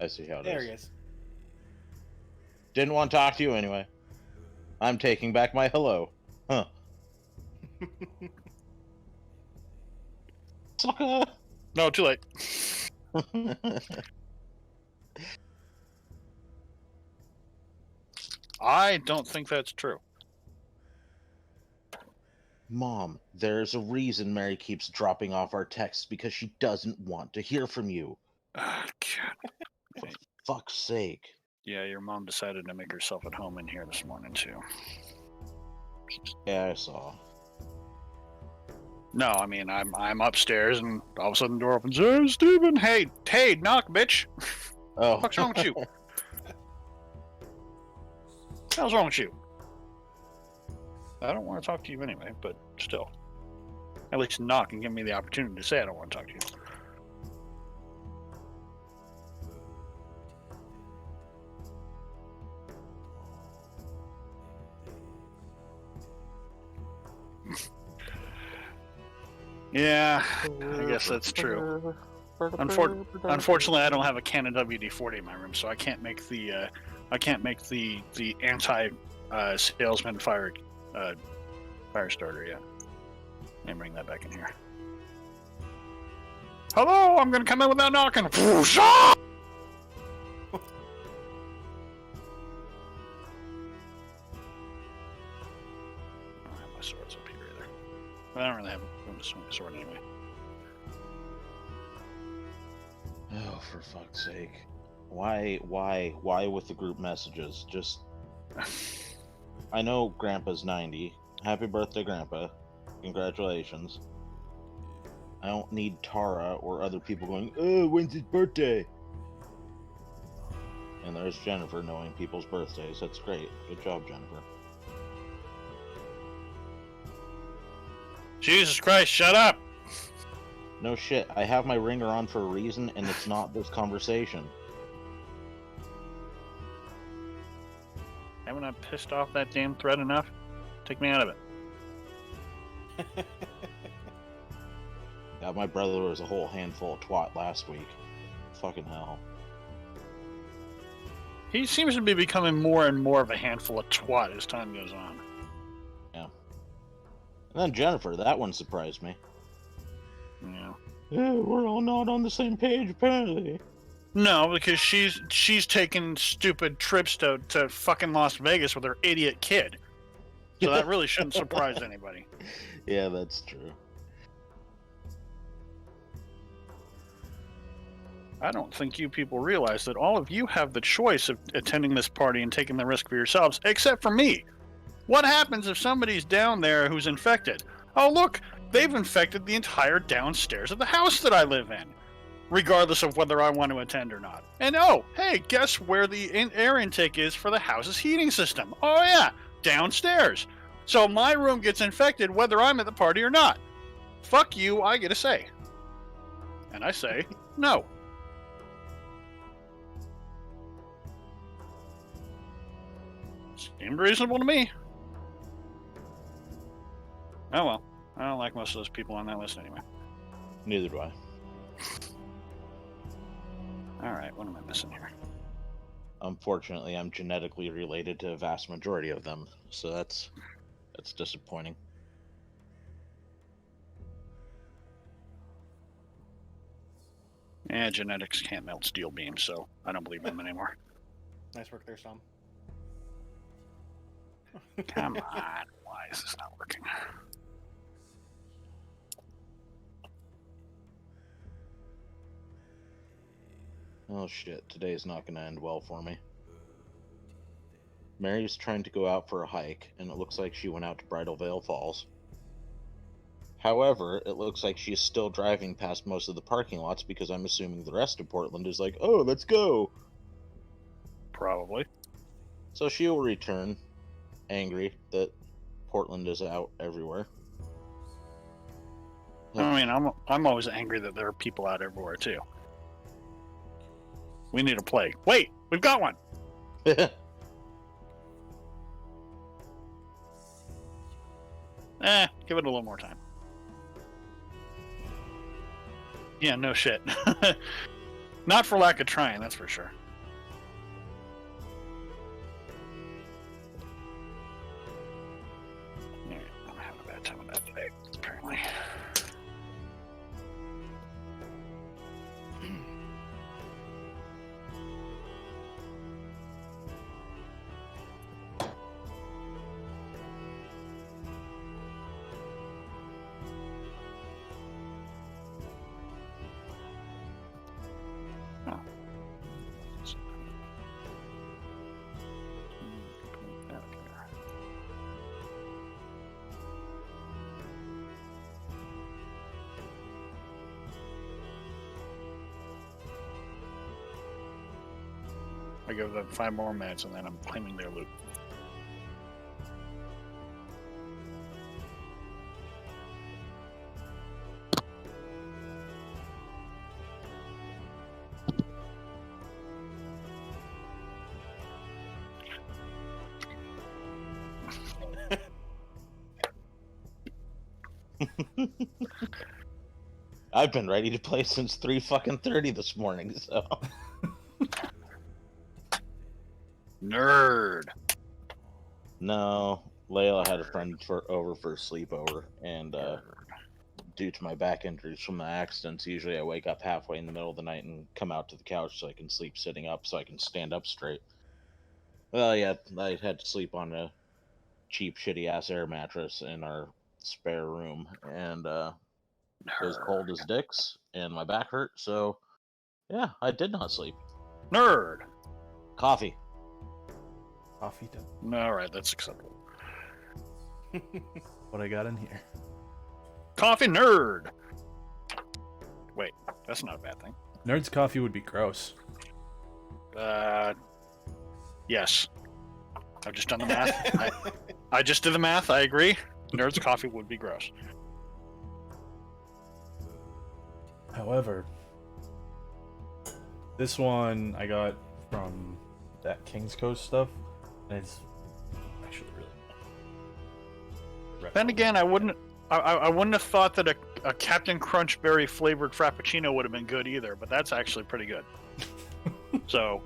I see how it There is. he is. Didn't want to talk to you anyway. I'm taking back my hello. Huh. Sucker! No, too late. I don't think that's true. Mom, there's a reason Mary keeps dropping off our texts because she doesn't want to hear from you. God. Okay. For fuck's sake. Yeah, your mom decided to make herself at home in here this morning, too. Yeah, I saw. No, I mean, I'm upstairs, and all of a sudden the door opens. Hey, Steven! Hey, knock, bitch! Oh. What's wrong with you? What's wrong with you? I don't want to talk to you anyway, but still. At least knock and give me the opportunity to say I don't want to talk to you. Yeah, I guess that's true. Unfortunately, I don't have a can of WD-40 in my room, so I can't make the anti salesman fire starter yet. Let me bring that back in here. Hello, I'm gonna come in without knocking. I don't have my swords up here either. I don't really have room to swing a sword anyway. Oh, for fuck's sake. Why with the group messages? Just... I know Grandpa's 90. Happy birthday, Grandpa. Congratulations. I don't need Tara or other people going, oh, when's his birthday? And there's Jennifer knowing people's birthdays. That's great. Good job, Jennifer. Jesus Christ, shut up! No shit, I have my ringer on for a reason, and it's not this conversation. Haven't I pissed off that damn thread enough? Take me out of it. Yeah, my brother was a whole handful of twat last week. Fucking hell. He seems to be becoming more and more of a handful of twat as time goes on. Yeah. And then Jennifer, that one surprised me. Yeah. We're all not on the same page, apparently. No, because she's taking stupid trips to fucking Las Vegas with her idiot kid. So that really shouldn't surprise anybody. Yeah, that's true. I don't think you people realize that all of you have the choice of attending this party and taking the risk for yourselves, except for me. What happens if somebody's down there who's infected? Oh, look, they've infected the entire downstairs of the house that I live in, regardless of whether I want to attend or not. And oh, hey, guess where the air intake is for the house's heating system? Oh yeah, downstairs. So my room gets infected whether I'm at the party or not. Fuck you, I get a say. And I say, no. Seemed reasonable to me. Oh well, I don't like most of those people on that list anyway. Neither do I. Alright, what am I missing here? Unfortunately, I'm genetically related to a vast majority of them, so that's disappointing. Yeah, genetics can't melt steel beams, so I don't believe them anymore. Nice work there, Sam. Come on, why is this not working? Oh shit, today's not gonna end well for me. Mary's trying to go out for a hike, and it looks like she went out to Bridal Veil Falls. However, it looks like she's still driving past most of the parking lots because I'm assuming the rest of Portland is like, oh, let's go! Probably. So she will return, angry that Portland is out everywhere. I mean, I'm always angry that there are people out everywhere, too. We need a plague. Wait, we've got one! Give it a little more time. Yeah, no shit. Not for lack of trying, that's for sure. Yeah, I'm having a bad time with that today, apparently. I give them 5 more minutes and then I'm claiming their loot. I've been ready to play since 3:30 this morning, so. Nerd. No, Layla had a friend over for a sleepover, and due to my back injuries from the accidents, usually I wake up halfway in the middle of the night and come out to the couch so I can sleep sitting up so I can stand up straight. Well, yeah, I had to sleep on a cheap, shitty-ass air mattress in our spare room, and it was cold as dicks, and my back hurt, so yeah, I did not sleep. Nerd. Coffee. Coffee done. Alright, that's acceptable. What I got in here? Coffee nerd. Wait, that's not a bad thing. Nerd's coffee would be gross. Yes. I've just done the math. I just did the math, I agree. Nerd's coffee would be gross. However, this one I got from that King's Coast stuff, and it's actually really. Then again, I wouldn't have thought that a Captain Crunch berry flavored Frappuccino would have been good either, but that's actually pretty good. So,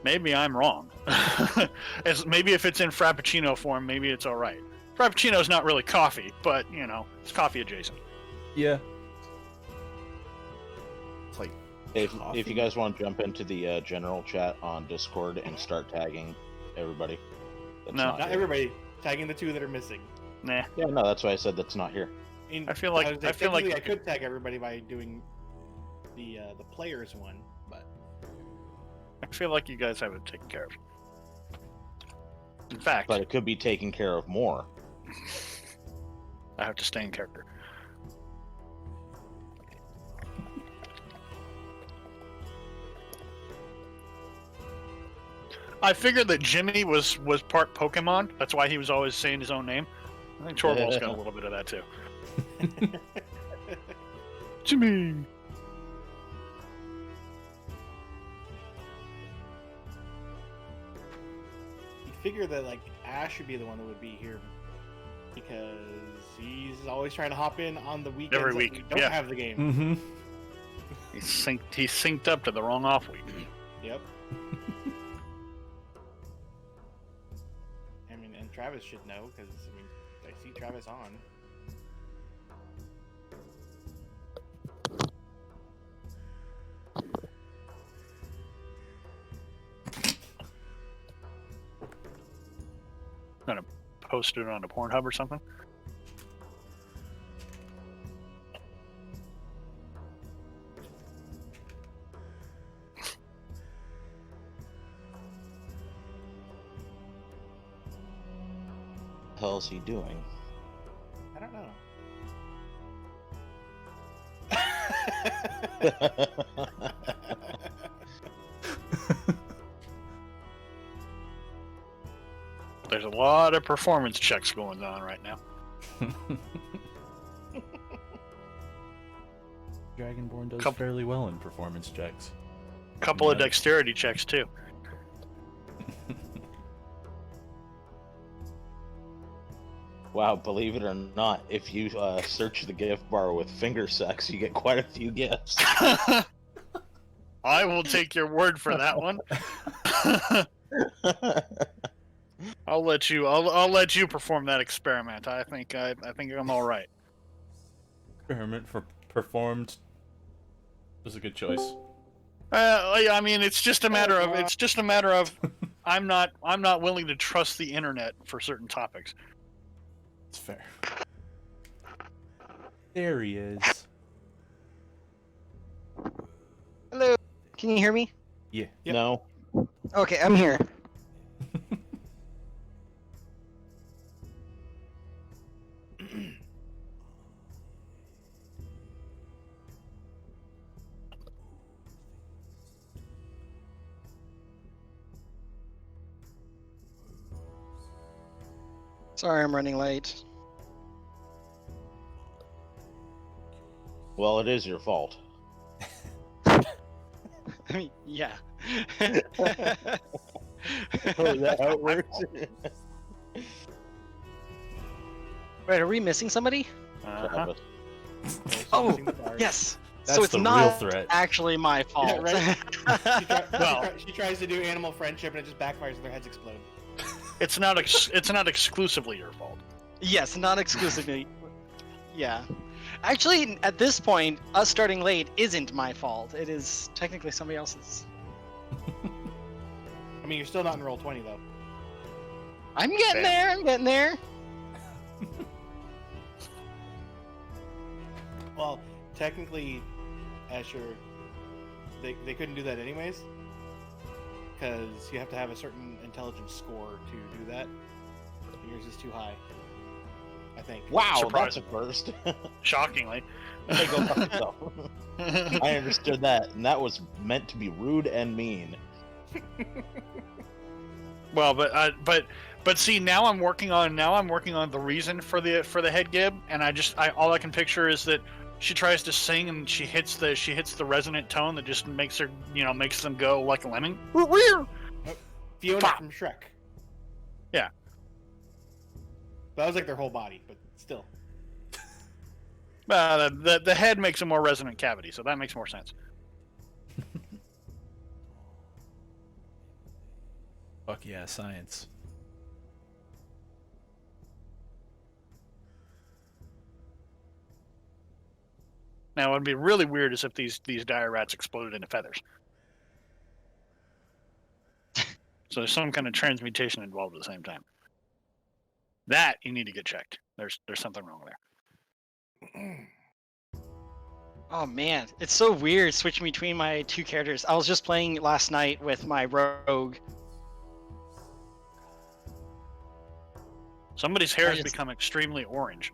maybe I'm wrong. Maybe if it's in Frappuccino form, maybe it's alright. Frappuccino's not really coffee, but, you know, it's coffee adjacent. Yeah. It's like If you guys want to jump into the general chat on Discord and start tagging everybody. That's No. Not everybody. Tagging the 2 that are missing. Nah. Yeah, no, that's why I said that's not here. I feel like I could tag everybody by doing the players one, but I feel like you guys have it taken care of. In fact, But it could be taken care of more. I have to stay in character. I figured that Jimmy was part Pokemon. That's why he was always saying his own name. I think Torvald's got a little bit of that too. Jimmy. you figure that like Ash should be the one that would be here because he's always trying to hop in on the weekends Every that week, we don't yeah. have the game. Mm-hmm. He's synced up to the wrong off week. Yep. I mean, and Travis should know because I mean, I see Travis on. Gonna post it on a Pornhub or something. What the hell is he doing? I don't know. There's a lot of performance checks going on right now. Dragonborn does Couple- fairly well in performance checks. Couple of Yeah. dexterity checks too. Wow, believe it or not, if you search the gift bar with finger sex, you get quite a few gifts. I will take your word for that one. I'll let you perform that experiment. I think I'm all right. Experiment for performed was a good choice. I mean, it's just a matter of I'm not willing to trust the internet for certain topics. It's fair. There he is. Hello. Can you hear me? Yeah. Yep. No. Okay, I'm here. Sorry, I'm running late. Well, it is your fault. I mean, yeah. Oh, is that how it works? Wait, are we missing somebody? Travis. Oh, Missing the bars. yes. That's So it's the not real threat. actually my fault. right? Well- She tries to do animal friendship and it just backfires and their heads explode. It's not exclusively your fault. Yes, not exclusively. Yeah. Actually, at this point, us starting late isn't my fault. It is technically somebody else's. I mean, you're still not in roll 20 though. I'm getting there. I'm getting there. Well, technically, Escher, they couldn't do that anyways, because you have to have a certain intelligence score to do that. And yours is too high, I think. Wow, Surprise. that's a first. Shockingly. Hey, go fuck yourself. I understood that, and that was meant to be rude and mean. Well, but see, now I'm working on the reason for the head gib, and all I can picture is that she tries to sing and she hits the resonant tone that just makes her, makes them go like a lemming. Fiona Fuck. from Shrek. Yeah. That was like their whole body, but still. The head makes a more resonant cavity, so that makes more sense. Fuck yeah, science. Now, what'd be really weird is if these dire rats exploded into feathers. So there's some kind of transmutation involved at the same time. That you need to get checked. There's something wrong there. Oh man, it's so weird switching between my two characters. I was just playing last night with my rogue. Somebody's hair has just- become extremely orange.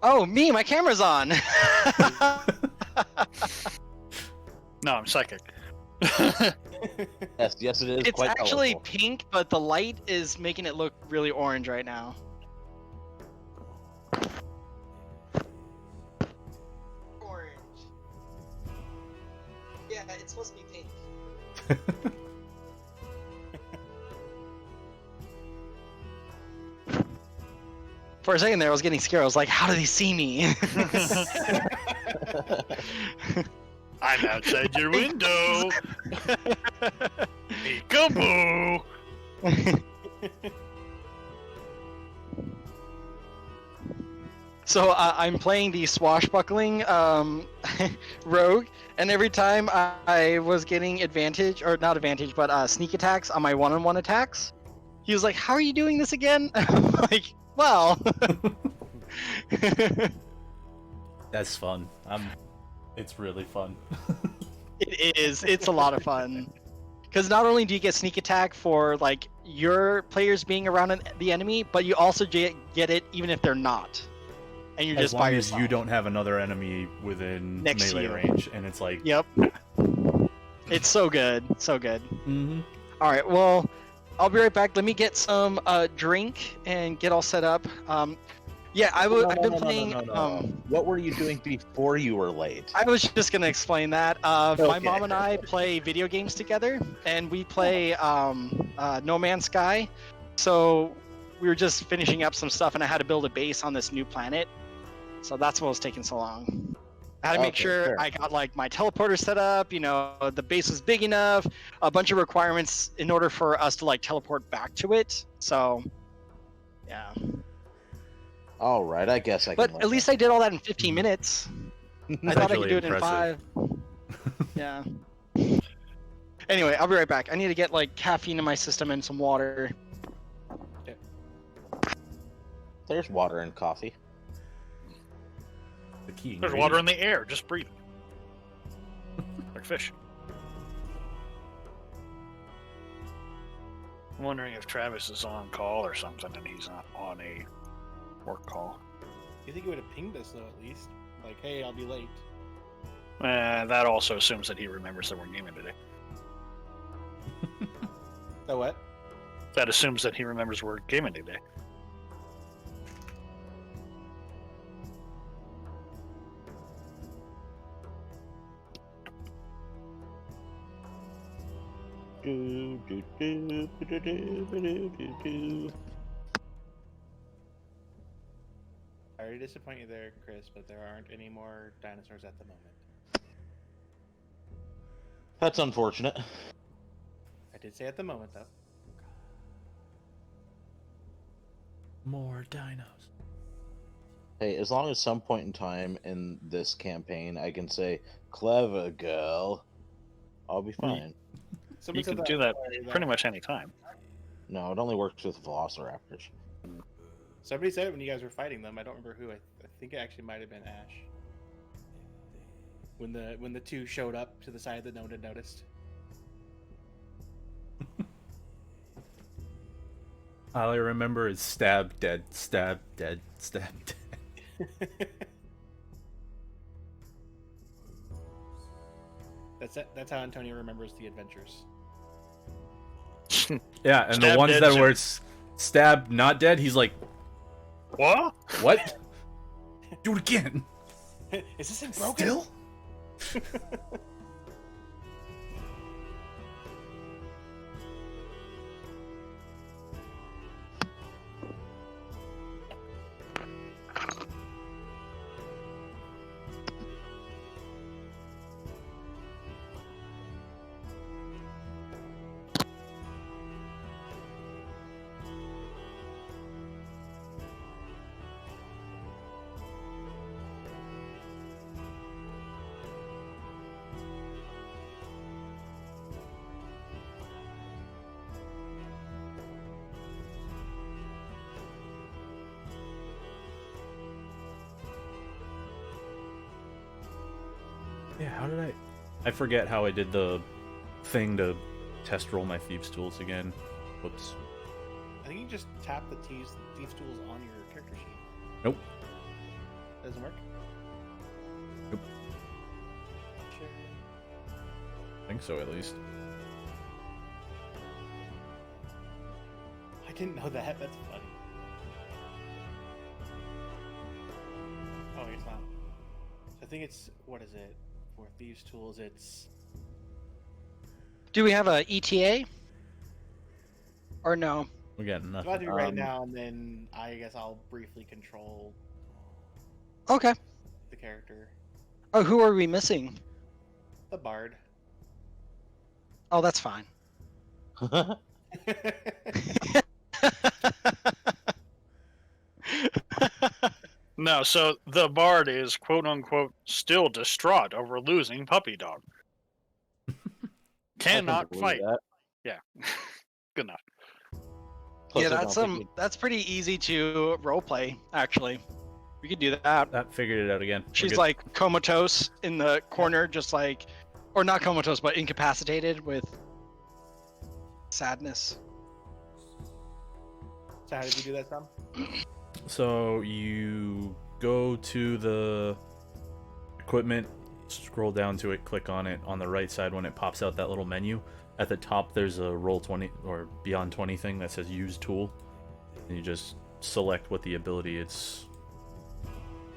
Oh, me, my camera's on. No, I'm psychic. Yes, it is. It's quite actually colorful. pink, but the light is making it look really orange right now. Orange. Yeah, it's supposed to be pink. For a second there, I was getting scared. I was like, how do they see me? I'm outside your window. Peekaboo. So I'm playing the swashbuckling rogue, and every time I was getting advantage, or not advantage, but sneak attacks on my one-on-one attacks, he was like, how are you doing this again? I'm like, well. That's fun. It's really fun. It is. It's a lot of fun. Because not only do you get sneak attack for like your players being around the enemy, but you also get it even if they're not, and you're As just long by as yourself. you don't have another enemy within Next to melee you. range, and it's like, Yep. It's so good. So good. mm-hmm. All right. Well, I'll be right back. Let me get some drink and get all set up. Yeah, I've been playing. What were you doing before you were late? I was just gonna explain that. My Okay. mom and I play video games together, and we play No Man's Sky. So we were just finishing up some stuff, and I had to build a base on this new planet. So that's what was taking so long. I had to make Okay, sure fair. I got like my teleporter set up. You know, the base was big enough. A bunch of requirements in order for us to like teleport back to it. So, yeah. All right, I guess I can. But let at least I did all that in 15 Mhm. minutes. I That's thought I could actually do it in impressive. 5. Yeah. Anyway, I'll be right back. I need to get like caffeine in my system and some water. There's water and coffee. The key. There's water in the air. Just breathe. Like fish. I'm wondering if Travis is on call or something, and he's not on a work call. You think he would have pinged us though, at least? Like, hey, I'll be late. That also assumes that he remembers that we're gaming today. So what? That assumes that he remembers we're gaming today. Do, do, do, do, do, do, do, do, do. Sorry to disappoint you there, Chris, but there aren't any more dinosaurs at the moment. That's unfortunate. I did say at the moment, though. More dinos. Hey, as long as some point in time in this campaign I can say, clever girl, I'll be fine. Somebody You said can do that earlier, though. pretty much any time. No, it only works with velociraptors. Somebody said it when you guys were fighting them. I don't remember who. I think it actually might have been Ash. When the two showed up to the side that no one had noticed. All I remember is stab, dead, stab, dead, stab, dead. That's how Antonio remembers the adventures. Yeah, and the Stab, ones dead, that stab. were stabbed, not dead, he's like, What? what? Do it again. Is this thing broken? Still? Yeah, how did I forget how I did the thing to test roll my thieves tools again. Whoops. I think you just tap the thieves tools on your character sheet. Nope. Doesn't work? Nope. Sure. I think so, at least. I didn't know that. That's funny. Oh, it's not. I think it's, what is it? For thieves tools, it's... Do we have a ETA? Or no? We got It's nothing. about to be right now, and then I guess I'll briefly control Okay. the character. Oh, who are we missing? The bard. Oh, that's fine. No, so the bard is quote unquote still distraught over losing puppy dog. Cannot I can believe fight. that. Yeah. Good enough. Plus, Yeah, I don't think that's pretty easy to roleplay, actually. We could do that. That figured it out again. We're She's good. like comatose in the corner, just like, or not comatose, but incapacitated with sadness. So how did you do that, Tom? So you go to the equipment, scroll down to it, click on it. On the right side, when it pops out that little menu, at the top there's a roll 20 or beyond 20 thing that says use tool, and you just select what the ability it's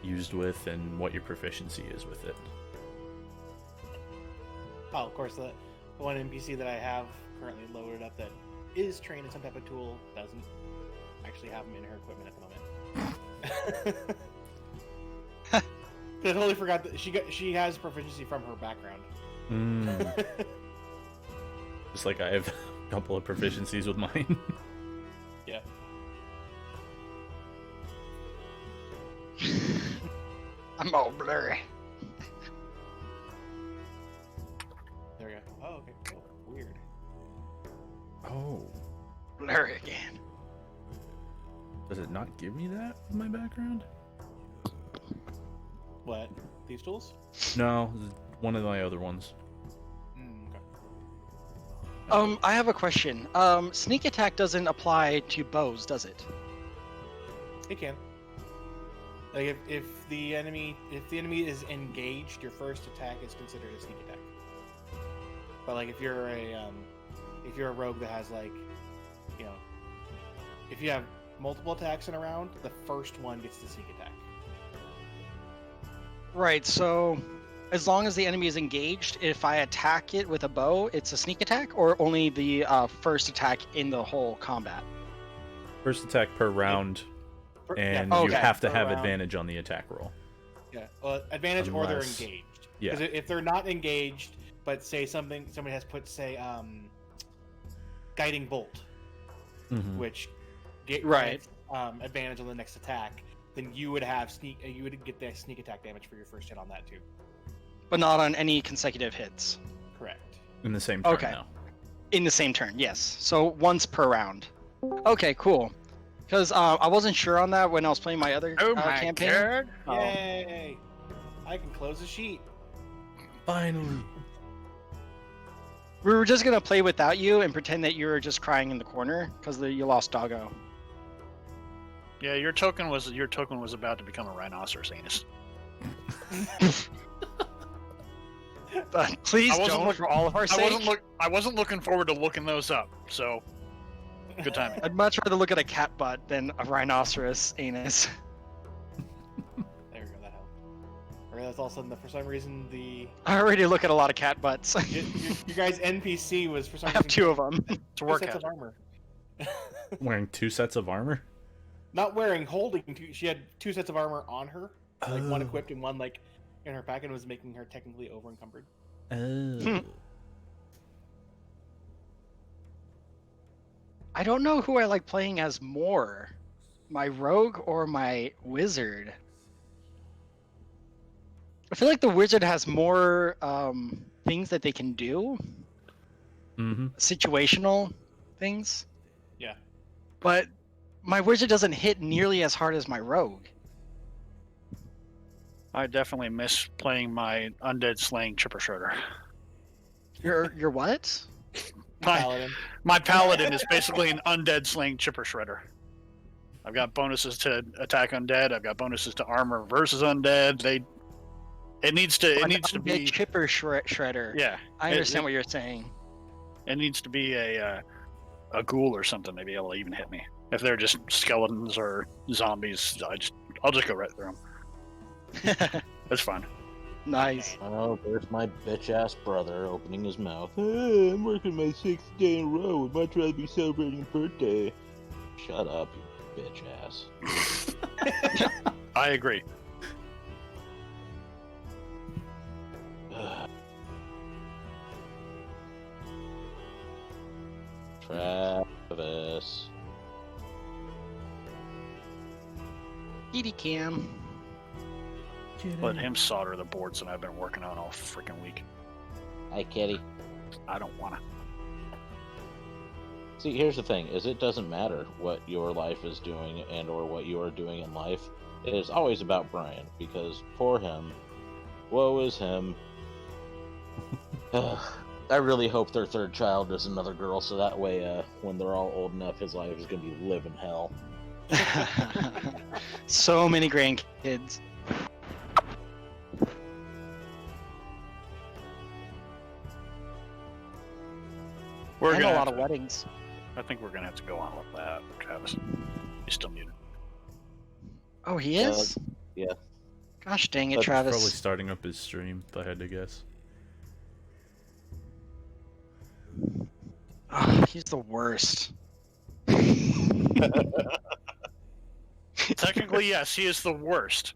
used with and what your proficiency is with it. Oh, of course, the one NPC that I have currently loaded up that is trained in some type of tool, doesn't actually have them in her equipment at the moment. I totally forgot that she has proficiency from her background. Just like I have a couple of proficiencies with mine. Yeah. I'm all blurry. There we go. Oh, okay. Cool. Weird. Oh. Blurry again. Does it not give me that with my background? What? These tools? No, one of my other ones. Okay. I have a question. Sneak attack doesn't apply to bows, does it? It can. Like if the enemy is engaged, your first attack is considered a sneak attack. But like if you're a rogue that has like, you know, if you have multiple attacks in a round, the first one gets the sneak attack. Right, so as long as the enemy is engaged, if I attack it with a bow, it's a sneak attack, or only the first attack in the whole combat? First attack per round, and yeah, you okay. have to Per have round. advantage on the attack roll. Yeah, advantage or they're Unless- engaged. Yeah. Because if they're not engaged, but say somebody has put guiding bolt, Mhm. which Right. advantage on the next attack, then you would have you would get the sneak attack damage for your first hit on that too. But not on any consecutive hits. Correct. In the same turn Okay. now. In the same turn, yes. So once per round. Okay, cool. Because I wasn't sure on that when I was playing my other campaign. god! Oh. Yay! I can close the sheet. Finally. We were just gonna play without you and pretend that you were just crying in the corner because you lost Doggo. Yeah, your token was about to become a rhinoceros anus. But please I wasn't don't, look- for all of our sake. I wasn't looking forward to looking those up. So good timing. I'd much rather look at a cat butt than a rhinoceros anus. There we go. That helped. I realized all of a sudden that for some reason I already look at a lot of cat butts. you guys NPC was for some I reason have two of them. To two work sets at. of armor. Wearing 2 sets of armor? Not wearing, holding two. She had 2 sets of armor on her, like one Oh. equipped and one like in her pack, and was making her technically over encumbered. Oh. I don't know who I like playing as more, my rogue or my wizard. I feel like the wizard has more things that they can do, Mm-hmm. situational things. Yeah. But my wizard doesn't hit nearly as hard as my rogue. I definitely miss playing my undead slaying chipper shredder. You're what? Paladin. My paladin is basically an undead slaying chipper shredder. I've got bonuses to attack undead. I've got bonuses to armor versus undead. It needs to Undead be chipper shredder. yeah. I understand what you're saying. It needs to be a ghoul or something to be able to even hit me. If they're just skeletons or zombies, I'll just go right through them. That's fine. Nice. Oh, there's my bitch-ass brother opening his mouth. Hey, I'm working my 6th day in a row. Would much rather be celebrating a birthday. Shut up, you bitch-ass. I agree. Travis. Edie Cam. Let him solder the boards that I've been working on all freaking week. Hi, kitty. I don't wanna. See, here's the thing, is it doesn't matter what your life is doing and or what you are doing in life. It is always about Brian, because poor him, woe is him. I really hope their 3rd child is another girl, so that way, when they're all old enough, his life is going to be living hell. So many grandkids. We're And gonna a have lot of to- weddings. I think we're gonna have to go on with that, Travis. He's still muted. Oh, he is? yeah. Gosh dang it, That's Probably Travis. starting up his stream, if I had to guess. He's the worst. Technically, yes, he is the worst.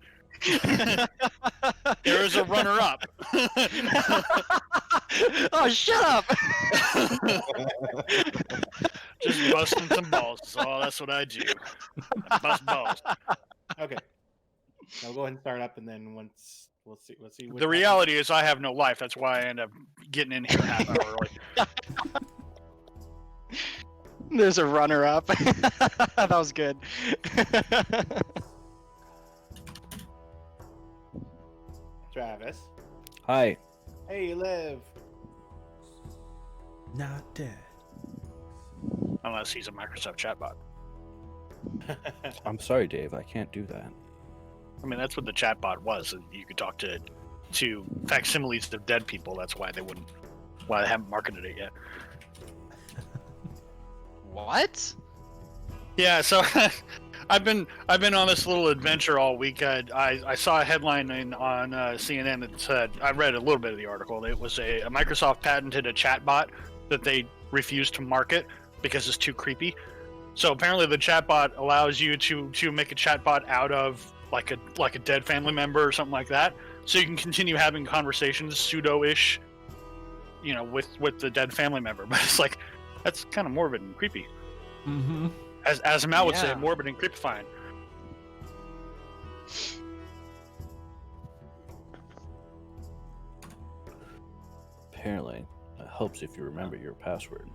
There is a runner-up. Oh, shut up! Just busting some balls. That's what I do. I bust balls. Okay. I'll go ahead and start up, and then once we'll see. What The happens. reality is I have no life. That's why I end up getting in here a half hour early. There's a runner-up. That was good. Travis. Hi. Hey, Liv. Not dead. Unless he's a Microsoft chatbot. I'm sorry, Dave. I can't do that. I mean, that's what the chatbot was. And you could talk to facsimiles of dead people. That's why they haven't marketed it yet. What? Yeah, so I've been on this little adventure all week. I saw a headline on CNN that said, I read a little bit of the article. It was a Microsoft patented a chatbot that they refused to market because it's too creepy. So apparently the chatbot allows you to make a chatbot out of like a dead family member or something like that, so you can continue having conversations pseudo-ish, with the dead family member. But it's like, that's kind of morbid and creepy. Mm-hmm. As Mal would say, Yeah. morbid and creepifying. Apparently, it helps if you remember your password.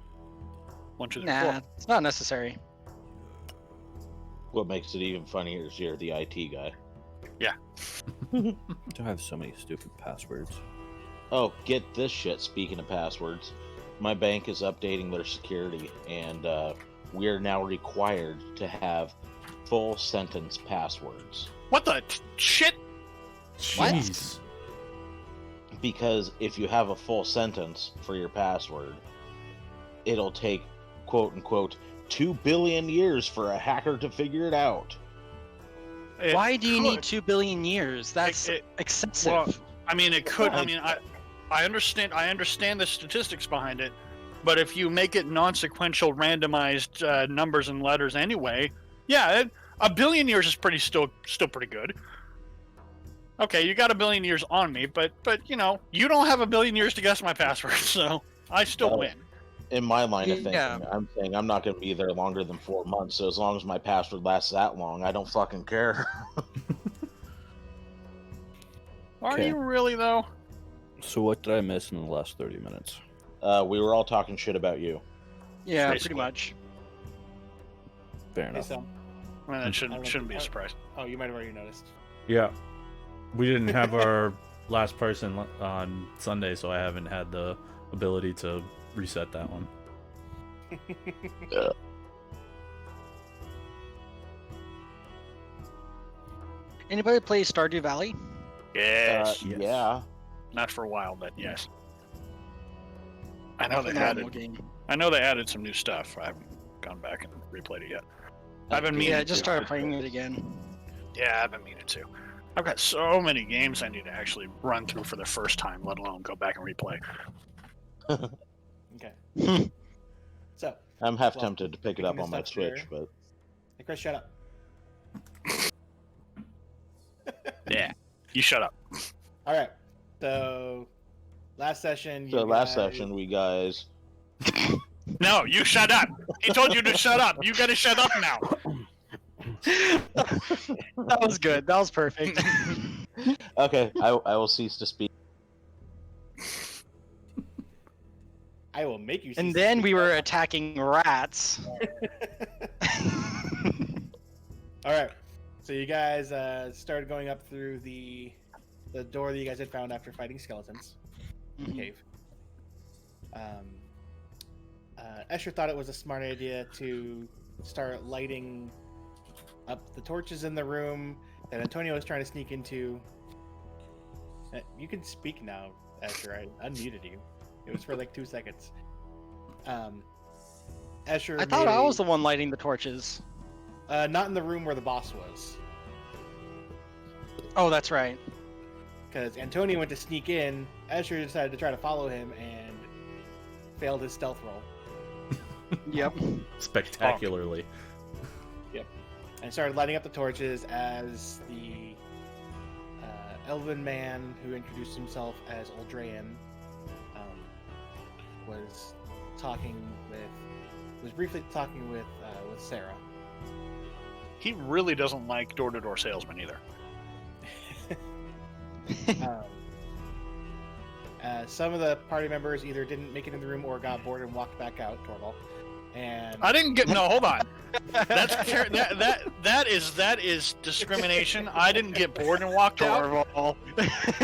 1, 2, 3, Nah, 4. it's not necessary. What makes it even funnier is you're the IT guy. I have so many stupid passwords. Oh, get this shit. Speaking of passwords, my bank is updating their security, and we are now required to have full sentence passwords. What the shit? What? Jeez. Because if you have a full sentence for your password, it'll take, quote unquote, 2 billion years for a hacker to figure it out. It Why do you need could. 2 billion years? That's It- excessive. Well, I mean, it could. I mean, I understand. I understand the statistics behind it, but if you make it non-sequential, randomized numbers and letters anyway, yeah, a billion years is still pretty good. Okay, you got a billion years on me, but you don't have a billion years to guess my password, so I still win. In my line of thinking, Yeah. I'm saying I'm not going to be there longer than 4 months, so as long as my password lasts that long, I don't fucking care. Are Okay. you really though? So what did I miss in the last 30 minutes? We were all talking shit about you. Yeah, pretty Basically. much. Fair Hey, enough. Sam. I mean, that shouldn't be a I- surprise. Oh, you might have already noticed. Yeah. We didn't have our last person on Sunday, so I haven't had the ability to reset that one. Anybody play Stardew Valley? Yes. Yes. Yeah. Not for a while, but yes. I know they Phenomenal added. game. I know they added some new stuff. I haven't gone back and replayed it yet. I've been meaning Yeah, I just to. started playing it again. Yeah, I've been meaning to. I've got so many games I need to actually run through for the first time, let alone go back and replay. Okay. So, I'm half Well, tempted to pick it picking up this on my up Switch, here. but hey, Chris, shut up. Yeah. You shut up. All right. So, last session. so you last guys- session we guys No, you shut up. He told you to shut up. You gotta shut up now. That was good. That was perfect. Okay, I will cease to speak. I will make you. And cease then to we speak. were attacking rats. All right. So you guys started going up through the door that you guys had found after fighting skeletons. Mhm. Cave. Escher thought it was a smart idea to start lighting up the torches in the room that Antonio was trying to sneak into. You can speak now, Escher. I unmuted you. It was for like 2 seconds. Escher. I thought made I a- was the one lighting the torches. not in the room where the boss was. Oh, that's right. Because Antonio went to sneak in, Escher decided to try to follow him and failed his stealth roll. Yep. Spectacularly. And started lighting up the torches as the elven man who introduced himself as Uldrayan was briefly talking with Sarah. He really doesn't like door-to-door salesmen either. Some of the party members either didn't make it in the room or got bored and walked back out, Torvald. And I didn't get. No, hold on. That is discrimination. I didn't get bored and walked out.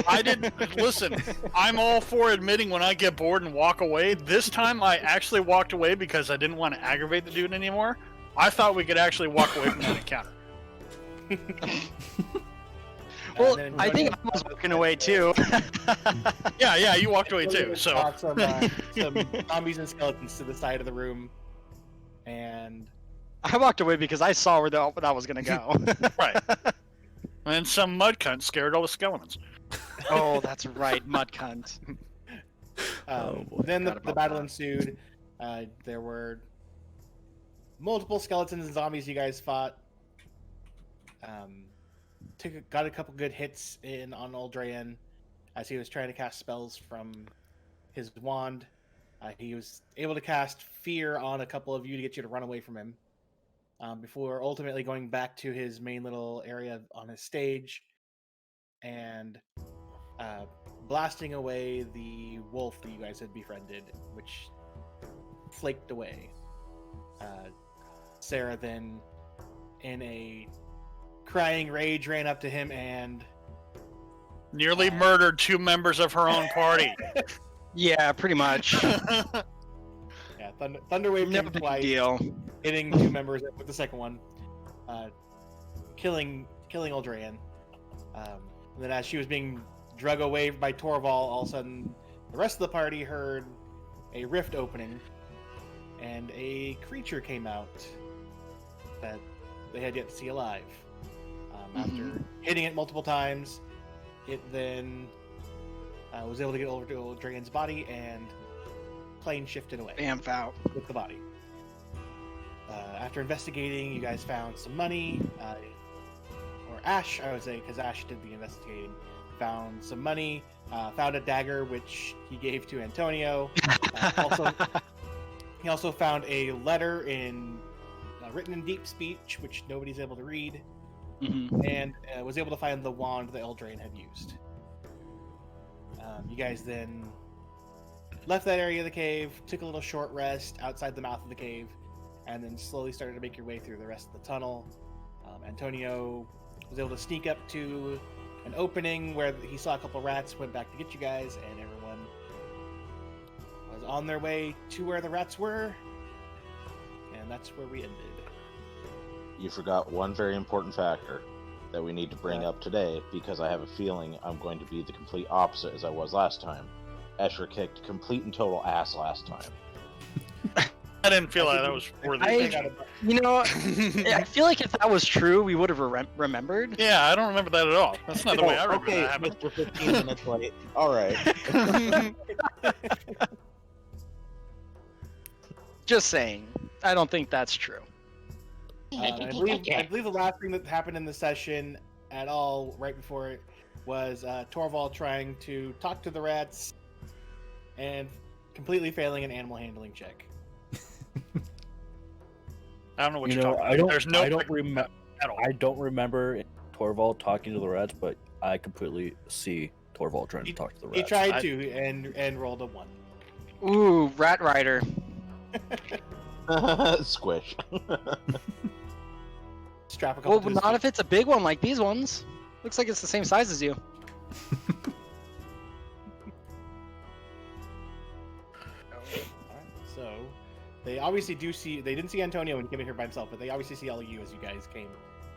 I didn't listen. I'm all for admitting when I get bored and walk away. This time, I actually walked away because I didn't want to aggravate the dude anymore. I thought we could actually walk away from that encounter. Well, I think I was walking away too. Yeah, you walked away too. So brought some zombies and skeletons to the side of the room, and I walked away because I saw where that was gonna go. right. And some mud cunt scared all the skeletons. Oh, that's right, mud cunt. Then the battle ensued. There were multiple skeletons and zombies you guys fought. Got a couple good hits in on Uldrayan as he was trying to cast spells from his wand. He was able to cast fear on a couple of you to get you to run away from him before ultimately going back to his main little area on his stage and blasting away the wolf that you guys had befriended, which flaked away. Sarah then, in a crying rage, ran up to him and nearly murdered 2 members of her own party. Yeah, pretty much. Yeah, Thunderwave Never came big twice, deal. hitting 2 members with the second one, killing Uldrayan. And then as she was being drug away by Torvald, all of a sudden the rest of the party heard a rift opening, and a creature came out that they had yet to see alive. After hitting it multiple times, it then was able to get over to Uldrayan's body and plane shifted away. Bamf out. With the body. After investigating, you guys found some money, or Ash, I would say, because Ash did the investigating. Found some money, found a dagger which he gave to Antonio. He also found a letter written in deep speech, which nobody's able to read, and was able to find the wand that Eldraine had used. You guys then left that area of the cave, took a little short rest outside the mouth of the cave, and then slowly started to make your way through the rest of the tunnel. Antonio was able to sneak up to an opening where he saw a couple rats, went back to get you guys, and everyone was on their way to where the rats were, and that's where we ended. You forgot one very important factor that we need to bring up today, because I have a feeling I'm going to be the complete opposite as I was last time. Escher kicked complete and total ass last time. I didn't feel like that was worthy. I feel like if that was true, we would have remembered. Yeah, I don't remember that at all. That's not the way I remember that happening. Mr. 15 minutes late. All right. Just saying. I don't think that's true. I believe the last thing that happened in the session at all, right before it, was Torvald trying to talk to the rats and completely failing an animal handling check. I don't know what you're talking about. I don't remember Torvald talking to the rats, but I completely see Torvald trying to talk to the rats. He tried to and rolled a 1. Ooh, Rat Rider. Squish. Strap a couple. Well, not if it's a big one like these ones. Looks like it's the same size as you. So, they obviously they didn't see Antonio when he came in here by himself, but they obviously see all of you as you guys came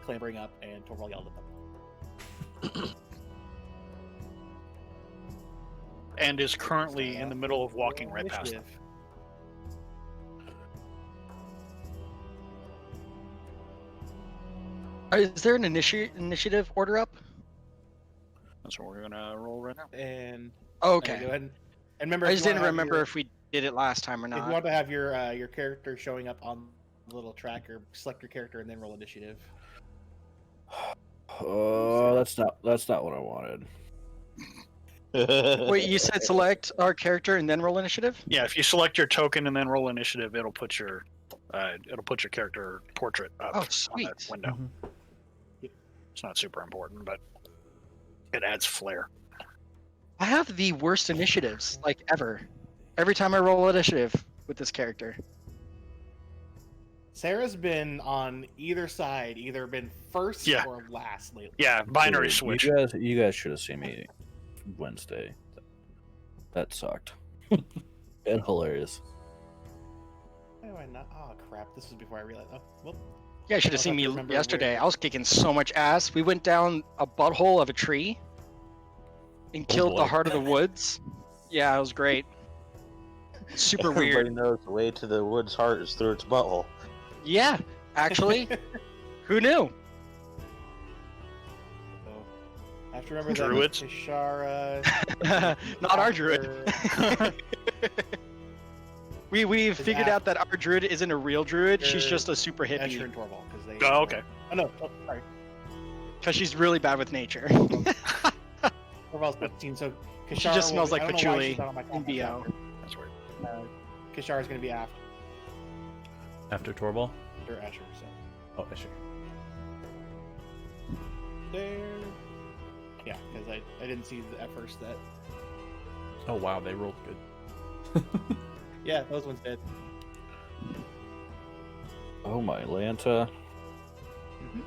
clambering up, and Torvald yelled at them. And is currently in the middle of walking right past them. Is there an initiative order up? That's what we're gonna roll right now. And okay. go ahead and remember. I just didn't remember if we did it last time or If you not. want to have your character showing up on the little tracker, select your character and then roll initiative. Oh, that's not what I wanted. Wait, you said select our character and then roll initiative? Yeah, if you select your token and then roll initiative, it'll put your character portrait up Oh, on sweet. that window. It's not super important, but it adds flair. I have the worst initiatives, like, ever. Every time I roll initiative with this character. Sarah's been on either side, either been first Yeah. or last lately. Yeah, binary Dude, switch. You guys should have seen me Wednesday. That sucked. And hilarious. Why do I not? Oh crap! This was before I realized. Oh, well. You guys should have I'll seen have me to remember yesterday. where- I was kicking so much ass. We went down a butthole of a tree and killed the boy. heart of the woods. Yeah, it was great. Super Everybody weird. knows the way to the wood's heart is through its butthole. Yeah, actually. Who knew? So, I have to remember Druids? that Kishara. Not our druid. We've Is figured that- out that our druid isn't a real druid. She's They're just a super Escher hippie and Torvald, because they. Oh, okay. Oh no! Oh, sorry. because she's really bad with nature. Torvald's 15, so Kishara She just smells will like be, I don't know why patchouli she's not on my and combat BO. tracker. That's weird. Kishara's gonna be after After Torvald? Escher, so Oh, Escher. there. Yeah, because I didn't see at first that. Oh wow, they rolled good. Yeah, those ones did. Oh my Lanta. Do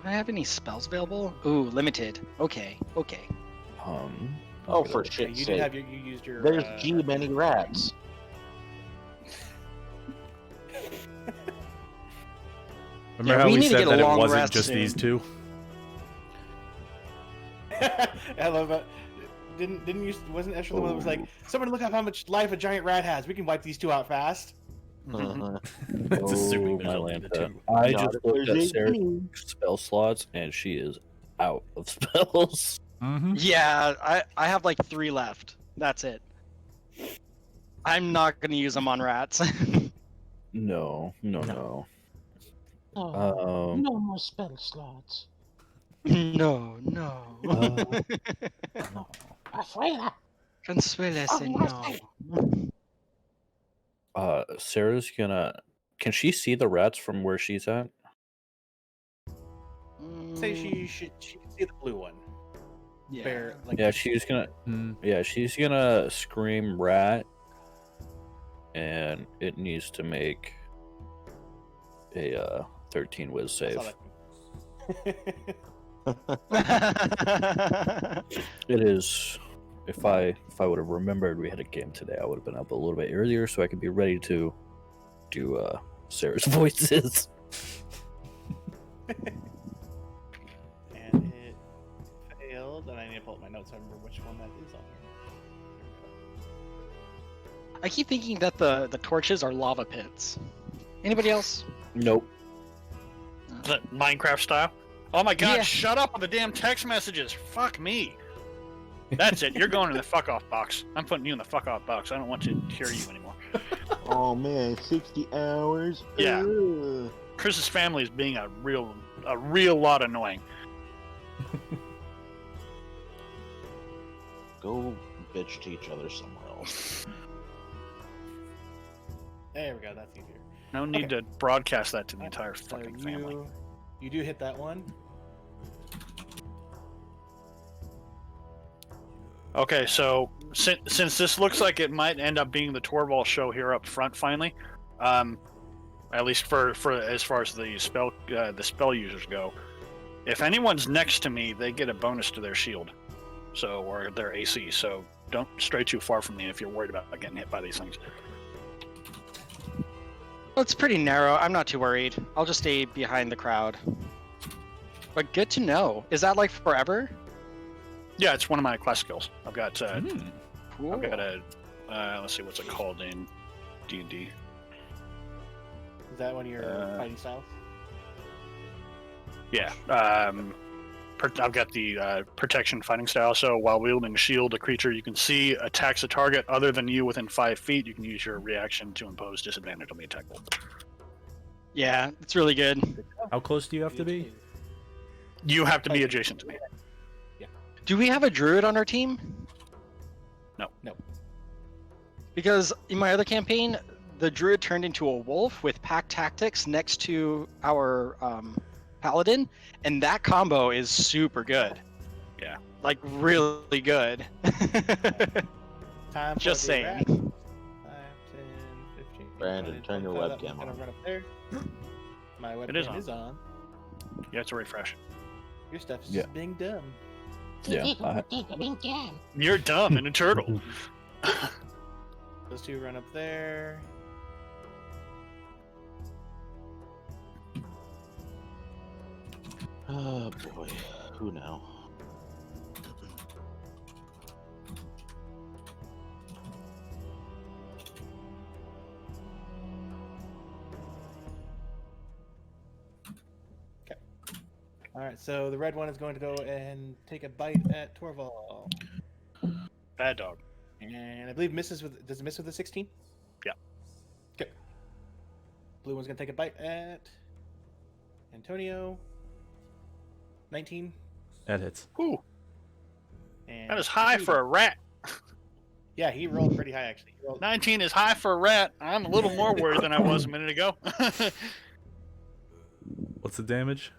I have any spells available? Ooh, limited. Okay. Oh, for Yeah, shit's you sake. did have you used your. There's G many rats. Remember Yeah, how we we need to said get a that it long wasn't rest just soon. these two? I love that. Didn't you? Wasn't Escher the one that was like, "Someone look up how much life a giant rat has. We can wipe these two out fast." That's assuming there's my only the Lanta. two. I Not just if looked there's at Sarah's 18. spell slots and she is out of spells. Mm-hmm. Yeah, I have like 3 left. That's it. I'm not gonna use them on rats. No. No, no more spell slots. no. Afuera. Consuela, señor. Sarah's gonna. Can she see the rats from where she's at? Say she can see the blue one. Yeah. Bear, like, Yeah, she's gonna. Yeah, she's gonna scream rat, and it needs to make a 13 whiz I save. saw that. It is. If I would have remembered we had a game today, I would have been up a little bit earlier so I could be ready to do Sarah's voices. And it failed, and I need to pull up my notes so I remember which one that is on there. I keep thinking that the torches are lava pits. Anybody else? Nope. Is that Minecraft style? Oh my god, Yeah. shut up on the damn text messages. Fuck me. That's it. You're going in the fuck off box. I'm putting you in the fuck off box. I don't want to hear you anymore. Oh man, 60 hours. Yeah. Ugh. Chris's family is being a real lot annoying. Go bitch to each other somewhere else. There we go. That's easier. No need Okay. to broadcast that to the entire So fucking family. you do hit that one. Okay, so since this looks like it might end up being the Torvald show here up front finally, at least for as far as the spell users go, if anyone's next to me, they get a bonus to their shield, so or their AC. So don't stray too far from me if you're worried about getting hit by these things. Well, it's pretty narrow. I'm not too worried. I'll just stay behind the crowd. But good to know. Is that like forever? Yeah, it's one of my class skills. I've got Cool. I've got a let's see what's it called in D&D. Is that one of your fighting styles? Yeah. I've got the protection fighting style. So while wielding a shield, a creature you can see attacks a target other than you within 5 feet. You can use your reaction to impose disadvantage on the attack roll. Yeah, it's really good. How close do you have to be? You have to be adjacent to me. Do we have a druid on our team? No. Because in my other campaign, the druid turned into a wolf with pack tactics next to our paladin, and that combo is super good. Yeah. Like really good. Time for Just the saying. rat. 5, 10, 15. Brandon, turn your webcam I'm gonna on. run up there. My webcam It is on. is on. You have to refresh. Your stuff is Yeah. just being dumb. Yeah. You're dumb and a turtle. Those two run up there. Oh boy, who now? All right, so the red one is going to go and take a bite at Torvald, Bad dog. and I believe misses with. Does it miss with a 16? Yeah. Okay. Blue one's going to take a bite at Antonio. 19. That hits. Ooh, And that is high Peter. for a rat. Yeah, he rolled pretty high actually. He rolled 19 is high for a rat. I'm a little more worried than I was a minute ago. What's the damage?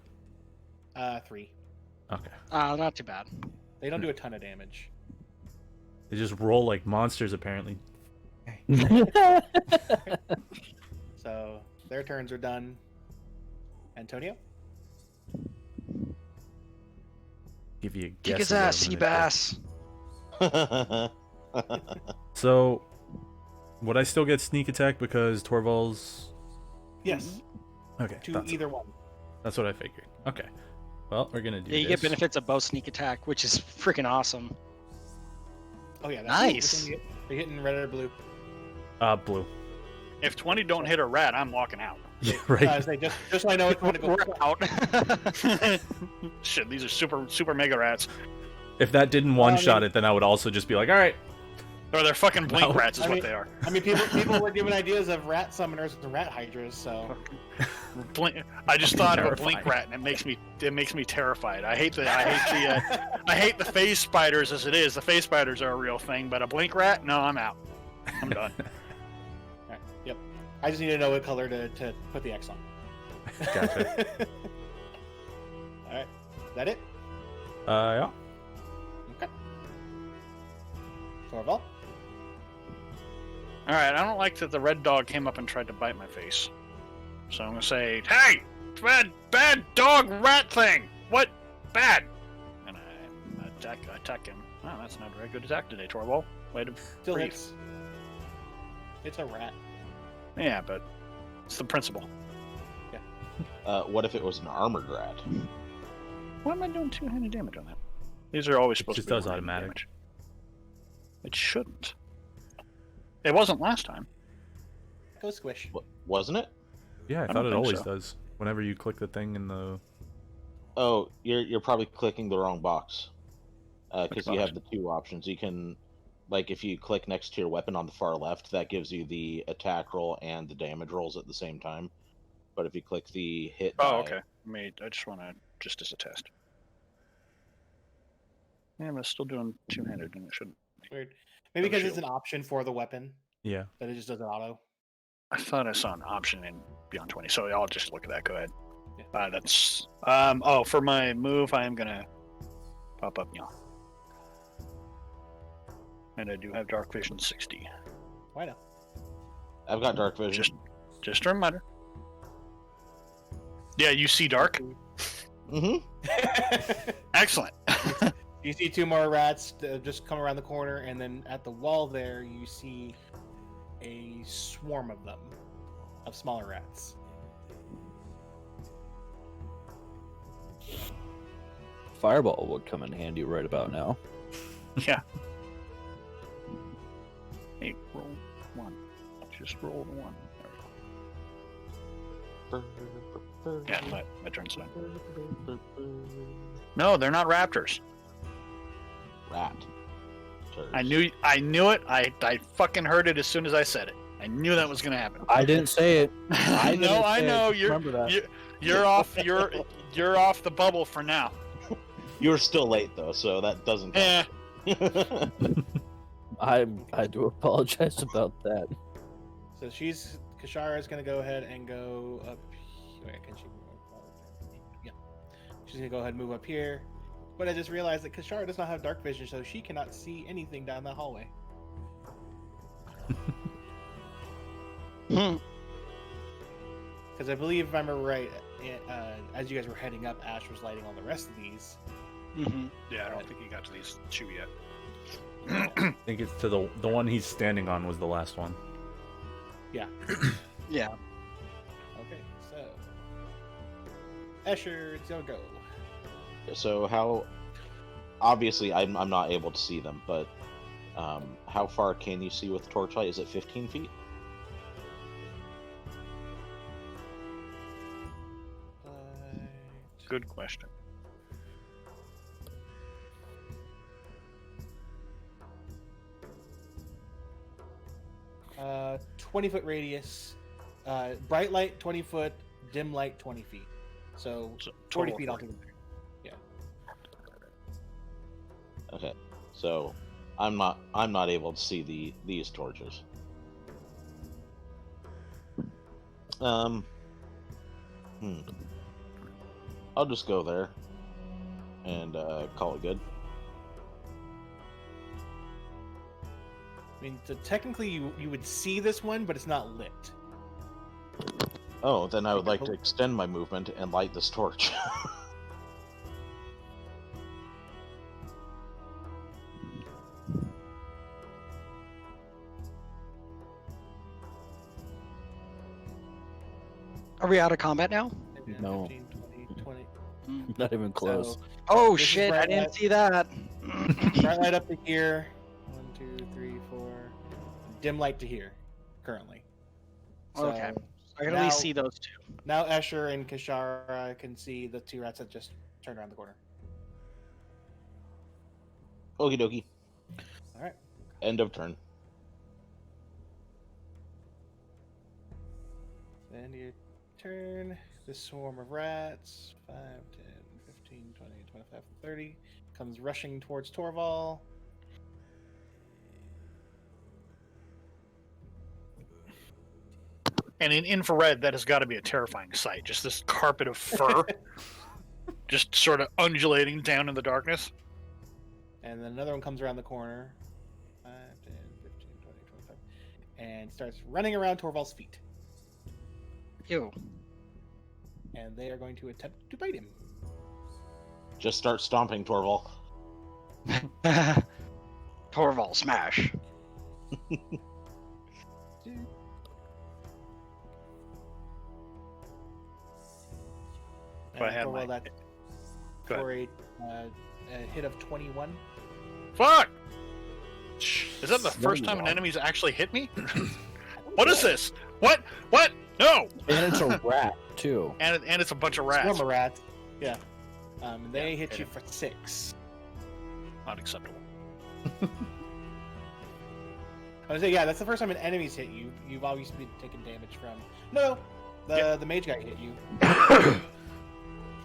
3. Okay. Not too bad. They don't do a ton of damage. They just roll like monsters, apparently. So their turns are done. Antonio? Give you a Kick guess. his of what ass, I'm sea gonna do. bass. So, would I still get sneak attack because Torvald's? Yes. Okay. To That's, either one. that's what I figured. Okay. Well, we're gonna do Yeah, you this. get benefits of both sneak attack, which is freaking awesome. Oh yeah, that's Nice. They're hitting red or blue. Blue. If 20 don't hit a rat, I'm walking out. Yeah, right. Guys, they just so I know it's going to go. We're out. Shit, these are super mega rats. If that didn't one-shot it, then I would also just be like, all right. Or they're fucking blink No. rats is I what mean- they are. I mean, people were given ideas of rat summoners and rat hydras, so Blink, I just thought of a blink Terrifying. rat, and it makes me terrified. I hate the phase spiders as it is. The phase spiders are a real thing, but a blink rat, no, I'm out. I'm done. Alright, yep. I just need to know what color to put the X on. Gotcha. Alright. Is that it? Yeah. Okay. Torvald? All right, I don't like that the red dog came up and tried to bite my face. So I'm gonna say, "Hey, bad dog rat thing. What bad?" And I attack him. Oh, that's not a very good attack today, Torvald. Way to Still breathe. hits. It's a rat. Yeah, but it's the principle. What if it was an armored rat? Why am I doing two-handed damage on that? These are always supposed just to be does one-handed automatic. damage. It shouldn't. It wasn't last time. Go squish. Wasn't it? Yeah, I don't thought it think always so. does. Whenever you click the thing in the... Oh, you're probably clicking the wrong box. Because you box? have the two options. You can, like, if you click next to your weapon on the far left, that gives you the attack roll and the damage rolls at the same time. But if you click the hit Oh, die, okay. I just want to, just as a test. Yeah, I'm still doing two-handed, and it shouldn't. Weird. Maybe because it's shield. an option for the weapon Yeah. that it just does it auto. I thought I saw an option in Beyond 20, so I'll just look at that. Go ahead. Yeah. That's for my move, I am gonna pop up now, and I do have Dark Vision 60. Why not? I've got dark vision. Just a reminder. Yeah, you see dark. Mm-hmm. Excellent. You see two more rats just come around the corner, and then at the wall there, you see a swarm of them, of smaller rats. Fireball would come in handy right about now. Yeah. Hey, roll one. Just roll the one. There Yeah, my turn's done. No, they're not raptors. Rat. I knew it. I fucking heard it as soon as I said it. I knew that was gonna happen. I didn't say it. I didn't No, I say it. know. Remember that. You're off. You're off the bubble for now. You're still late though, so that doesn't Eh. count. I do apologize about that. So Kashara is going to go ahead and go up. Wait, can she move up? Yeah. She's going to go ahead and move up here. But I just realized that Kashara does not have dark vision, so she cannot see anything down that hallway. Because I believe, if I remember right, as you guys were heading up, Ash was lighting all the rest of these. Mm-hmm. Yeah, I don't think you got to these two yet. I think it's to the one he's standing on was the last one. Yeah. Yeah. Okay, so Escher, it's gonna go. So how? Obviously, I'm not able to see them, but how far can you see with torchlight? Is it 15 feet? Good question. Uh, 20-foot radius, bright light 20 foot, dim light 20 feet. So 40 total feet 40. altogether. Yeah. Okay, so I'm not able to see these torches. I'll just go there and call it good. I mean, so technically you would see this one, but it's not lit. Oh, then I would like to extend my movement and light this torch. Are we out of combat now? Maybe No. 15, 20, 20. Not even close. So, Oh This is shit! I bright didn't light. see that. bright light up to here. 1, 2, 3, 4. Dim light to here, currently. So Okay. I can at now- least see those two. Now Escher and Kashara can see the two rats that just turned around the corner. Okie dokie. Alright. End of turn. End of your turn. This swarm of rats, 5, 10, 15, 20, 25, 30, comes rushing towards Torvald. And in infrared, that has got to be a terrifying sight. Just this carpet of fur, just sort of undulating down in the darkness. And then another one comes around the corner. 5, 10, 15, 20, 25. And starts running around Torvald's feet. Ew. And they are going to attempt to bite him. Just start stomping, Torvald. Torvald smash. If I had Torvald, my- that's Go for a hit of 21. Fuck! Is that the Very first time an wrong. enemy's actually hit me? What is this? What? What? No! And it's a rat too. And it's a bunch of rats. Swarm of rats. Yeah. They Yeah, hit you hit for 6. Not acceptable. I was saying, yeah, that's the first time an enemy's hit you. You've always been taking damage from. No, the mage guy hit you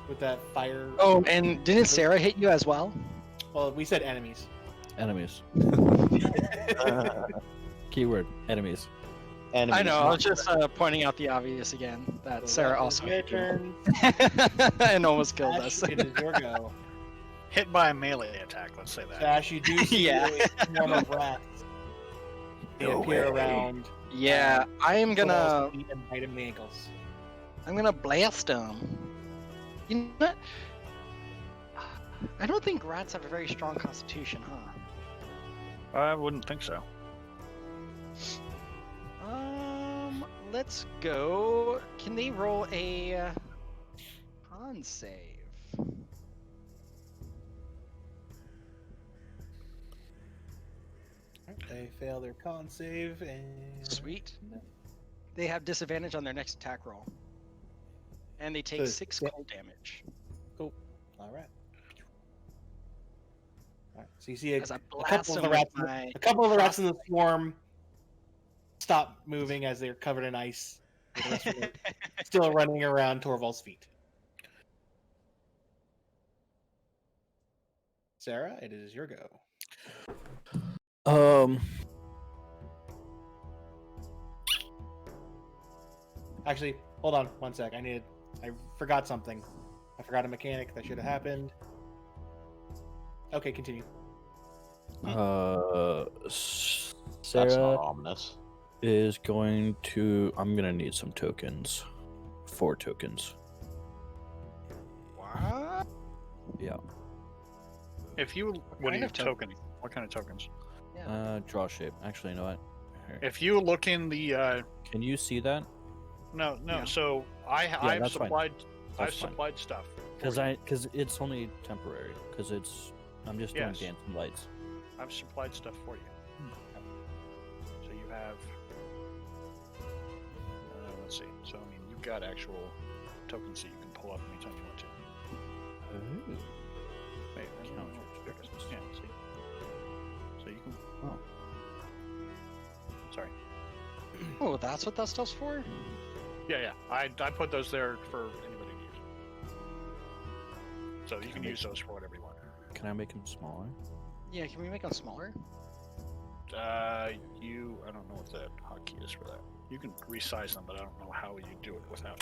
with that fire. Oh, and didn't Sarah hit you as well? Well, we said enemies. Enemies. Keyword enemies. Enemies, I know. I not was just pointing out the obvious again. That So Sarah that is also your hit you turn. and almost killed Ash, us. it is your go. Hit by a melee attack, let's say that. Ash, you do see Yeah. a swarm of rats. They No appear way. around. Yeah, I am gonna. Torvald's feet and bite him in the ankles. I'm gonna blast them. You know what? I don't think rats have a very strong constitution, huh? I wouldn't think so. Let's go. Can they roll a con save? They fail their con save and Sweet. They have disadvantage on their next attack roll. and they take So- 6 yeah. cold damage. Cool. All right. All right. So you see a As I blast couple of the them rats. with my A couple of the rats cross- in the swarm stop moving as they're covered in ice. With the rest of them still running around Torvald's feet. Sarah, it is your go. Actually, hold on one sec. I forgot something. I forgot a mechanic that should have happened. Okay, continue. That's not Sarah ominous. is going to. I'm gonna need some tokens. 4 tokens. What? Yeah. If you, what kind are you of token? token? What kind of tokens? Yeah. Draw shape. Actually, you know what? Here. If you look in the, Can you see that? no. Yeah. So I've that's fine. supplied, That's fine. supplied stuff. Because it's only temporary. Because I'm just doing Yes. dancing lights. I've supplied stuff for you. So you have. Let's see. So I mean, you've got actual tokens that you can pull up anytime you want to. Ooh. Wait, Count yeah. See. So you can. Oh. Sorry. Oh, that's what that stuff's for? Yeah. I put those there for anybody to use. So you can use those for whatever you want. Can I make them smaller? Yeah, can we make them smaller? I don't know what that hotkey is for that. You can resize them, but I don't know how you do it without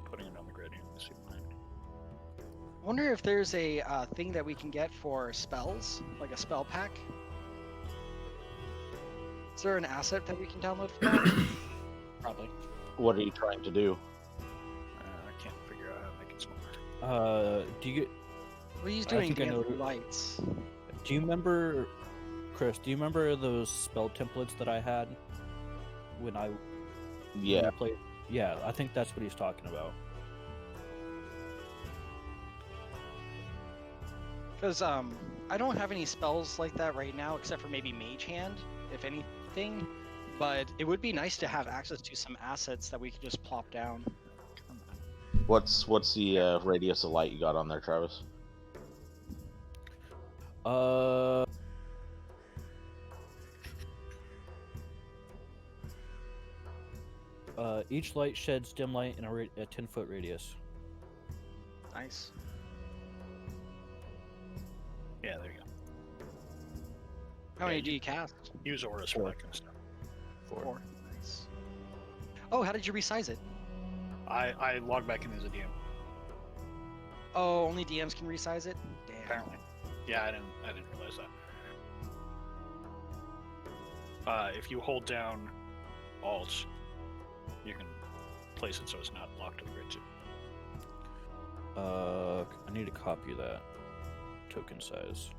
putting it on the grid. You can see mine. I wonder if there's a thing that we can get for spells, like a spell pack. Is there an asset that we can download for that? Probably. What are you trying to do? I can't figure out how to make it smaller. Do you What are you I doing? think I know Dancing who- lights. do you remember, Chris? Do you remember those spell templates that I had when I Yeah. played? Yeah, I think that's what he's talking about. Because I don't have any spells like that right now, except for maybe Mage Hand, if anything. But it would be nice to have access to some assets that we could just plop down. What's the radius of light you got on there, Travis? Each light sheds dim light in a 10-foot radius. Nice. Yeah, there you go. How Yeah, many do you cast? Use auras for that kind of stuff. 4. Nice. Oh, how did you resize it? I log back in as a DM. Oh, only DMs can resize it? Damn. Apparently. Yeah, I didn't realize that. If you hold down Alt, you can place it so it's not locked to the grid too. I need to copy that token size.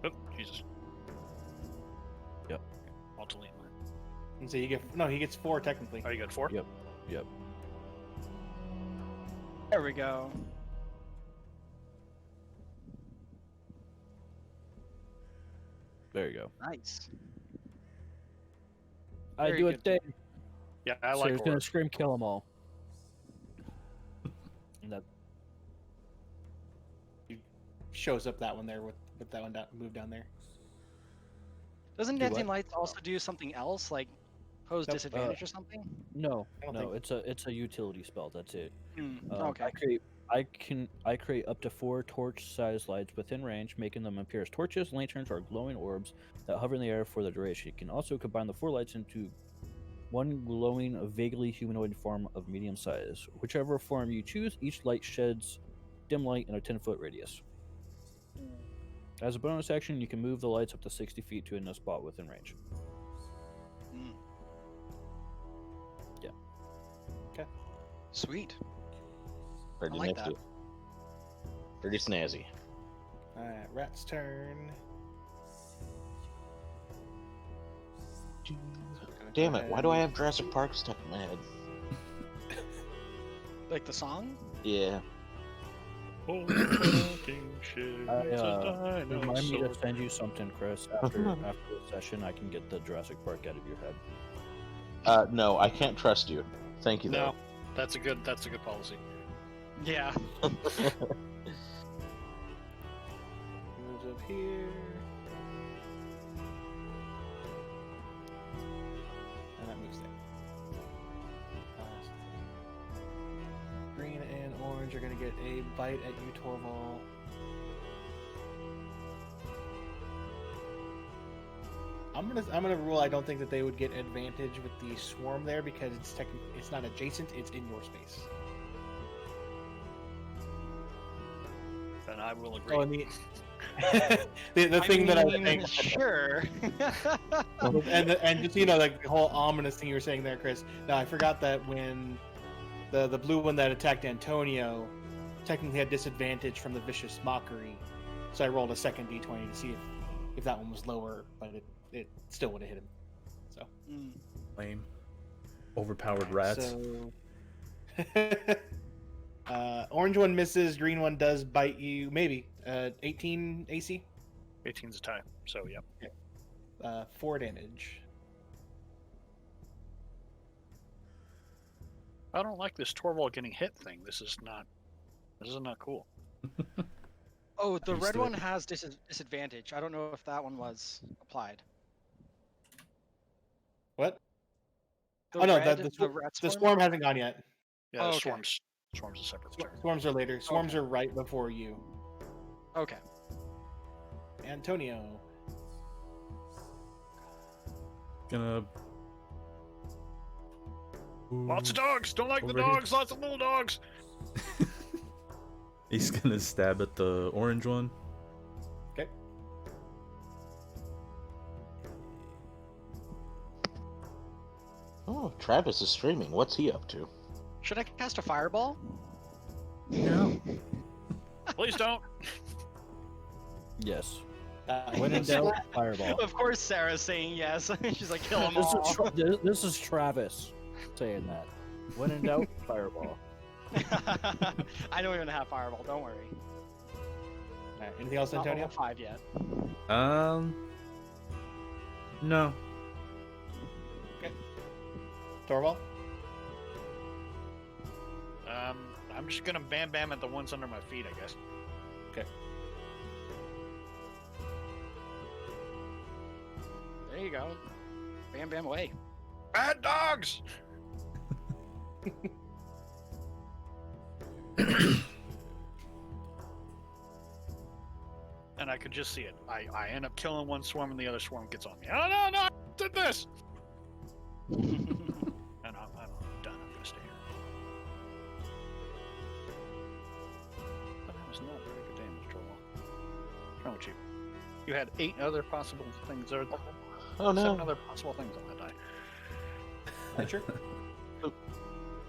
Oh, Jesus. Yep. Alt delete mine. And so he gets 4 technically. Oh, you got 4? Yep. Yep. There we go. There you go. Nice. I Very do a good. thing. Yeah, I So like he's gonna auras. scream kill them all. And that Shows up that one there with that one move down there. Doesn't Do Dancing what? Lights also do something else, like pose Nope. disadvantage or something? no, I don't no, think- it's a utility spell. That's it. Okay. I create up to 4 torch-sized lights within range, making them appear as torches, lanterns, or glowing orbs that hover in the air for the duration. You can also combine the 4 lights into one glowing, vaguely humanoid form of medium size. Whichever form you choose, each light sheds dim light in a 10-foot radius. As a bonus action, you can move the lights up to 60 feet to a spot within range. Mm. Yeah. Sweet. Pretty like nifty. that. Pretty snazzy. Alright, Rat's turn. Damn it! Why do I have Jurassic Park stuck in my head? Like the song? Yeah. Holy fucking shit, it's a Remind me to dinosaur. send you something, Chris. After the session, I can get the Jurassic Park out of your head. No, I can't trust you. Thank you, No, that's a good policy. Yeah. Moves up here. And that moves there. Green and orange are going to get a bite at you, Torvald. I'm gonna rule I don't think that they would get advantage with the swarm there because it's not adjacent, it's in your space. Then I will agree. Oh, and the thing that I think, sure. and just like the whole ominous thing you were saying there, Chris. Now I forgot that when the blue one that attacked Antonio technically had disadvantage from the vicious mockery, so I rolled a second d20 to see if that one was lower, but it still would have hit him. So Lame. Overpowered rats. So orange one misses, green one does bite you. Maybe 18 AC. 18's a tie, so yep. 4 damage. I don't like this Torvald getting hit thing. This is not cool. Oh, the Used red to one it. has disadvantage. I don't know if that one was applied. What? The Oh no, red, the red swarm hasn't gone yet. Yeah, Oh, the okay. swarm's a separate turn. Swarms are later. Swarms Okay. are right before you. Okay. Antonio. Gonna. Lots of dogs. Don't like the Over here. dogs. Lots of little dogs. He's gonna stab at the orange one. Okay. Oh, Travis is streaming. What's he up to? Should I cast a fireball? No. Please don't. Yes. When in doubt, fireball. Of course, Sarah's saying yes. She's like, kill them This all. is, this is Travis saying that. When in doubt, fireball. I don't even have fireball. Don't worry. Alright, anything else, Not Antonio? level 5 yet. No. Torvald? I'm just gonna bam at the ones under my feet, I guess. Okay. There you go. Bam away. Bad dogs. And I could just see it. I end up killing one swarm and the other swarm gets on me. Oh no, I did this! And I'm done. I'm gonna stay here. But that was not very good damage, Torvald. What's wrong with you? You had 8 other possible things, or Oh 7 no. other possible things on that die. Archer?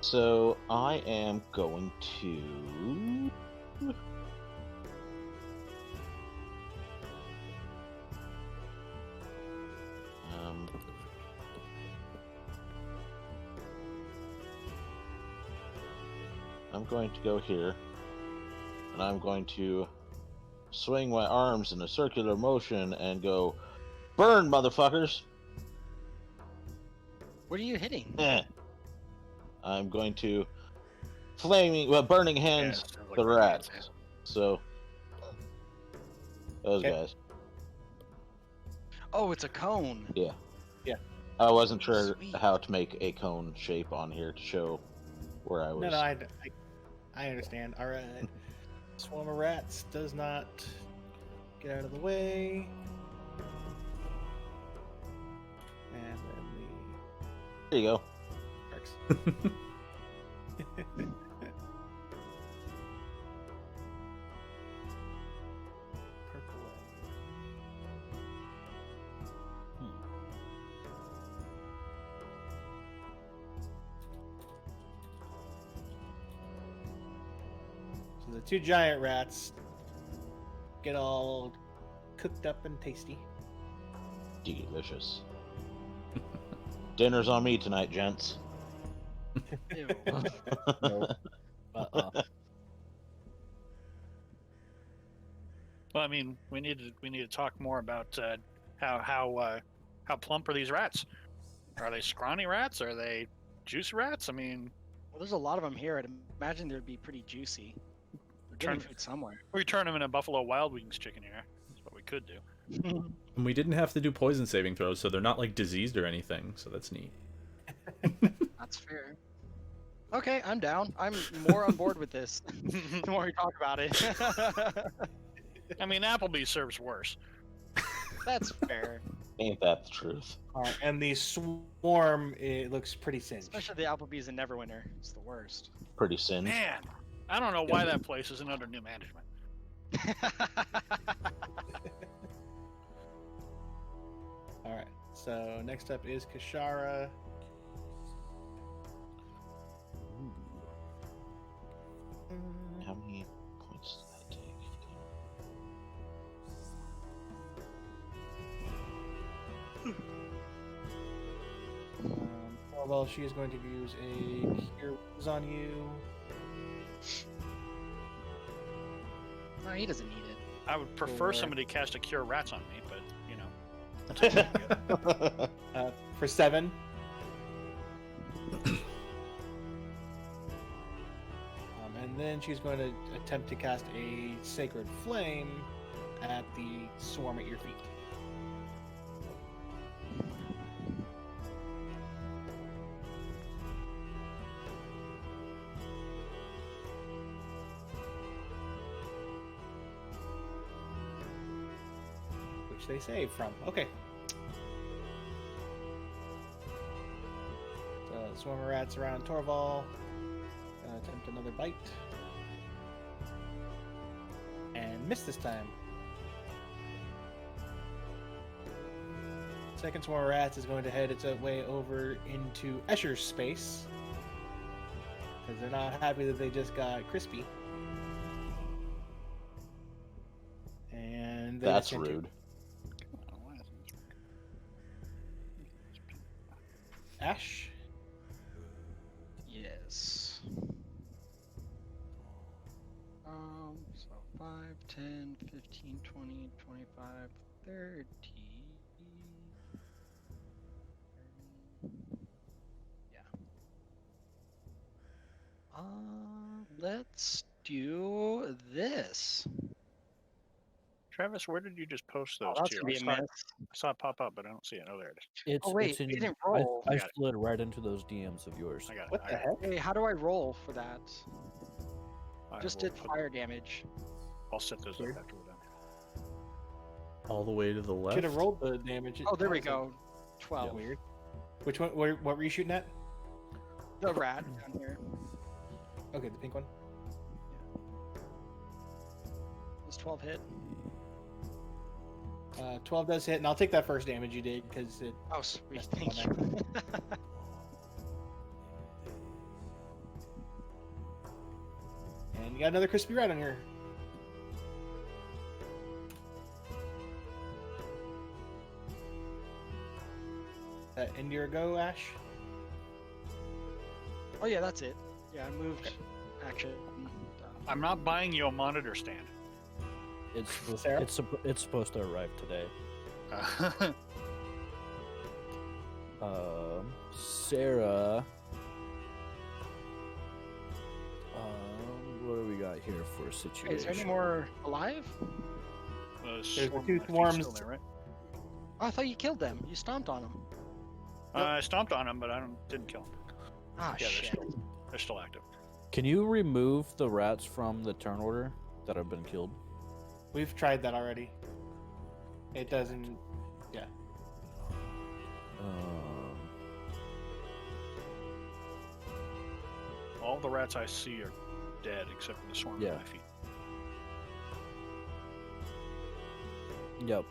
So I am going to. I'm going to go here, and I'm going to swing my arms in a circular motion and go, burn, motherfuckers! What are you hitting? Eh. I'm going to burning hands Yeah, sounds like the burning rats. hands. So those Okay. guys. Oh, it's a cone. Yeah. Yeah. I wasn't sure Sweet. how to make a cone shape on here to show where I was. No, I understand. All right. Swarm of rats does not get out of the way. And then There you go. the sharks. Purple. So the 2 giant rats get all cooked up and tasty. Delicious. Dinner's on me tonight, gents. Ew. Nope. Well, I mean, we need to talk more about how plump are these rats? Are they scrawny rats? Are they juice rats? I mean, Well, there's a lot of them here. I'd imagine they'd be pretty juicy. They're getting Turn- food somewhere. we turn them into Buffalo Wild Wings chicken here. That's what we could do. And we didn't have to do poison saving throws, so they're not like diseased or anything. So that's neat. That's fair. Okay, I'm down. I'm more on board with this. The more we talk about it. I mean, Applebee's serves worse. That's fair. Ain't that the truth? All right, and the swarm, it looks pretty singed. Especially the Applebee's in Neverwinter. It's the worst. Pretty singed. Man, I don't know why that place isn't under new management. All right, so next up is Kashara. How many points does that take? Torvald, she is going to use a Cure Wounds on you. No, he doesn't need it. I would prefer Or- somebody cast a Cure Rats on me, but, you know. For 7. And then she's going to attempt to cast a Sacred Flame at the swarm at your feet. Which they save from. Okay. So swarm of rats around Torvald. Gonna attempt another bite. And miss this time. Second swarm of rats is going to head its way over into Escher's space. Because they're not happy that they just got crispy. And they That's just enter- rude. Ash. Yes. So 5, 10, 15, 20, 25, 30. Yeah. Let's do this. Travis, where did you just post Oh, those that's to? gonna be a I mess. saw it pop up, but I don't see it. Oh, there it is. It's, Oh wait, it's in, we didn't I, roll. I Got it. slid right into those DMs of yours. I got it. What I the got it. heck? Hey, how do I roll for that? I Just will did put- fire damage. I'll set those Weird. up after we're done. All the way to the left. Should have rolled the damage. Oh, there we That was go. 12. Weird. Which one? What were you shooting at? The rat down here. Okay, the pink one. Does 12 hit? 12 does hit, and I'll take that first damage you did because it. Oh, sweet. That's the Thank one you. And you got another crispy rat on here. That end your go, Ash. Oh, yeah, that's it. Yeah, I moved action. I'm not buying you a monitor stand. Sarah? It's supposed to arrive today. Sarah. What do we got here for a Hey, situation? is there any more alive? There's the two my feet's swarms. still there, right? Oh, I thought you killed them. You stomped on them. I stomped on them, but didn't kill them. Ah, Yeah, shit. they're still active. Can you remove the rats from the turn order that have been killed? We've tried that already. It doesn't. Yeah. All the rats I see are dead except for the swarm Yeah. at my feet. Yep.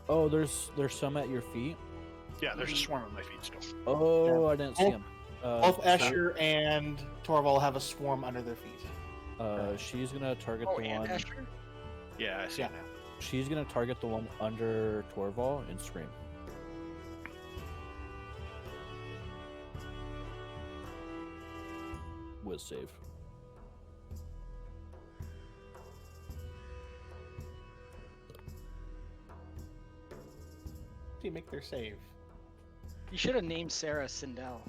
Oh, there's some at your feet. Yeah, there's a swarm at my feet still. Oh, I didn't see Both- them. Both Escher and Torvald have a swarm under their feet. She's gonna target Oh, the and one. Escher? Yeah, I see Yeah. it now. She's gonna target the one under Torvald and scream. With save. Do you make their save? You should have named Sarah Sindel.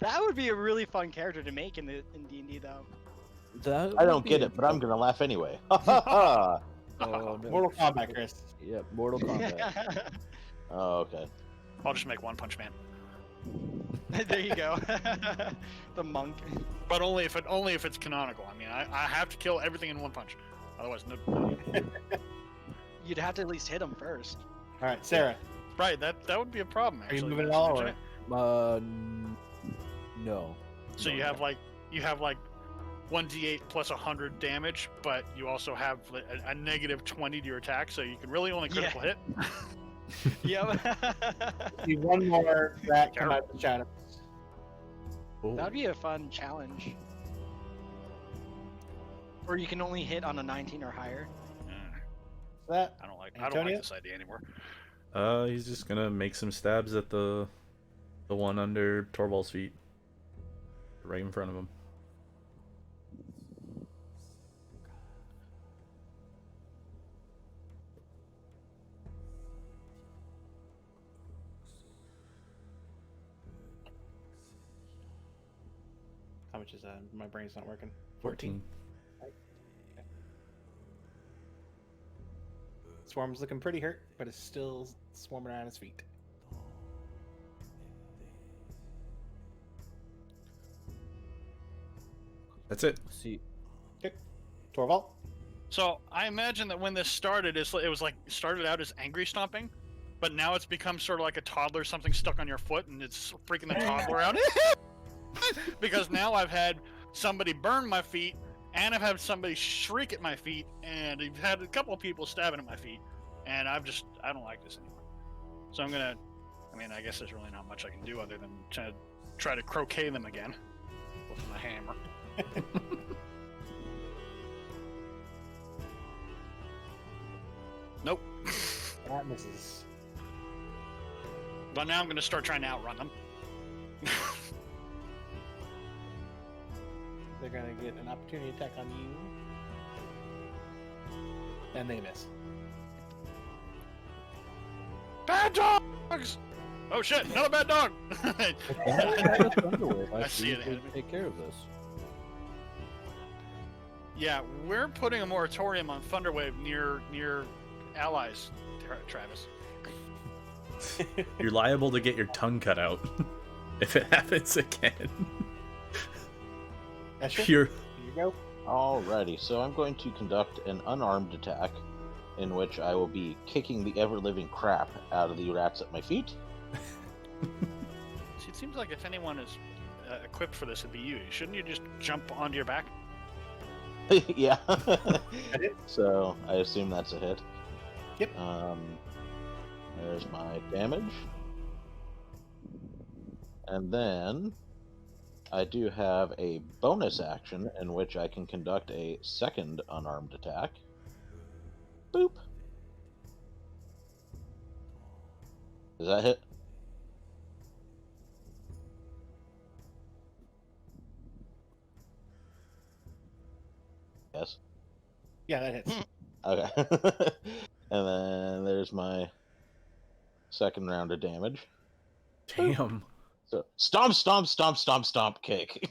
That would be a really fun character to make in D&D though. That I would don't be get it, but I'm interesting. gonna laugh anyway. Ha ha ha! Oh, no. Mortal Kombat, Chris. Yep, Mortal Kombat. Oh, okay. I'll just make One Punch Man, There you go. The monk. but only if it's canonical. I mean, I have to kill everything in one punch, otherwise no. You'd have to at least hit him first. All right, Sarah. Right, that would be a problem. Are you Actually, moving at now all, that you or- mention No. it. So you have like 1d8 plus 100 damage, but you also have a negative 20 to your attack, so you can really only critical hit. Yep. See one more that come out of the shadows. Oh. That'd be a fun challenge. Or you can only hit on a 19 or higher. That I don't like Antonio? this idea anymore. He's just gonna make some stabs at the one under Torvald's feet, right in front of him. how much is that? My brain's not working. 14. Swarm's looking pretty hurt, but is still swarming around his feet. That's it. See, Torvald. So I imagine that when this started, it was like started out as angry stomping, but now it's become sort of like a toddler, something stuck on your foot, and it's freaking the toddler out. Because now I've had somebody burn my feet, and I've had somebody shriek at my feet, and I've had a couple of people stabbing at my feet, and I don't like this anymore. So I guess there's really not much I can do other than try to croquet them again with my hammer. Nope. That misses. But now I'm going to start trying to outrun them. They're gonna get an opportunity attack on you, and they miss. Bad dogs! Oh shit, another bad dog! I I see it ahead of me. Take care of this. Yeah, we're putting a moratorium on Thunderwave near allies, Travis. You're liable to get your tongue cut out if it happens again. Escher, You're here you go. Alrighty, so I'm going to conduct an unarmed attack in which I will be kicking the ever-living crap out of the rats at my feet. See, it seems like if anyone is equipped for this, it'd be you. Shouldn't you just jump onto your back? Yeah. So I assume that's a hit. Yep. There's my damage. And then I do have a bonus action in which I can conduct a second unarmed attack. Boop. Does that hit? Yes. Yeah, that hits. Okay. And then there's my second round of damage. damn. So stomp, stomp, stomp, stomp, stomp, kick.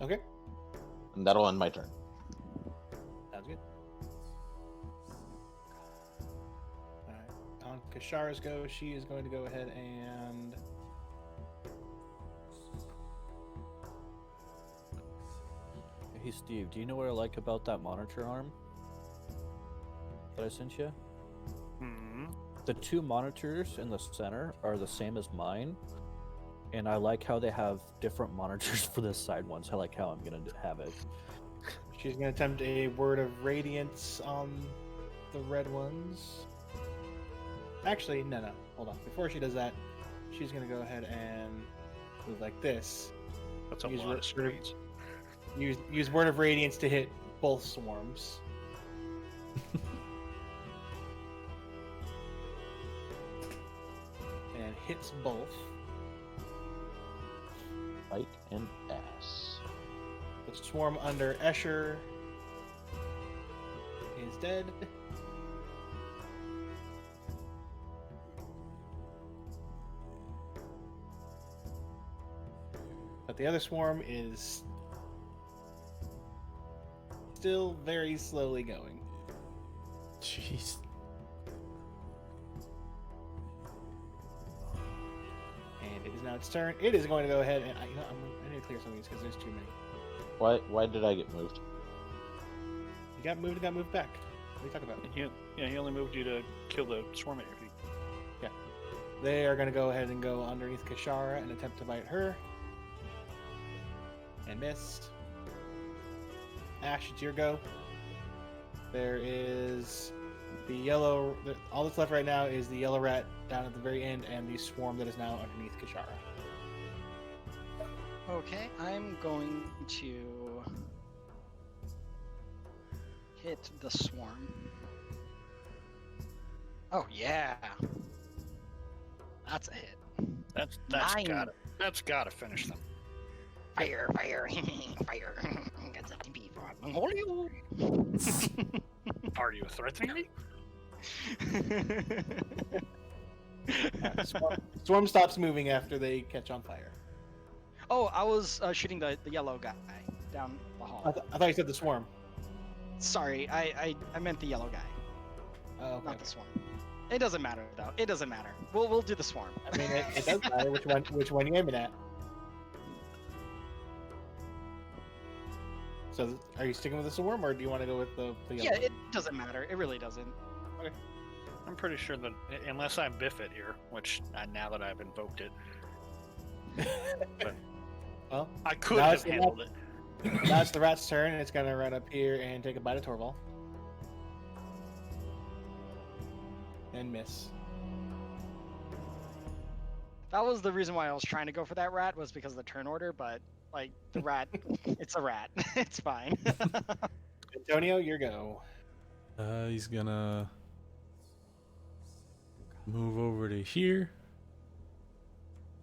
Okay, And that'll end my turn. sounds good. Alright, on Kashara's go, she is going to go ahead and... Hey Steve, do you know what I like about that monitor arm that I sent you? Hmm. The two monitors in the center are the same as mine, and I like how they have different monitors for the side ones. I like how I'm gonna have it. She's going to attempt a Word of Radiance on the red ones. Actually, no. Hold on. Before she does that, she's going to go ahead and move like this. That's a Use lot ro- of screens. Use Word of Radiance to hit both swarms. And hits both. Bite and ass. The swarm under Escher is dead. But the other swarm is still very slowly going. Jeez. And it is now its turn. It is going to go ahead and I need to clear some of these because there's too many. Why did I get moved? You got moved and got moved back. What are you talking about? He only moved you to kill the swarm at your feet. They are going to go ahead and go underneath Kashara and attempt to bite her. And miss. Ash, it's your go. There is the yellow... All that's left right now is the yellow rat down at the very end and the swarm that is now underneath Kashara. Okay, I'm going to hit the swarm. Oh yeah, that's a hit. That's 9. gotta finish them. Fire, fire, fire. Got something before I hold you. Are you threatening me? Swarm stops moving after they catch on fire. Oh, I was shooting the yellow guy down the hall. I thought you said the swarm. Sorry, I meant the yellow guy, Oh, okay. not the swarm. It doesn't matter though. It doesn't matter. We'll do the swarm. I mean, it does matter which one you're aiming at. So, are you sticking with the swarm, or do you want to go with the yellow? Yeah, it doesn't matter. It really doesn't. I'm pretty sure that unless I biff it here, which now that I've invoked it, but Well, I could now have it's the handled it. now it's the rat's turn, and it's gonna run up here and take a bite of Torvald. And miss. That was the reason why I was trying to go for that rat, was because of the turn order, but like the rat, it's a rat. It's fine. Antonio, your go. He's gonna move over to here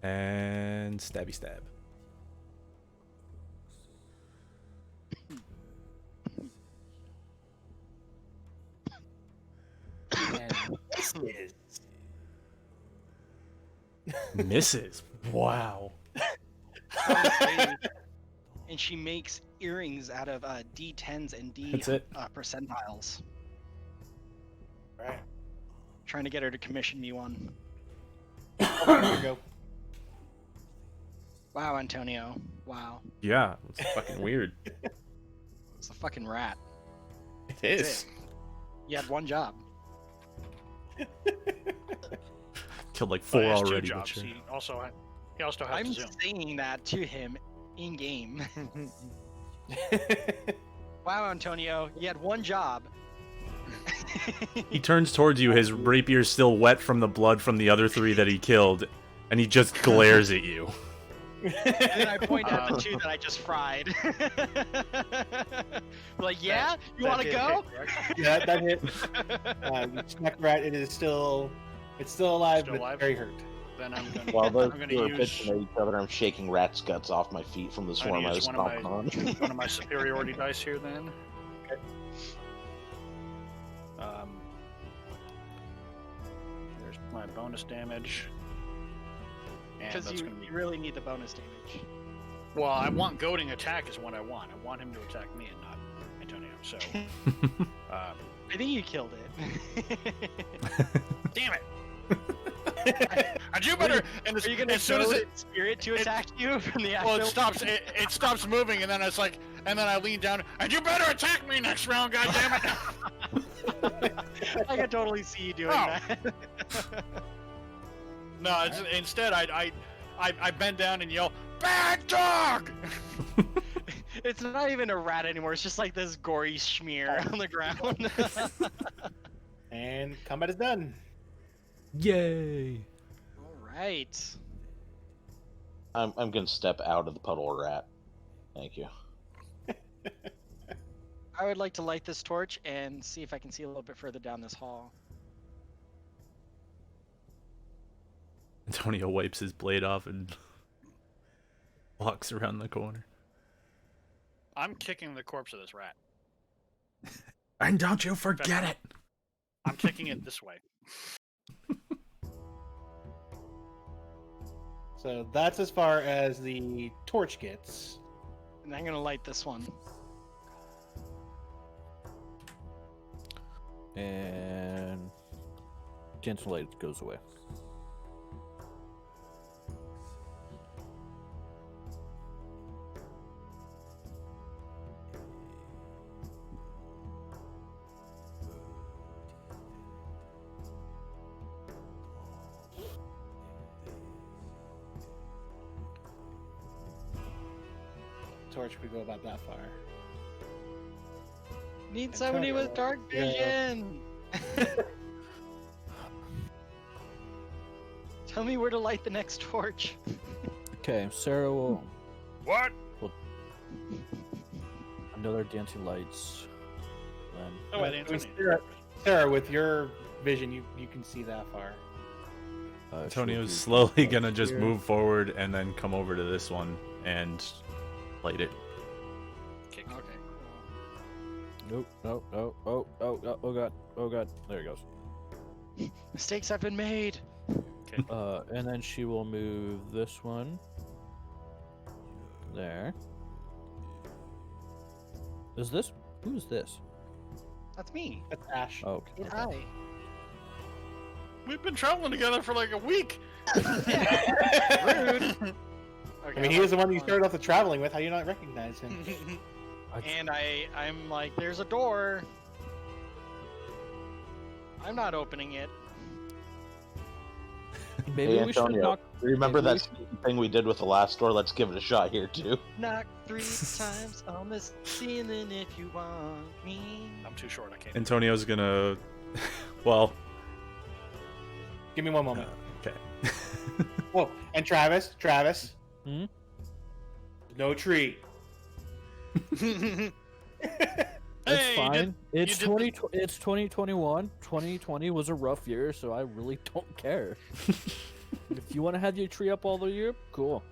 and stabby stab. And Misses. Wow. And she makes earrings out of D10s and D That's it. percentiles. Right. Trying to get her to commission me one. Your go. Wow, Antonio. Wow. Yeah, it's fucking weird. It's a fucking rat. It That's is. it. You had one job. Killed like Well, 4 he has 2 already. jobs. But sure. He also has I'm to zoom. saying that to him in game. Wow, Antonio, you had one job. He turns towards you, his rapier's still wet from the blood from the other 3 that he killed, and he just glares at you. And then I point at the 2 that I just fried. Like, yeah? You want to go? Yeah, that hit. You smack the rat. It's still alive, Still but alive? very hurt. Then I'm gonna, While those I'm two are gonna use bitching at each other, I'm shaking rat's guts off my feet from the swarm I was use one of stomping on. one of my superiority dice here then. Okay. There's my bonus damage. And Because that's you gonna be really need the bonus damage. well. I want goading attack is what I want. I want him to attack me and not Antonio. So, I think you killed it. damn it! And you better. And Are you gonna as soon as it spirit to attack you from the well, actual? it stops. It stops moving, and then it's like, and then I lean down, and you better attack me next round, goddammit! I can totally see you doing Oh. that. No, it's, instead I bend down and yell, "Bad dog!" It's not even a rat anymore. It's just like this gory smear on the ground. And combat is done. Yay! All right. I'm gonna step out of the puddle of rat. Thank you. I would like to light this torch and see if I can see a little bit further down this hall. Antonio wipes his blade off and walks around the corner. I'm kicking the corpse of this rat. And don't you forget it. I'm kicking it this way. So that's as far as the torch gets. And I'm gonna light this one. And dancing light goes away. Torch could go about that far. Need And somebody with Tortle. dark vision. Tell me where to light the next torch. Okay, Sarah will What? another dancing lights. Then Oh, wait, I mean, Antonio. Sarah, with your vision, you can see that far. Antonio's she'll slowly do gonna just here. move forward and then come over to this one and light it. Kick. Okay, Nope. Oh god. Oh god. There it goes. cool. Mistakes have been made. And then she will move this one. There. Is this? Who's this? That's me. That's Ash. Oh, okay. Hey, hi. We've been traveling together for like a week. Rude. I Okay, mean, he was the one you started off the traveling with. How do you not recognize him? And I'm like, there's a door. I'm not opening it. Maybe Hey, we should Antonio, knock. remember maybe that thing we did with the last door? Let's give it a shot here too. Knock 3 times on the ceiling if you want me. I'm too short. I can't. Antonio's gonna. Well, Give me one moment. okay. Oh, and Travis. Hmm? No tree. That's Hey, you fine. did- It's you did 20. It's 2021. 2020 was a rough year, so I really don't care. If you want to have your tree up all the year, cool.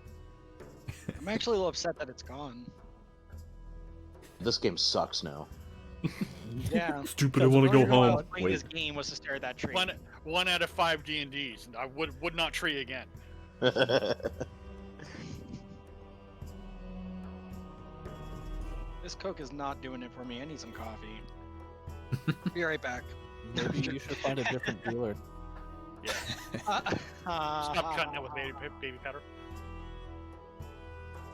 I'm actually a little upset that it's gone. This game sucks now. Yeah. Stupid, I Because want to of go all your home. Playing this game was to stare at that tree. One out of 5 D&Ds. I would not tree again. This Coke is not doing it for me. I need some coffee. Be right back. Maybe you should find a different dealer. Yeah. Stop cutting it with baby powder.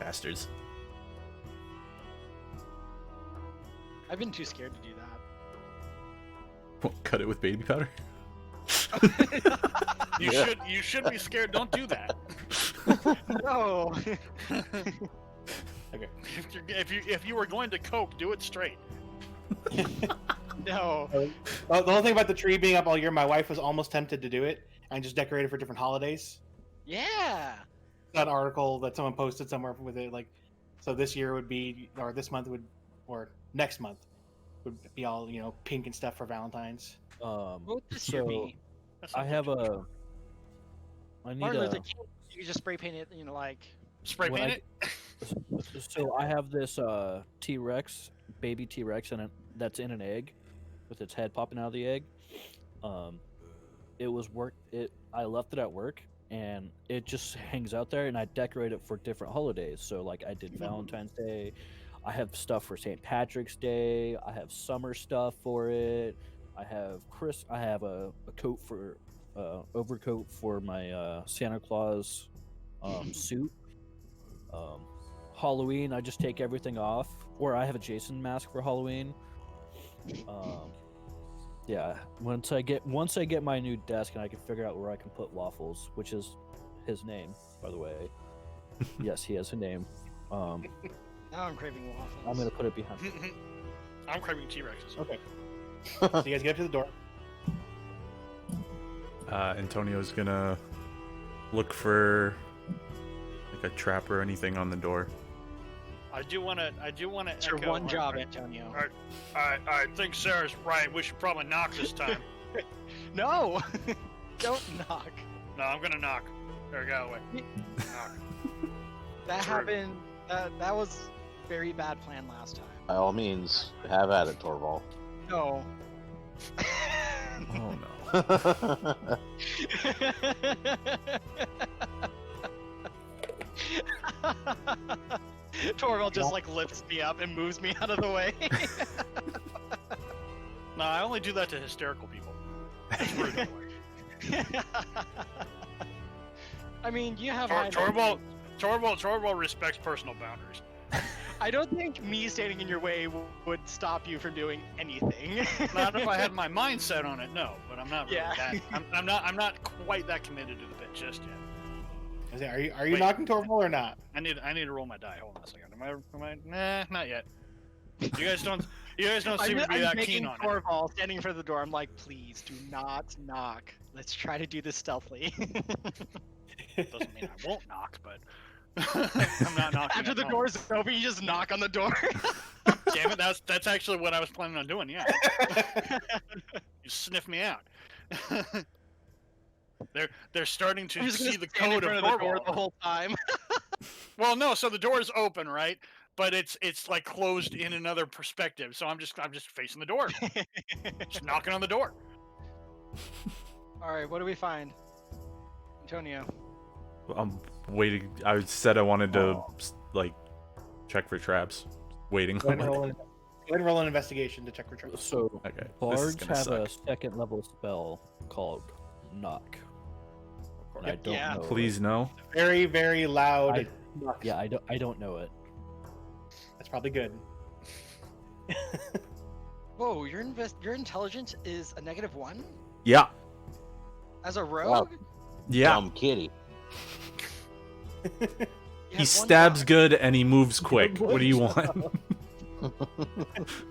Bastards. I've been too scared to do Won't cut it with baby powder. You Yeah. should be scared. Don't do that. that. No. Okay. If you were going to coke, do it straight. No. Well, the whole thing about the tree being up all year, my wife was almost tempted to do it and just decorate it for different holidays. Yeah. That article that someone posted somewhere with it, like, so this year would be, or this month would, or next month would be all, pink and stuff for Valentine's. What would this year So be? That's I not have good. I need Martin a. Luther King. You could just spray paint it, like. Spray when paint I- it. So I have this T-Rex, baby T-Rex, and that's in an egg, with its head popping out of the egg. It was I left it at work, and it just hangs out there, and I decorate it for different holidays. So like I did Valentine's Day, I have stuff for St. Patrick's Day, I have summer stuff for it. I have a coat for overcoat for my Santa Claus suit. Halloween, I just take everything off, or I have a Jason mask for Halloween. Yeah, once I get my new desk and I can figure out where I can put Waffles, which is his name, by the way. Yes, he has a name. Now I'm craving waffles. I'm gonna put it behind. I'm craving T-Rexes. Okay. So you guys get up to the door. Antonio's gonna look for like a trap or anything on the door. I do want to. It's your one job, Antonio. I think Sarah's right. We should probably knock this time. No! Don't knock. No, I'm gonna knock. There, go away. Knock. That True. happened. That was very bad plan last time. By all means, have at it, Torvald. No. Oh no. Torvald just like lifts me up and moves me out of the way. No, I only do that to hysterical people. It's rude that way. I mean, you have Torvald respects personal boundaries. I don't think me standing in your way would stop you from doing anything. Not if I had my mind set on it, no. But I'm not really Yeah. that. I'm not quite that committed to the bit just yet. I say, are you Wait. knocking Torvald or not? I need to roll my die. Hold on a second. Am I? Nah, not yet. You guys don't seem to be I'm that making keen on it. Torvald standing in front of the door. I'm like, please do not knock. Let's try to do this stealthily. Doesn't mean I won't knock, but I'm not knocking. After at the home. door's open, you just knock on the door. Damn it, that's actually what I was planning on doing. Yeah. You sniff me out. They're starting to I'm just gonna see the stand in code front of of the door Torvald. the whole time. Well, no. So the door is open, right? But it's like closed in another perspective. So I'm just facing the door, just knocking on the door. All right, what do we find, Antonio? I'm waiting. I said I wanted to like check for traps. Waiting Go ahead on and it. roll go ahead and roll an investigation to check for traps. So Okay. This is bards gonna have suck. a second level spell called knock. And I don't Yeah. know. Please no. Very, very loud. Yeah, I don't know it. That's probably good. Whoa, your intelligence is a -1 Yeah. as a rogue. Yeah. Dumb kitty. You He have one stabs knock. good and he moves quick. What do you want?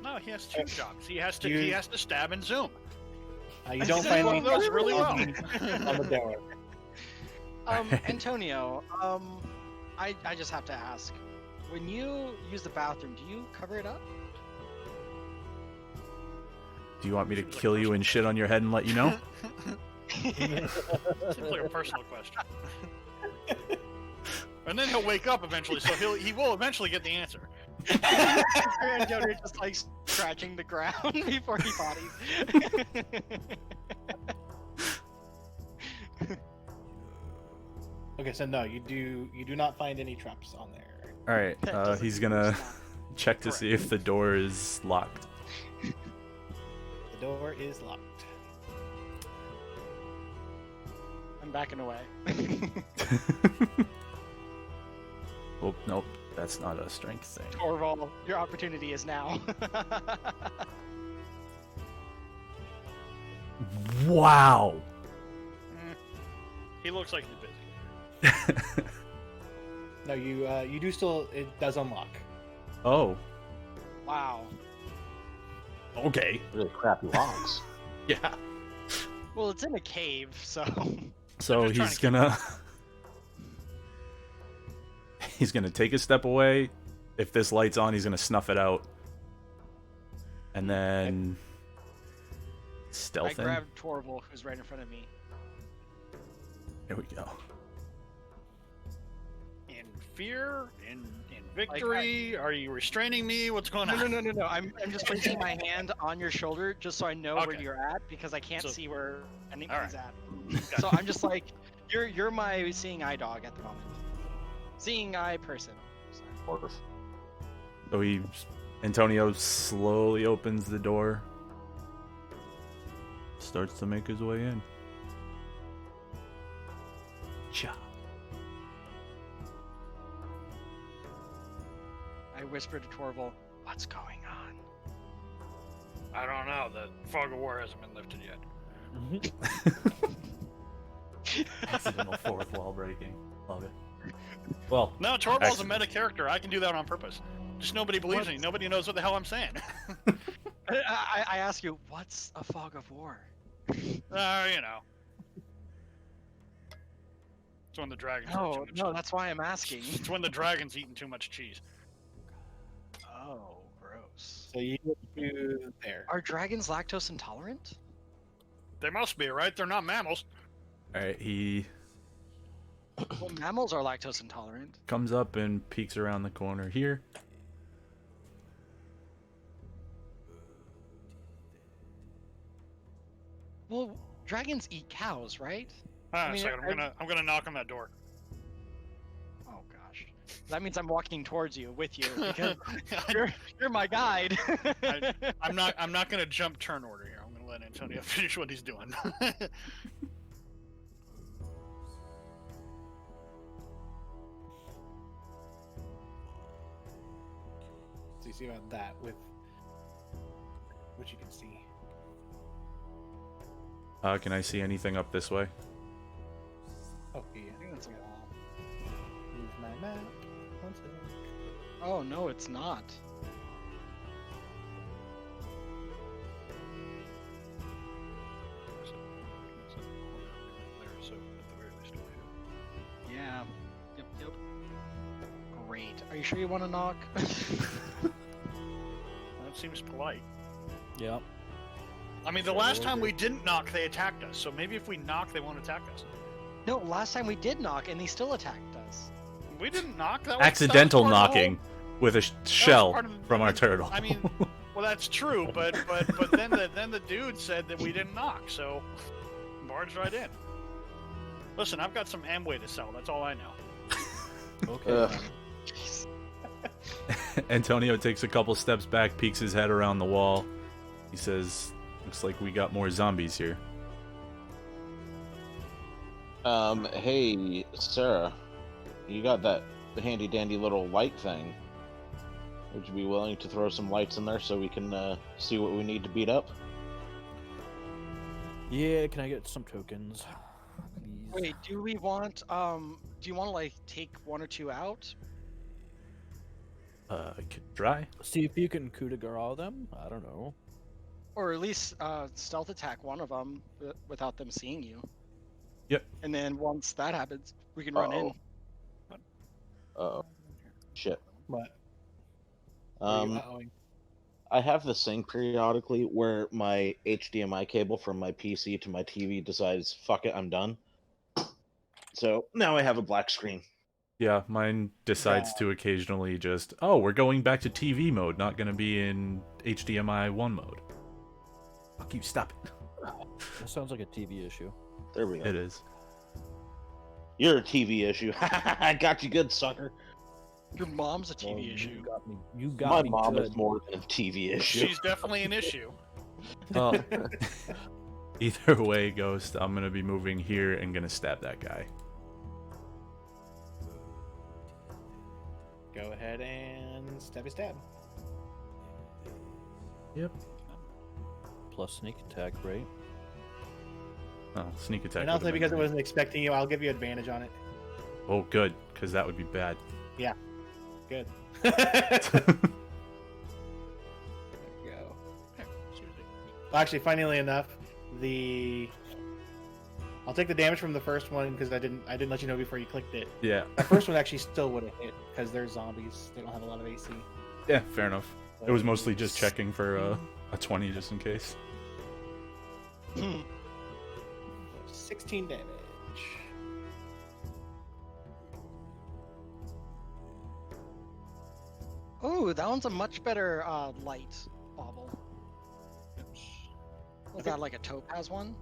No, he has two jobs. He has to You- stab and zoom. You don't This find is one any of those traps really well. on the door. Antonio, I just have to ask. When you use the bathroom, do you cover it up? Do you want me to kill you and shit on your head and let you know? Seems like a personal question. And then he'll wake up eventually, so he will eventually get the answer. Antonio just like scratching the ground before he bodies. Okay, so no, you do not find any traps on there. All right. That doesn't He's mean gonna it's not. check to see if the door is locked. The door is locked. I'm backing away. Oh nope, that's not a strength thing. Torvald, your opportunity is now. Wow. He looks like he's busy. No, you do still. It does unlock. Oh. Wow. Okay. Really crappy locks. Yeah. Well, it's in a cave, so. So I'm just trying he's to keep gonna he's gonna take a step away. If this light's on, he's gonna snuff it out, and then I stealth in. grabbed Torvald, who's right in front of me. There we go. In fear? In victory? Are you restraining me? What's going on? No. I'm just placing my hand on your shoulder just so I know where Okay. you're at because I can't So- see where anybody's Alright. at. So I'm just like, you're my seeing eye dog at the moment. Seeing eye person. Sorry. Dwarf. So Antonio slowly opens the door, starts to make his way in. Cha. I whispered to Torvald, "What's going on?" I don't know. The fog of war hasn't been lifted yet. Accidental fourth wall breaking. Love it. Well, No, Torvald's a Excellent. meta character. I can do that on purpose. Just nobody believes me. Nobody knows what the hell I'm saying. I ask you, what's a fog of war? You know. It's when the dragons. eat No, too much- no, that's why I'm asking. It's when the dragon's eating too much cheese. Oh, gross. So you do there. Are dragons lactose intolerant? They must be, right? They're not mammals. all right. He Well, mammals are lactose intolerant. comes up and peeks around the corner here. Well, dragons eat cows, right? Hold on I mean, a second. I'm gonna knock on that door. Oh gosh, that means I'm walking towards you with you because you're my guide. I'm not gonna jump turn order here. I'm gonna let Antonio finish what he's doing. So you see about that with what you can see. Can I see anything up this way? Oh yeah, I think that's a wall. move my map. One second. Oh no, it's not. Yeah. Yep. Great. Are you sure you want to knock? That seems polite. Yep. I mean, the last time we didn't knock, they attacked us. So maybe if we knock, they won't attack us. No, last time we did knock and they still attacked us. We didn't knock. That was Accidental that was part of the knocking with a shell part of the- from our turtle. I mean, well, that's true, but then the dude said that we didn't knock, so barged right in. Listen, I've got some Amway to sell. That's all I know. Okay. Ugh. Antonio takes a couple steps back, peeks his head around the wall. He says, "Looks like we got more zombies here." Hey, Sarah, you got that handy dandy little light thing. Would you be willing to throw some lights in there so we can see what we need to beat up? Yeah, can I get some tokens? Please. Wait, do we want do you want to like take one or two out? I could try. See if you can coup de grace them. I don't know. Or at least stealth attack one of them without them seeing you. Yep. And then once that happens, we can run in. Uh-oh. Shit. What? Are you Um, uh-ohing? I have this thing periodically where my HDMI cable from my PC to my TV decides, fuck it, I'm done. So now I have a black screen. Yeah, mine decides to occasionally just, oh, we're going back to TV mode, not gonna be in HDMI 1 mode. Fuck you, stop it. That sounds like a TV issue. There we go. It is. You're a TV issue. I got you good, sucker. Your mom's a TV Well, issue. You got me. You got My me mom good. is more than a TV issue. She's definitely an issue. Well, either way, Ghost, I'm gonna be moving here and gonna stab that guy. Go ahead and stabby stab. Yep. Plus sneak attack, right? Oh, sneak attack. And I'll would've say been because it great. wasn't expecting you, I'll give you advantage on it. Oh, good, because that would be bad. Good. Here, Go. Susie. Actually, funnily enough, I'll take the damage from the first one because I didn't let you know before you clicked it. Yeah. The first one actually still would have hit because they're zombies. They don't have a lot of AC. Yeah, fair enough. It was mostly just checking for a 20 just in case. 16 damage. Oh, that one's a much better light bauble. Was that like a topaz one?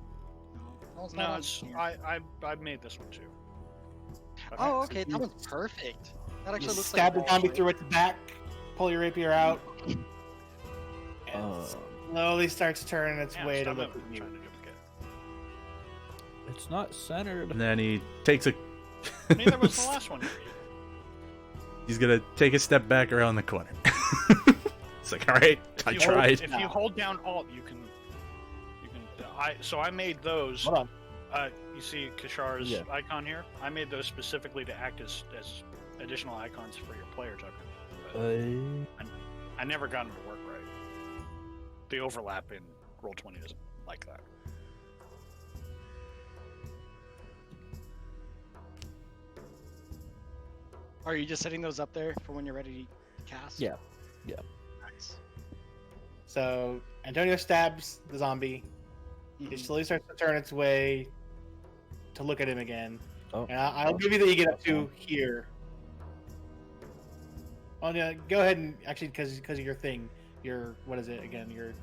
No, that one's No, not. it's on here. I made this one too. Oh, okay, that one's perfect. That You actually looks stab like the zombie through its back, pull your rapier out, and slowly starts turning its way to stop look moving. at I'm you. trying to duplicate. It's not centered. And then he takes a... Neither was the last one. He's gonna take a step back around the corner. It's like, alright, I You tried. If you hold down Alt, you can. So I made those. Hold on. You see Kashar's Yeah. icon here? I made those specifically to act as additional icons for your player token. But I never got them to work right. The overlap in Roll20 doesn't like that. Are you just setting those up there for when you're ready to cast? Yeah. Nice. So Antonio stabs the zombie. It Mhm. slowly starts to turn its way to look at him again. Oh. And I'll give you that you get up to here. Oh no, go ahead and actually because of your thing, your what is it again? Your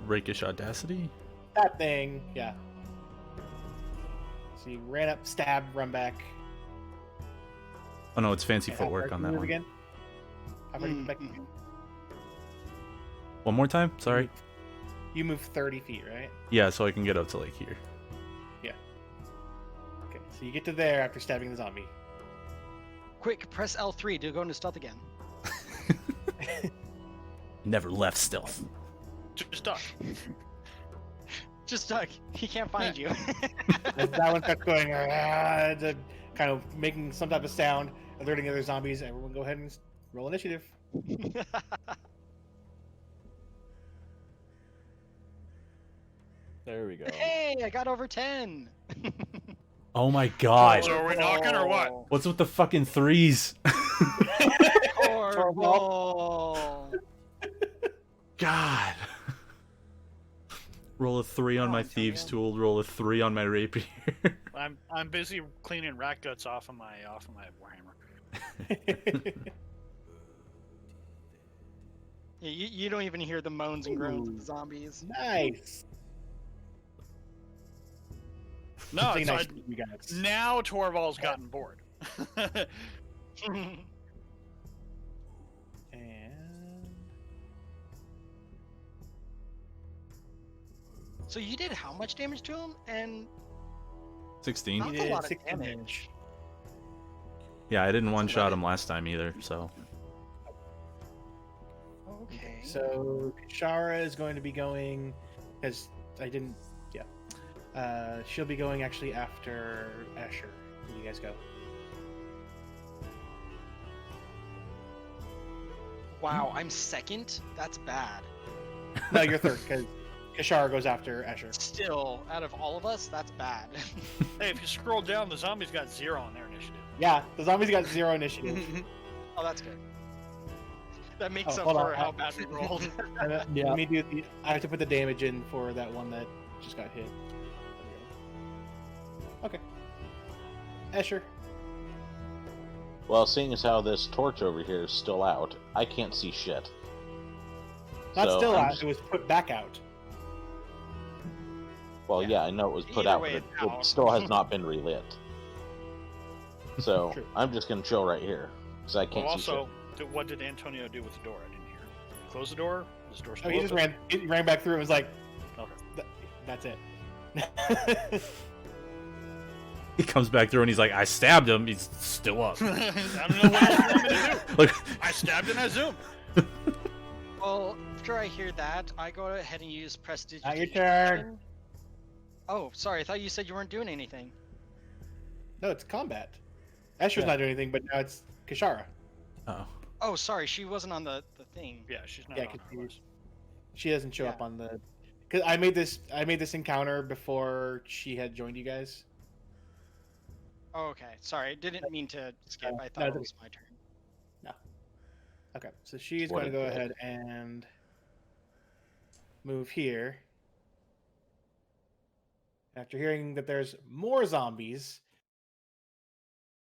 Rakish Audacity? that thing, yeah. So you ran up, stab, run back. Oh no, it's fancy And how footwork far on can that you move one. again? How far do you move back again? One more time? Sorry. You move 30 feet, right? Yeah, so I can get up to like here. Okay, so you get to there after stabbing the zombie. Quick, press L3 to go into stealth again. Never left stealth. Just duck. Just Doug, he can't find you. As that one starts going, kind of making some type of sound, alerting other zombies. Everyone go ahead and roll initiative. There we go. Hey, I got over 10. Oh my god. So are we knocking or what? What's with the fucking threes? Torvald. God. Roll a 3 on my thieves tool. Roll a 3 on my rapier. I'm busy cleaning rat guts off of my warhammer. Yeah, you don't even hear the moans and groans of the zombies. Nice. No, Something it's nice not- for you guys. now Torvald's gotten bored. And So you did how much damage to him? And 16. Not you a did lot of 16 damage. Yeah, I didn't one-shot him last time either, so... Okay. So Shara is going to be going, because I didn't, she'll be going actually after Escher. Where do you guys go? Wow, I'm second? That's bad. No, you're third, because Kashara goes after Escher. Still, out of all of us, that's bad. Hey, if you scroll down, the zombies got 0 on their initiative. Yeah, the zombies got 0 initiative. Oh, that's good. That makes Oh, up hold for on. how bad we rolled. Yeah. Let me do the. I have to put the damage in for that one that just got hit. There we go. Okay. Escher. Well, seeing as how this torch over here is still out, I can't see shit. Not So, still I'm out. just- It was put back out. Well, Yeah. yeah, I know it was put Either out, way, but it's out. it still has not been relit. So True. I'm just gonna chill right here because I can't Well, see also, what did Antonio do with the door? I didn't hear. Close the door? Was the door Oh, still he just open? ran. He ran back through and was like, Okay. "That's it." He comes back through and he's like, I stabbed him. He's still up. I don't know what else you want me to do. Like, I stabbed and I zoomed. Well, after I hear that, I go ahead and use prestige. Not your turn. Oh, sorry. I thought you said you weren't doing anything. No, it's combat. Escher's Yeah. not doing anything, but now it's Kashara. oh. Oh, sorry. She wasn't on the thing. Yeah, she's not Yeah, on our list. She doesn't show Yeah. up on the. Cause I made this encounter before she had joined you guys. Oh, okay. Sorry. Didn't mean to skip. I no, thought it's it was my turn. Okay, so she's What going to a go dick. ahead and move here. After hearing that there's more zombies,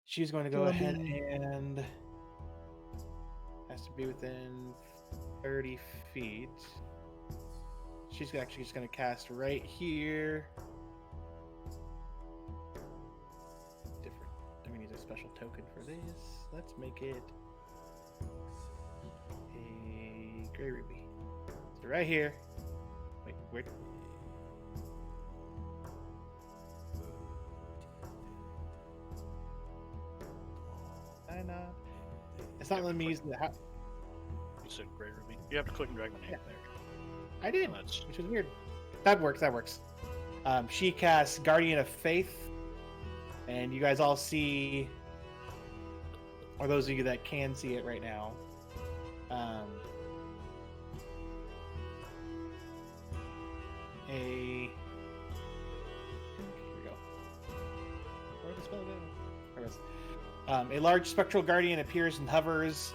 she's going to go ahead and has to be within 30 feet. She's actually just going to cast right here. Different. We need a special token for this. Let's make it a gray ruby. So right here. Wait, where? I not. It's not letting me use the. You said Grey Ruby. You have to click and drag the name Yeah. there. I did, Oh, that's which is weird. That works. That works. She casts Guardian of Faith, and you guys all see, or those of you that can see it right now. Here we go. Where the spell go? There it is. A large spectral guardian appears and hovers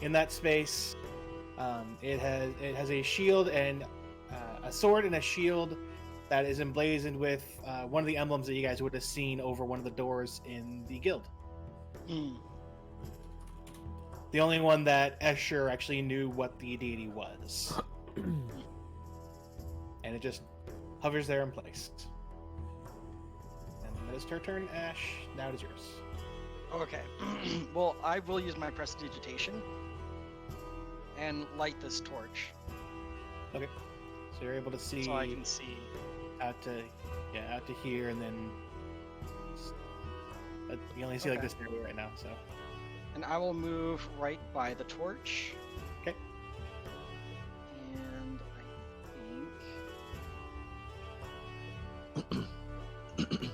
in that space. It has a shield and a sword and a shield that is emblazoned with one of the emblems that you guys would have seen over one of the doors in the guild. Hmm. The only one that Escher actually knew what the deity was. And it just hovers there in place. is her turn. Ash, now it is yours. Okay. Well, I will use my prestidigitation and light this torch Okay. So you're able to see so I can see. out to here, and then you only see like Okay. this area right now. So And I will move right by the torch. Okay. And I think.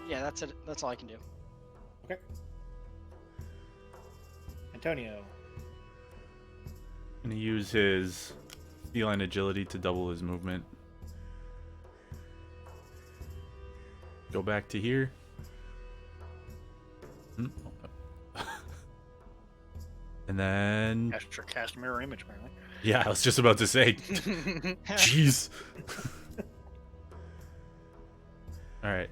Yeah, that's it. That's all I can do. okay. Antonio. Gonna use his feline agility to double his movement. Go back to here. And then, Escher cast mirror image, apparently. yeah, I was just about to say, jeez. All right,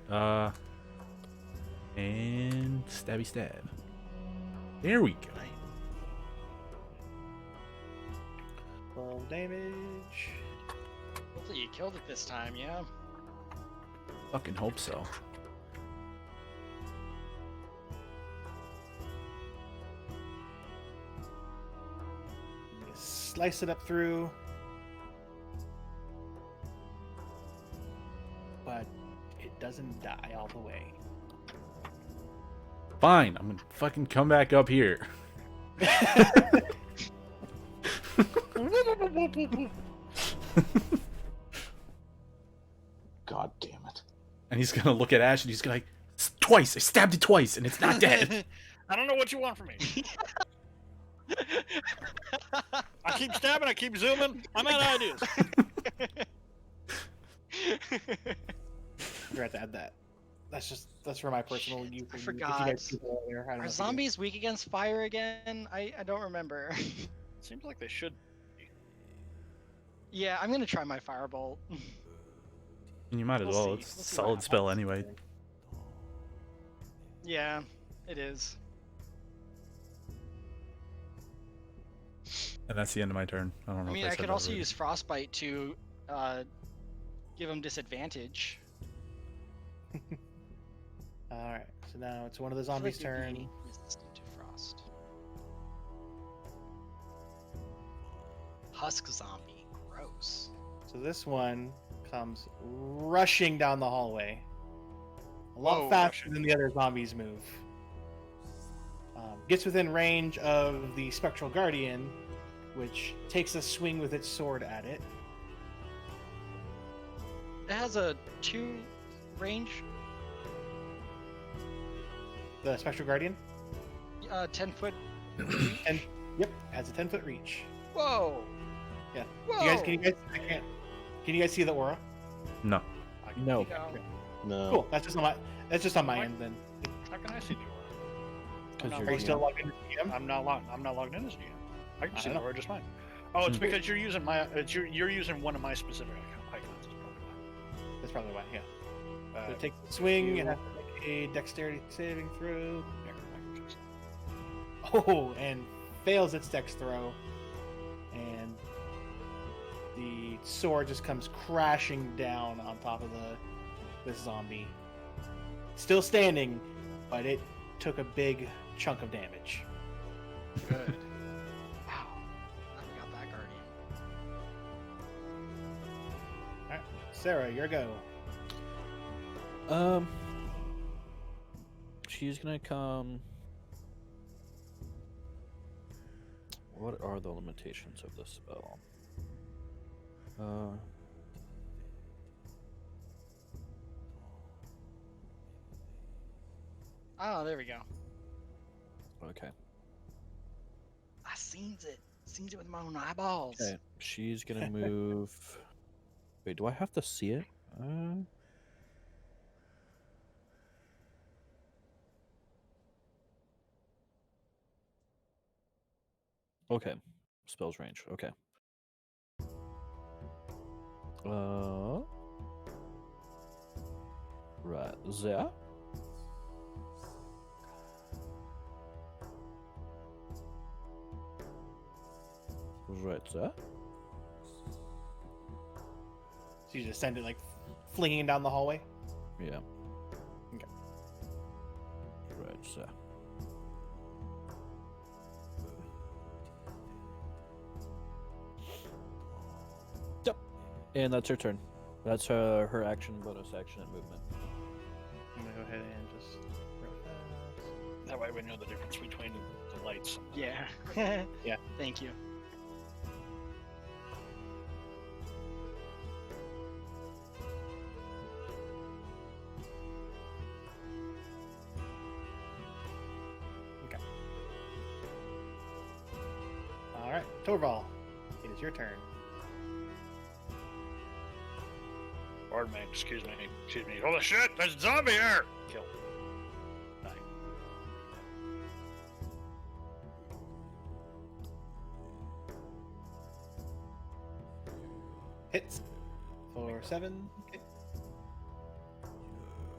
and stabby stab. There we go. 12 damage. Hopefully you killed it this time, yeah? Fucking hope so. You slice it up through. But it doesn't die all the way. Fine, I'm gonna fucking come back up here. God damn it. And he's gonna look at Ash and he's gonna like, twice, I stabbed it twice and it's not dead. I don't know what you want from me. I keep stabbing, I keep zooming. I'm out of ideas. You have to add that. That's for my personal use. I if you forgot. guys keep it earlier, I don't know Are if you do. zombies weak against fire again? I don't remember. Seems like they should. Yeah, I'm gonna try my firebolt. And you might as We'll well, see. it's We'll a see what solid spell happens. anyway. Yeah, it is. And that's the end of my turn. I don't know I mean, if I I said could that also already. use frostbite to give him disadvantage. Alright, so now it's one of the zombies' I feel like turn. they'd be resistant to frost. Husk zombie, gross. So this one comes rushing down the hallway. A lot Whoa, faster rushing. than the other zombies move. Gets within range of the Spectral Guardian, which takes a swing with its sword at it. It has a 2 range, The Spectral Guardian? 10 foot. And yep, has a 10-foot reach. Whoa! Yeah. Whoa! Can you guys see the aura? No. No. No. Cool. That's just on my end then. How can I see the aura? Because I'm Are you're you still GM. logged into GM? I'm not logged in as GM. I can I see don't the know. aura just fine. Oh, it's Hmm. because you're using my. You're using one of my specific icons. Is probably why. That's probably why, yeah. So Uh, take the swing you- and have to make a dexterity saving throw. here, I can fix it. Oh, and fails its dex throw. And the sword just comes crashing down on top of this zombie. Still standing, but it took a big chunk of damage. Good. Wow. I got that guardian. Alright, Sarah, your go. She's gonna come. What are the limitations of this spell? Oh, there we go. Okay. I sees it. Sees it with my own eyeballs. Okay. She's gonna move. Wait, do I have to see it? Okay. Spells range. Okay. Right there. Right there. So you just send it like flinging down the hallway. Yeah. Okay. Right. So. Yep. And that's her turn. That's her action, bonus action, and movement. I'm gonna go ahead and just. That way we know the difference between the lights. Yeah. Yeah. Thank you. All right, Torvald, it is your turn. Pardon me, excuse me. Holy shit, there's a zombie here! Kill. Die. Hits for 7. Okay.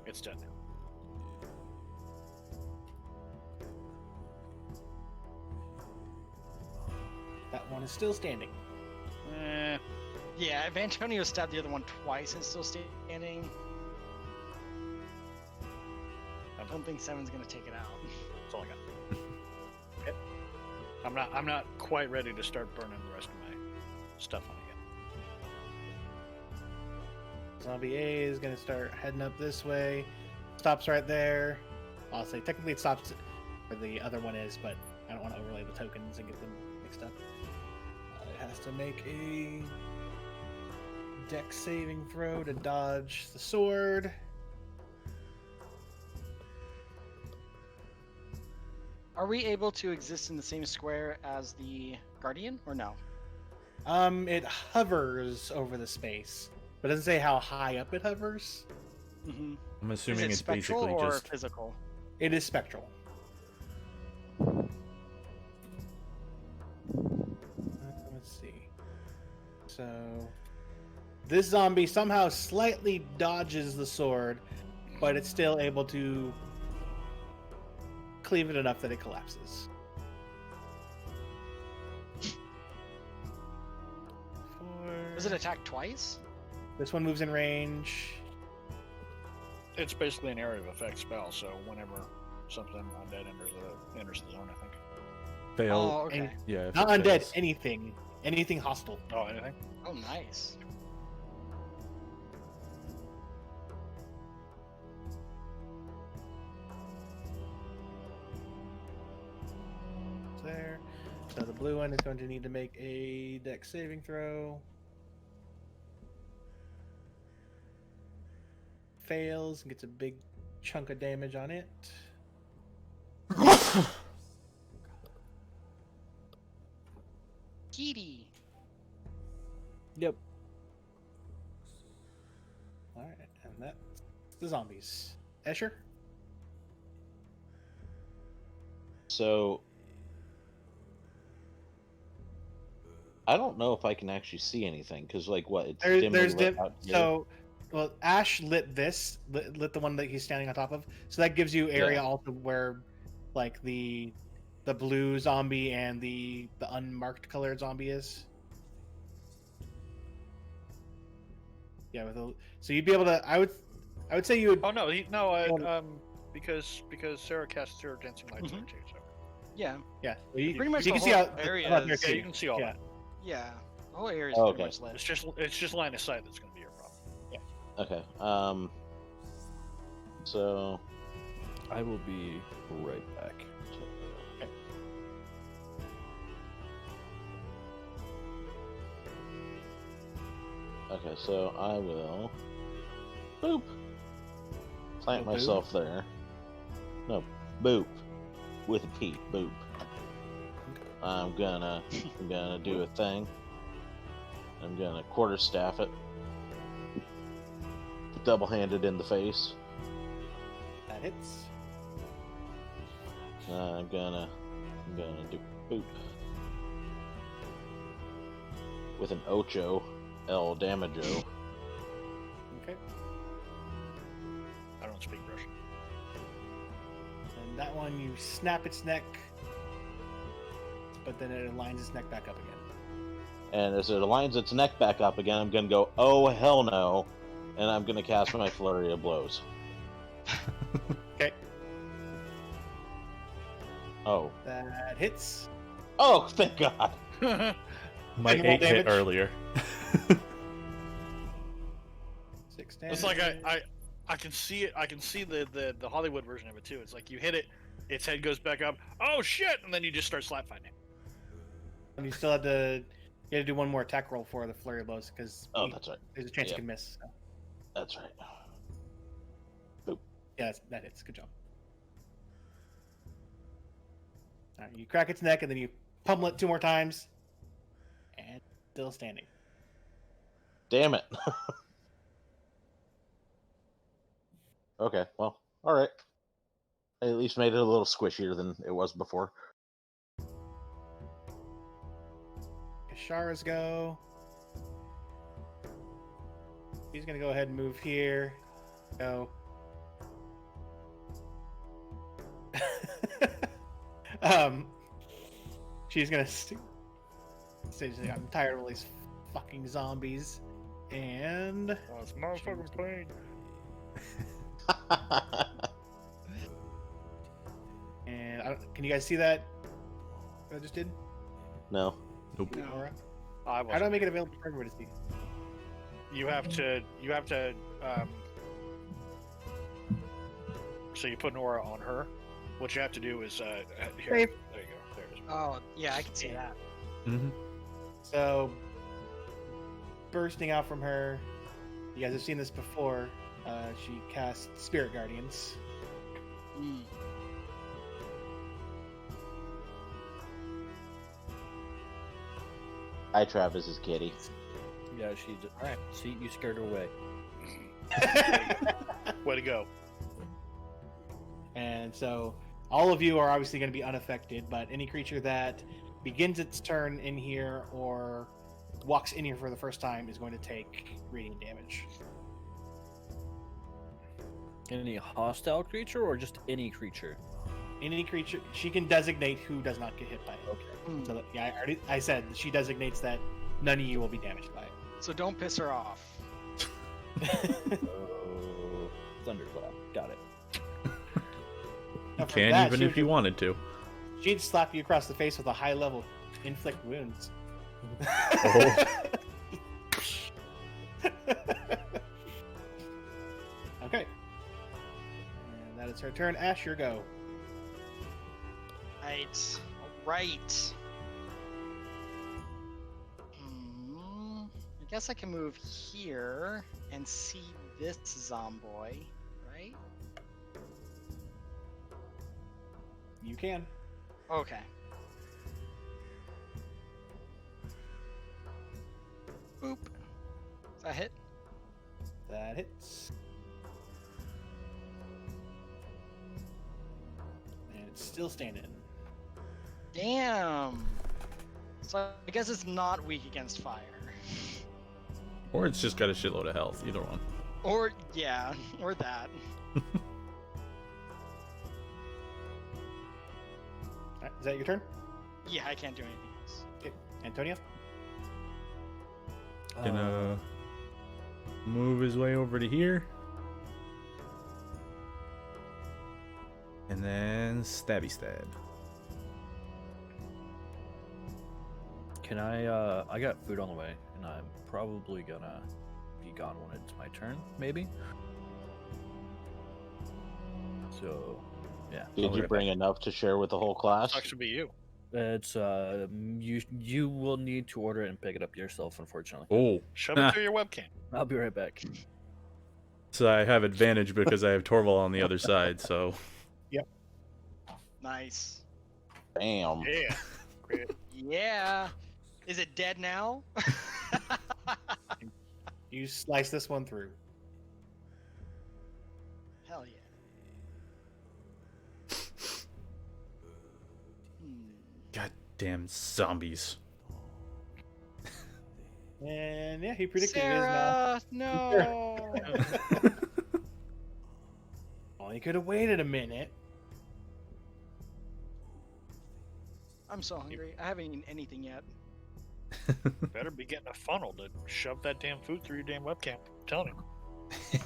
It's dead now. That one is still standing. Yeah, if Antonio stabbed the other one twice and still standing, I don't think 7's gonna take it out. That's all I got. Okay. I'm not quite ready to start burning the rest of my stuff on again. Zombie A is gonna start heading up this way. Stops right there. I'll say technically it stops where the other one is, but I don't want to overlay the tokens and get them mixed up. It has to make a dex saving throw to dodge the sword. Are we able to exist in the same square as the Guardian, or no? It hovers over the space, but it doesn't say how high up it hovers. Mm-hmm. I'm Is assuming it it's spectral basically or just physical? It is spectral. Let's see. So, this zombie somehow slightly dodges the sword, but it's still able to cleave it enough that it collapses. Does it attack twice? This one moves in range. It's basically an area of effect spell, so whenever something undead enters the zone, I think. fail. Oh, okay. Yeah, if Not it undead, fails. anything hostile. Oh, anything? Oh, nice. There. So the blue one is going to need to make a dex saving throw. Fails and gets a big chunk of damage on it. Kitty. Yep. Alright, and that's the zombies. Escher? So I don't know if I can actually see anything because, like, what it's dimly There's lit out here. so well, Ash lit lit the one that he's standing on top of, so that gives you area Yeah. also where, like, the blue zombie and the unmarked colored zombie is. Yeah, so you'd be able to. I would say you would. Oh no, because Sarah casts Sarah dancing lights there too. So Yeah. Yeah, you, Pretty much you the can see whole how area how there is- yeah, too. you can see all Yeah. that. Yeah. The whole area is Oh, pretty okay. much lit. It's just line of sight that's going to be your problem. Okay. So I will be right back. okay, so I will boop plant Oh, boop? myself there. No, boop with a P. Boop. I'm gonna do a thing. I'm gonna quarterstaff it. Double-handed in the face. That hits. I'm gonna do boop with an ocho el damajo. Okay, I don't speak Russian. and that one you snap its neck, but then it aligns its neck back up again. And as it aligns its neck back up again, I'm going to go, oh, hell no. And I'm going to cast my Flurry of Blows. Okay. Oh. That hits. Oh, thank God. My And roll 8 hit damage. earlier. 6 damage. It's like I can see it. I can see the Hollywood version of it too. It's like you hit it, its head goes back up. Oh shit! And then you just start slap fighting. And you still had to do one more attack roll for the flurry of blows because Oh, that's right. there's a chance Yep. you can miss. So. That's right. Yeah, that hits. Good job. All right, you crack its neck and then you pummel it 2 more times, and still standing. Damn it. Okay, well, alright. I at least made it a little squishier than it was before. Ashara's go. He's gonna go ahead and move here. Go. She's gonna say, I'm tired of all these fucking zombies, and Oh, it's motherfucking plane. can you guys see that? What I just did? No. Nope. Nora? I How do I wasn't. make it available for everybody to see? You have to. So you put Nora on her. What you have to do is here. Save. There you go. There it is. Oh, yeah, I can see that. Mm-hmm. So, bursting out from her, you guys have seen this before. She casts Spirit Guardians. Mm. Hi, Travis's kitty. Yeah, she did. Alright. See, you scared her away. Way to go. And so, all of you are obviously going to be unaffected, but any creature that begins its turn in here or walks in here for the first time is going to take radiant damage. Any hostile creature or just any creature? Any creature, she can designate who does not get hit by it. Okay. Mm. So, yeah, I said she designates that none of you will be damaged by it. So don't piss her off. Thunderclap. Got it. Now, You for can that, even she if would you just- wanted to. She'd slap you across the face with a high level inflict wounds. Oh. Okay. And that is her turn. Ash, your go. Right. Alright. I guess I can move here and see this zomboy, right? You can. Okay. Boop. Does that hit? That hits. And it's still standing. Damn. So I guess it's not weak against fire. Or it's just got a shitload of health. Either one. Or, yeah, or that. Alright, is that your turn? Yeah, I can't do anything else. Okay. Antonio? Gonna move his way over to here. And then stabby stab. Can I got food on the way, and I'm probably gonna be gone when it's my turn, maybe. So, yeah. I'll Did be you right bring enough to share with the whole class? Sucks to be you. back. It's you will need to order it and pick it up yourself, unfortunately. Oh. Shove it through your webcam. I'll be right back. So I have advantage because I have Torvald on the other side, so. Nice. Bam. Yeah. Great. Yeah. Is it dead now? You slice this one through. Hell yeah. Goddamn zombies. And yeah, he predicted it is now. Sarah, no. Well, he could have waited a minute. I'm so hungry. I haven't eaten anything yet. Better be getting a funnel to shove that damn food through your damn webcam. I'm telling you.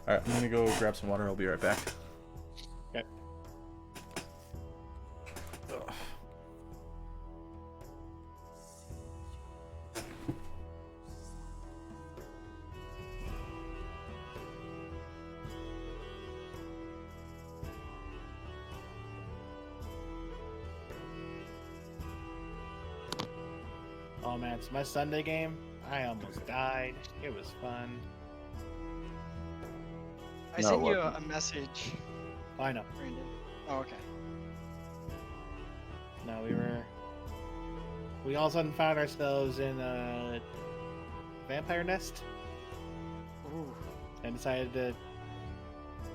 Alright, I'm gonna go grab some water. I'll be right back. Okay. Ugh. Oh man, it's my Sunday game. I almost died. It was fun. I No, sent it you wasn't. a message, I know. Brandon. Oh, okay. No, we all of a sudden found ourselves in a vampire nest Ooh. and decided to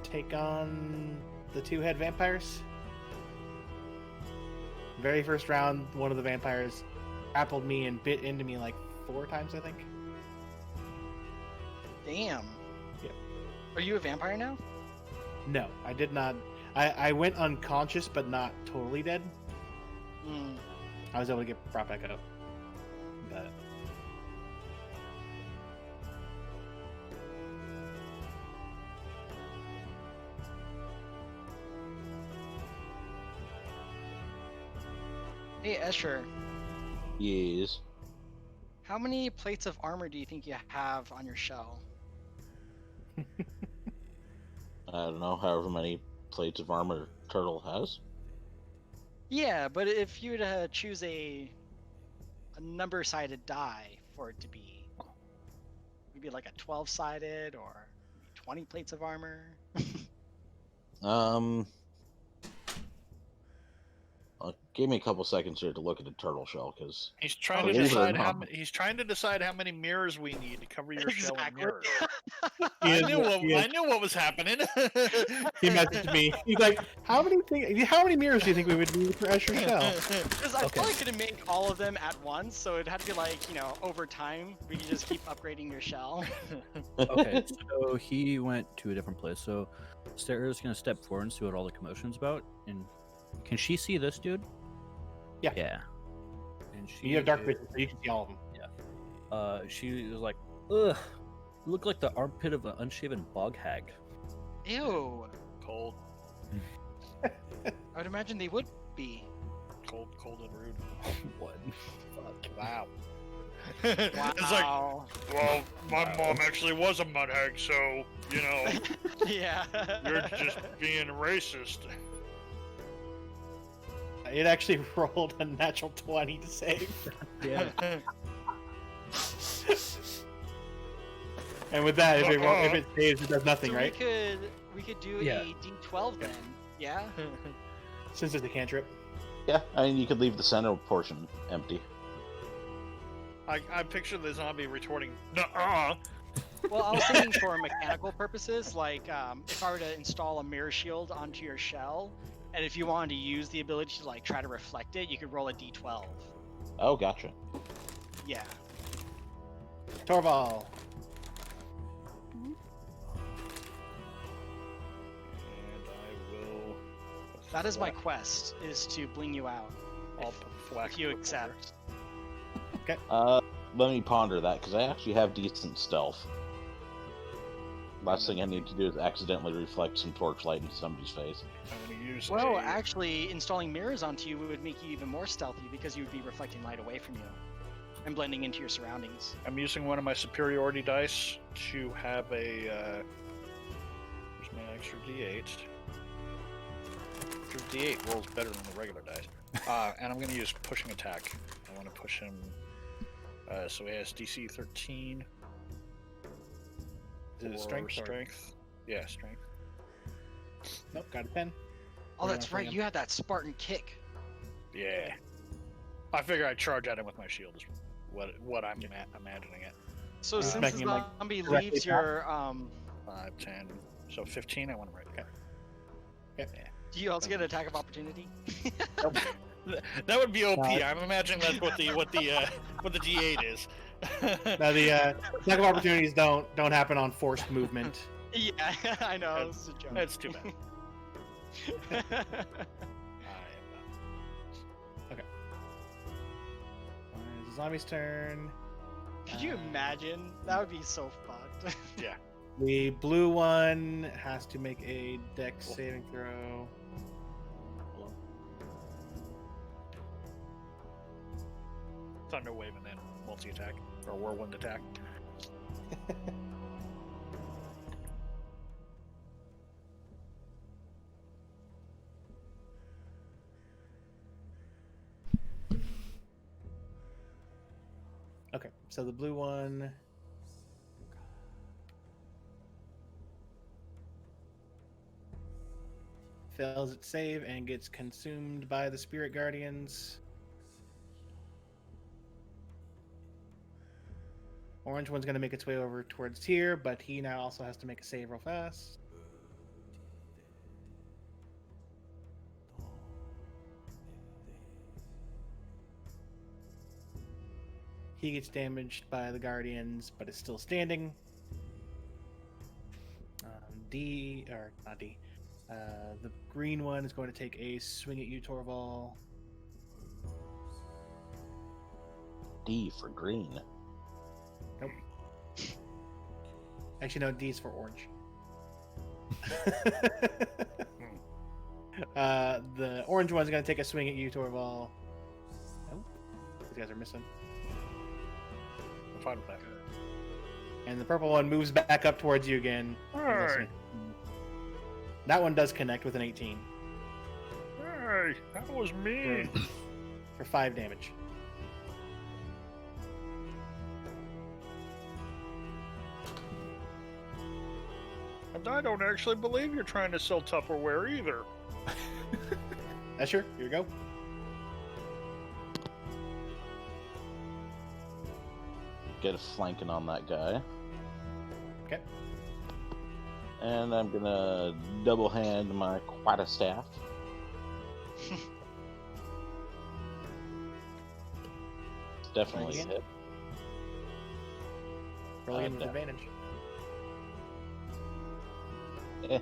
take on the two-head vampires. Very first round, one of the vampires grappled me and bit into me like 4 times, I think. Damn. Yep. Are you a vampire now? No, I did not. I went unconscious, but not totally dead. Hmm. I was able to get brought back up. But Hey, Escher. Yes. How many plates of armor do you think you have on your shell? I don't know, however many plates of armor Turtle has. Yeah, but if you were to choose a number-sided die for it to be, maybe like a 12-sided or 20 plates of armor. Give me a couple seconds here to look at the turtle shell, because He's trying Oh, to believe it or decide not. he's trying to decide how many mirrors we need to cover your shell in Exactly. mirrors. He I is- knew what was happening. he messaged me. He's like, "How many mirrors do you think we would need for Escher's shell?" Because I Okay. probably couldn't make all of them at once, so it'd have to be like, over time, we could just keep upgrading your shell. Okay, so he went to a different place. So Sarah's gonna step forward and see what all the commotion's about. And can she see this dude? Yeah. Yeah. And she You have dark is- vision, so you can see all of them. She was like, ugh, you look like the armpit of an unshaven bog hag. Ew. Cold, I would imagine they would be. cold and rude. What? Fuck. Wow. Wow. It's like, well, my mom actually was a mud hag, so yeah. you're just being racist. It actually rolled a natural 20 to save. Yeah. And with that, if it saves, it does nothing, So right? we could do Yeah. a D12 then. Yeah. Since it's a cantrip. Yeah, I mean, you could leave the center portion empty. I picture the zombie retorting, "Nuh-uh." Well, I was thinking for mechanical purposes, like if I were to install a mirror shield onto your shell, and if you wanted to use the ability to like try to reflect it, you could roll a D12. Oh, gotcha. Yeah. Torvald. And I will. That is my quest, is to bling you out. I'll If you accept. Let me ponder that, because I actually have decent stealth. Last thing I need to do is accidentally reflect some torchlight into somebody's face. I'm gonna use Well, a- actually, installing mirrors onto you would make you even more stealthy because you would be reflecting light away from you and blending into your surroundings. I'm using one of my superiority dice to have a. Here's my extra D8. Extra D8 rolls better than the regular dice. And I'm going to use pushing attack. I want to push him. So he has DC 13. Is it for strength? Or... Strength. Yeah, strength. Nope, got a 10. Oh, We're that's gonna right. bring You had that Spartan kick. Yeah. I figure I'd charge at him with my shield. Is what I'm imagining it. So He's since the making him, like, zombie directly leaves your 5, 10. So 15. I want him right. Okay. do you also get an attack of opportunity? That would be OP. I'm imagining that's what the D8 is. Now the attack of opportunities don't happen on forced movement. Yeah, I know. This is a joke. That's too bad. I am Why is the zombie's turn. Could you imagine? That would be so fucked. Yeah. The blue one has to make a dex saving throw. Hold on. Thunder wave and then multi attack or whirlwind attack. Okay, so the blue one. Fails its save and gets consumed by the spirit guardians. Orange one's going to make its way over towards here, but he now also has to make a save real fast. He gets damaged by the guardians, but is still standing. The green one is going to take a swing at you, Torvald. D for green. Nope. Actually, no, D is for orange. The orange one's going to take a swing at you, Torvald. Nope. These guys are missing. I'm fine with that. And the purple one moves back up towards you again. Hey, That one does connect with an 18 hey, that was me. for 5 damage. And I don't actually believe you're trying to sell Tupperware either. Escher, here you go. Get a flanking on that guy. Okay. And I'm gonna double hand my quarterstaff. Definitely Again? hit. Roll again with no. advantage. Eh.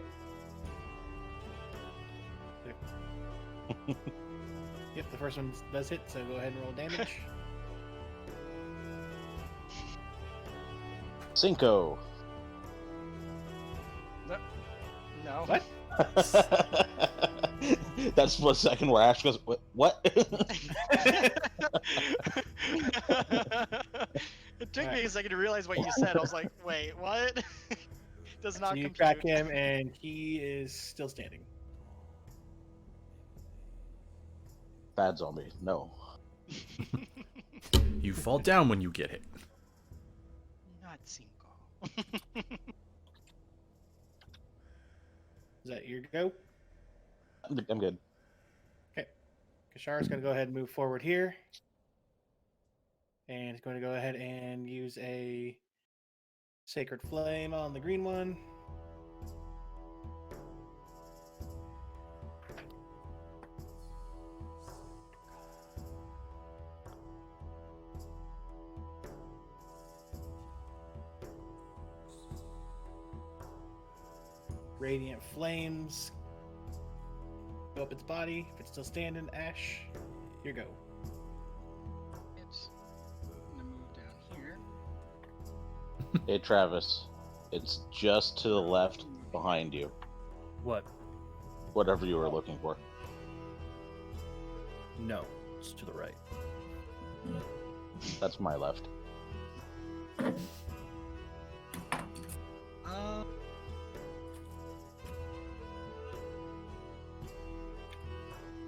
Yep, the first one does hit, so go ahead and roll damage. Cinco. No. What? That split second where Ash goes, what? It took me a second to realize what you said. I was like, wait, what? Does not So you compute. track him, and he is still standing. Bad zombie. No. You fall down when you get hit. Not cinco. Is that your go? I'm good. Kashar's going to go ahead and move forward here. And he's going to go ahead and use a Sacred Flame on the green one. Radiant flames go up its body. If it's still standing, Ash, your go. It's gonna move down here. Hey, Travis. It's just to the left behind you. What? Whatever you were looking for. No, it's to the right. That's my left.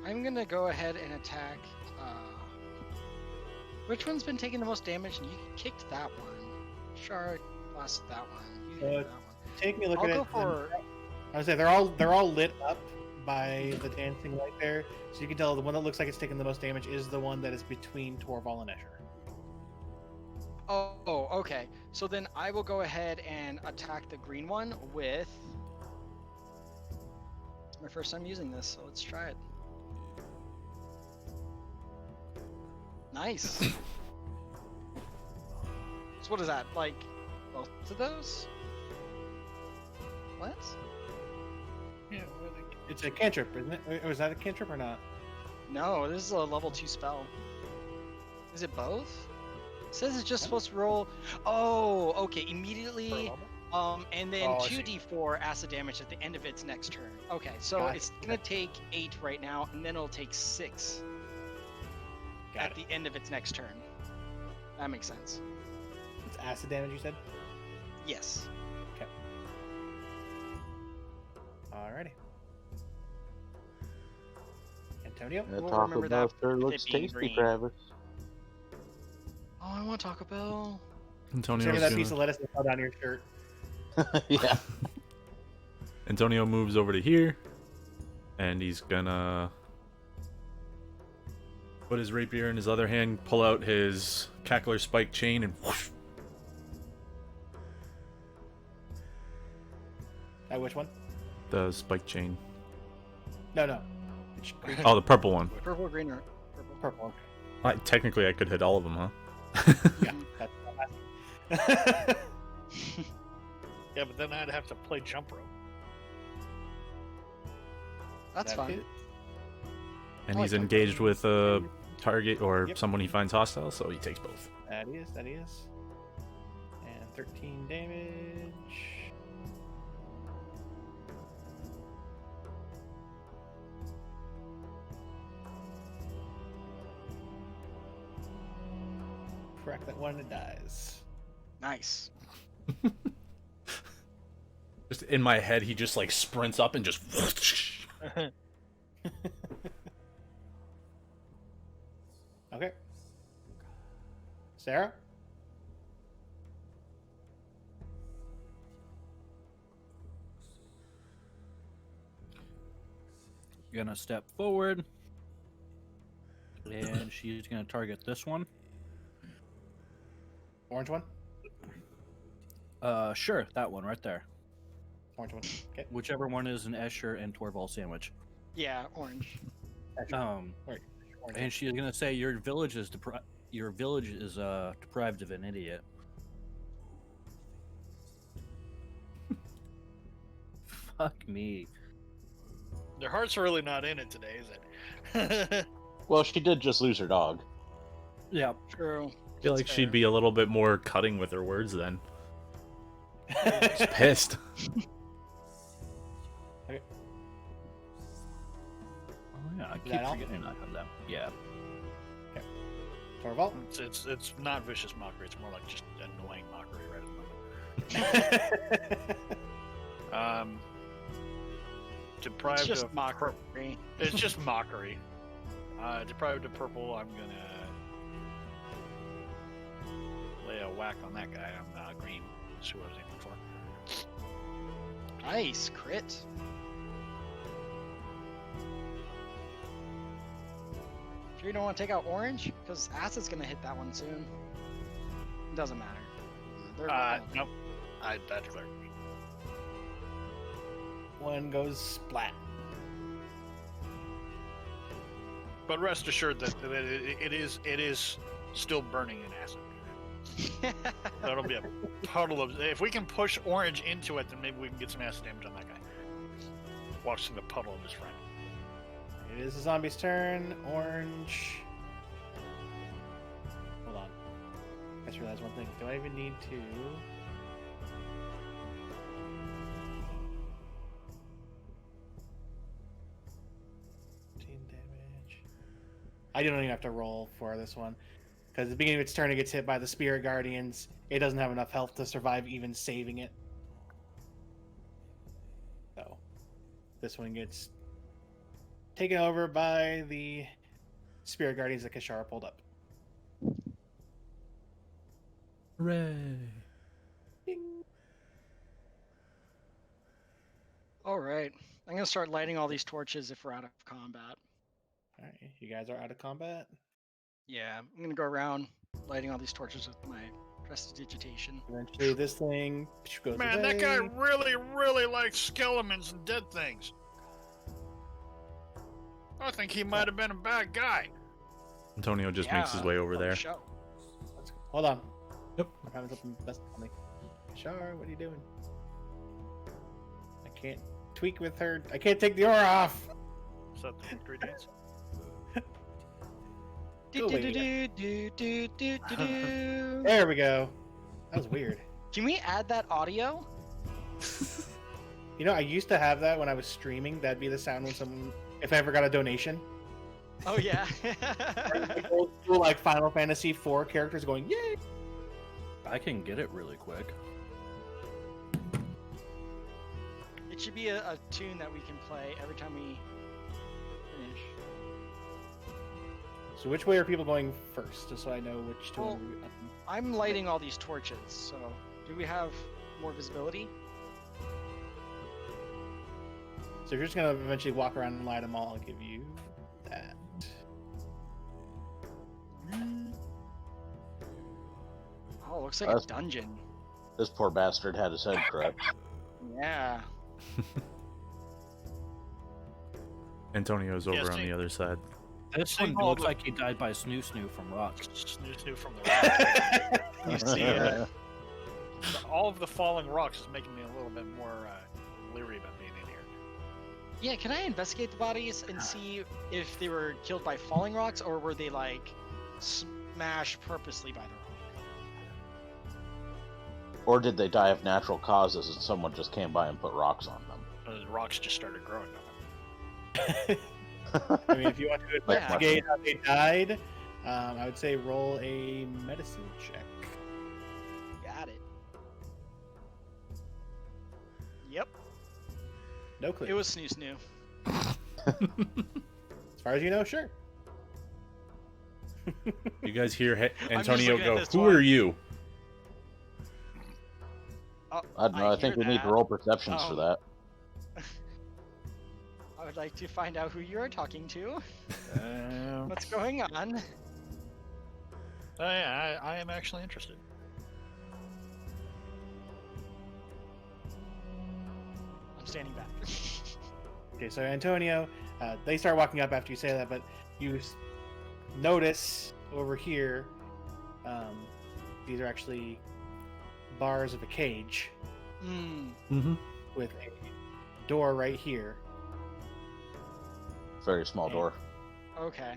I'm gonna go ahead and attack. Which one's been taking the most damage? And you kicked that one. Shark lost that one. You did that one. Take me a look I'll at go it. for. I would say they're all lit up by the dancing light there, so you can tell the one that looks like it's taking the most damage is the one that is between Torvald and Escher. Oh, okay. So then I will go ahead and attack the green one with. It's my first time using this, so let's try it. Nice. So what is that? Like both of those? What? Yeah, It's a cantrip, isn't it? Or is that a cantrip or not? No, this is a level 2 spell. Is it both? says it's just supposed to roll. Oh, okay. Immediately. And then Oh, I see. 2d4 acid damage at the end of its next turn. Okay, so Got it. it's gonna take 8 right now, and then it'll take 6 at the end of its next turn. That makes sense. It's acid damage, you said? Yes. Okay. Alrighty. Antonio? That We'll Taco remember Bell that sure with looks it being tasty, green. Travis. Oh, I want Taco Bell. Antonio's Check that gonna- piece of lettuce that fell down your shirt. Yeah. Antonio moves over to here, and he's gonna put his rapier in his other hand, pull out his cackler spike chain, and whoosh. Which one? The spike chain. No. It's green. Oh, the purple one. Purple, green, or purple. Purple. Technically, I could hit all of them, huh? Yeah, that's what I'm asking. Yeah, but then I'd have to play jump rope. That's That fine. is- And I he's like engaged with a target or Yep. someone he finds hostile, so he takes both. That is. And 13 damage. Crack that one and it dies. Nice. Just in my head, he just like sprints up and just. Okay. Sarah? Gonna step forward, and she's gonna target this one. Orange one? Sure, that one right there. Orange one. Okay. Whichever one is an Escher and Torvald sandwich. Yeah, orange. Orange. And she's gonna say your village is deprived of an idiot. Fuck me. Their hearts are really not in it today, is it? Well, she did just lose her dog. Yeah. True. I feel like she'd be a little bit more cutting with her words then. She's pissed. Oh yeah, I keep that all? forgetting I have that. Yeah. Torvald? It's not vicious mockery. It's more like just annoying mockery right at the moment. Deprived It's just of mockery. It's just mockery. Deprived of purple. I'm gonna lay a whack on that guy. I'm green. That's who I was aiming for. Nice crit. Sure you don't want to take out orange? Because acid's gonna hit that one soon. It doesn't matter. They're Nope. That's clear. One goes splat. But rest assured that it is still burning in acid. That'll be a puddle of. If we can push orange into it, then maybe we can get some acid damage on that guy. Watching the puddle of his friend. It is the zombie's turn. Orange. Hold on. I just realized one thing. Do I even need to? Damage. I don't even have to roll for this one. Because at the beginning of its turn, it gets hit by the Spirit Guardians. It doesn't have enough health to survive even saving it. So, this one gets taken over by the Spirit Guardians that Kashara pulled up. Hooray! All right. I'm gonna start lighting all these torches if we're out of combat. Alright, you guys are out of combat. Yeah, I'm gonna go around lighting all these torches with my prestidigitation. Eventually, this thing goes Man, away. that guy really, really likes skeletons and dead things. I think he might have been a bad guy. Antonio just makes his Yeah, way over on the there. show. Let's go. Hold on. Yep. I'm having something best on me. Kashara, what are you doing? I can't tweak with her. I can't take the aura off. Is that the ingredients? Go away. Do-do-do-do-do-do-do-do. There we go. That was weird. Can we add that audio? You know, I used to have that when I was streaming. That'd be the sound when someone, if I ever got a donation. Oh yeah. Old school, like Final Fantasy IV characters going, yay! I can get it really quick. It should be a tune that we can play every time we finish. So which way are people going first, just so I know which Well, two? I'm lighting all these torches, so do we have more visibility? So if you're just gonna eventually walk around and light them all, I'll give you that. Oh, it looks like a dungeon. This poor bastard had his head cracked. Yeah. Antonio's over Yes, on the other side. This one looks like he died by Snoo from rocks. Snoo from the rock. You see it. All of the falling rocks is making me a little bit more leery about being in here. Yeah, can I investigate the bodies and see if they were killed by falling rocks or were they like smashed purposely by the rock? Or did they die of natural causes and someone just came by and put rocks on them? The rocks just started growing on them. I mean, if you want to investigate how they died, I would say roll a medicine check. Got it. Yep, No clue. it was Snoo. As far as you know, sure. You guys hear just Antonio looking at go, this "Who one." are you?" Oh, I don't know. I think hear we need to that. roll perceptions for that. I would like to find out who you're talking to. What's going on? Yeah, I am actually interested. I'm standing back. Okay, so Antonio, they start walking up after you say that, but you notice over here, these are actually bars of a cage Mm-hmm. with a door right here. Very small door. Okay.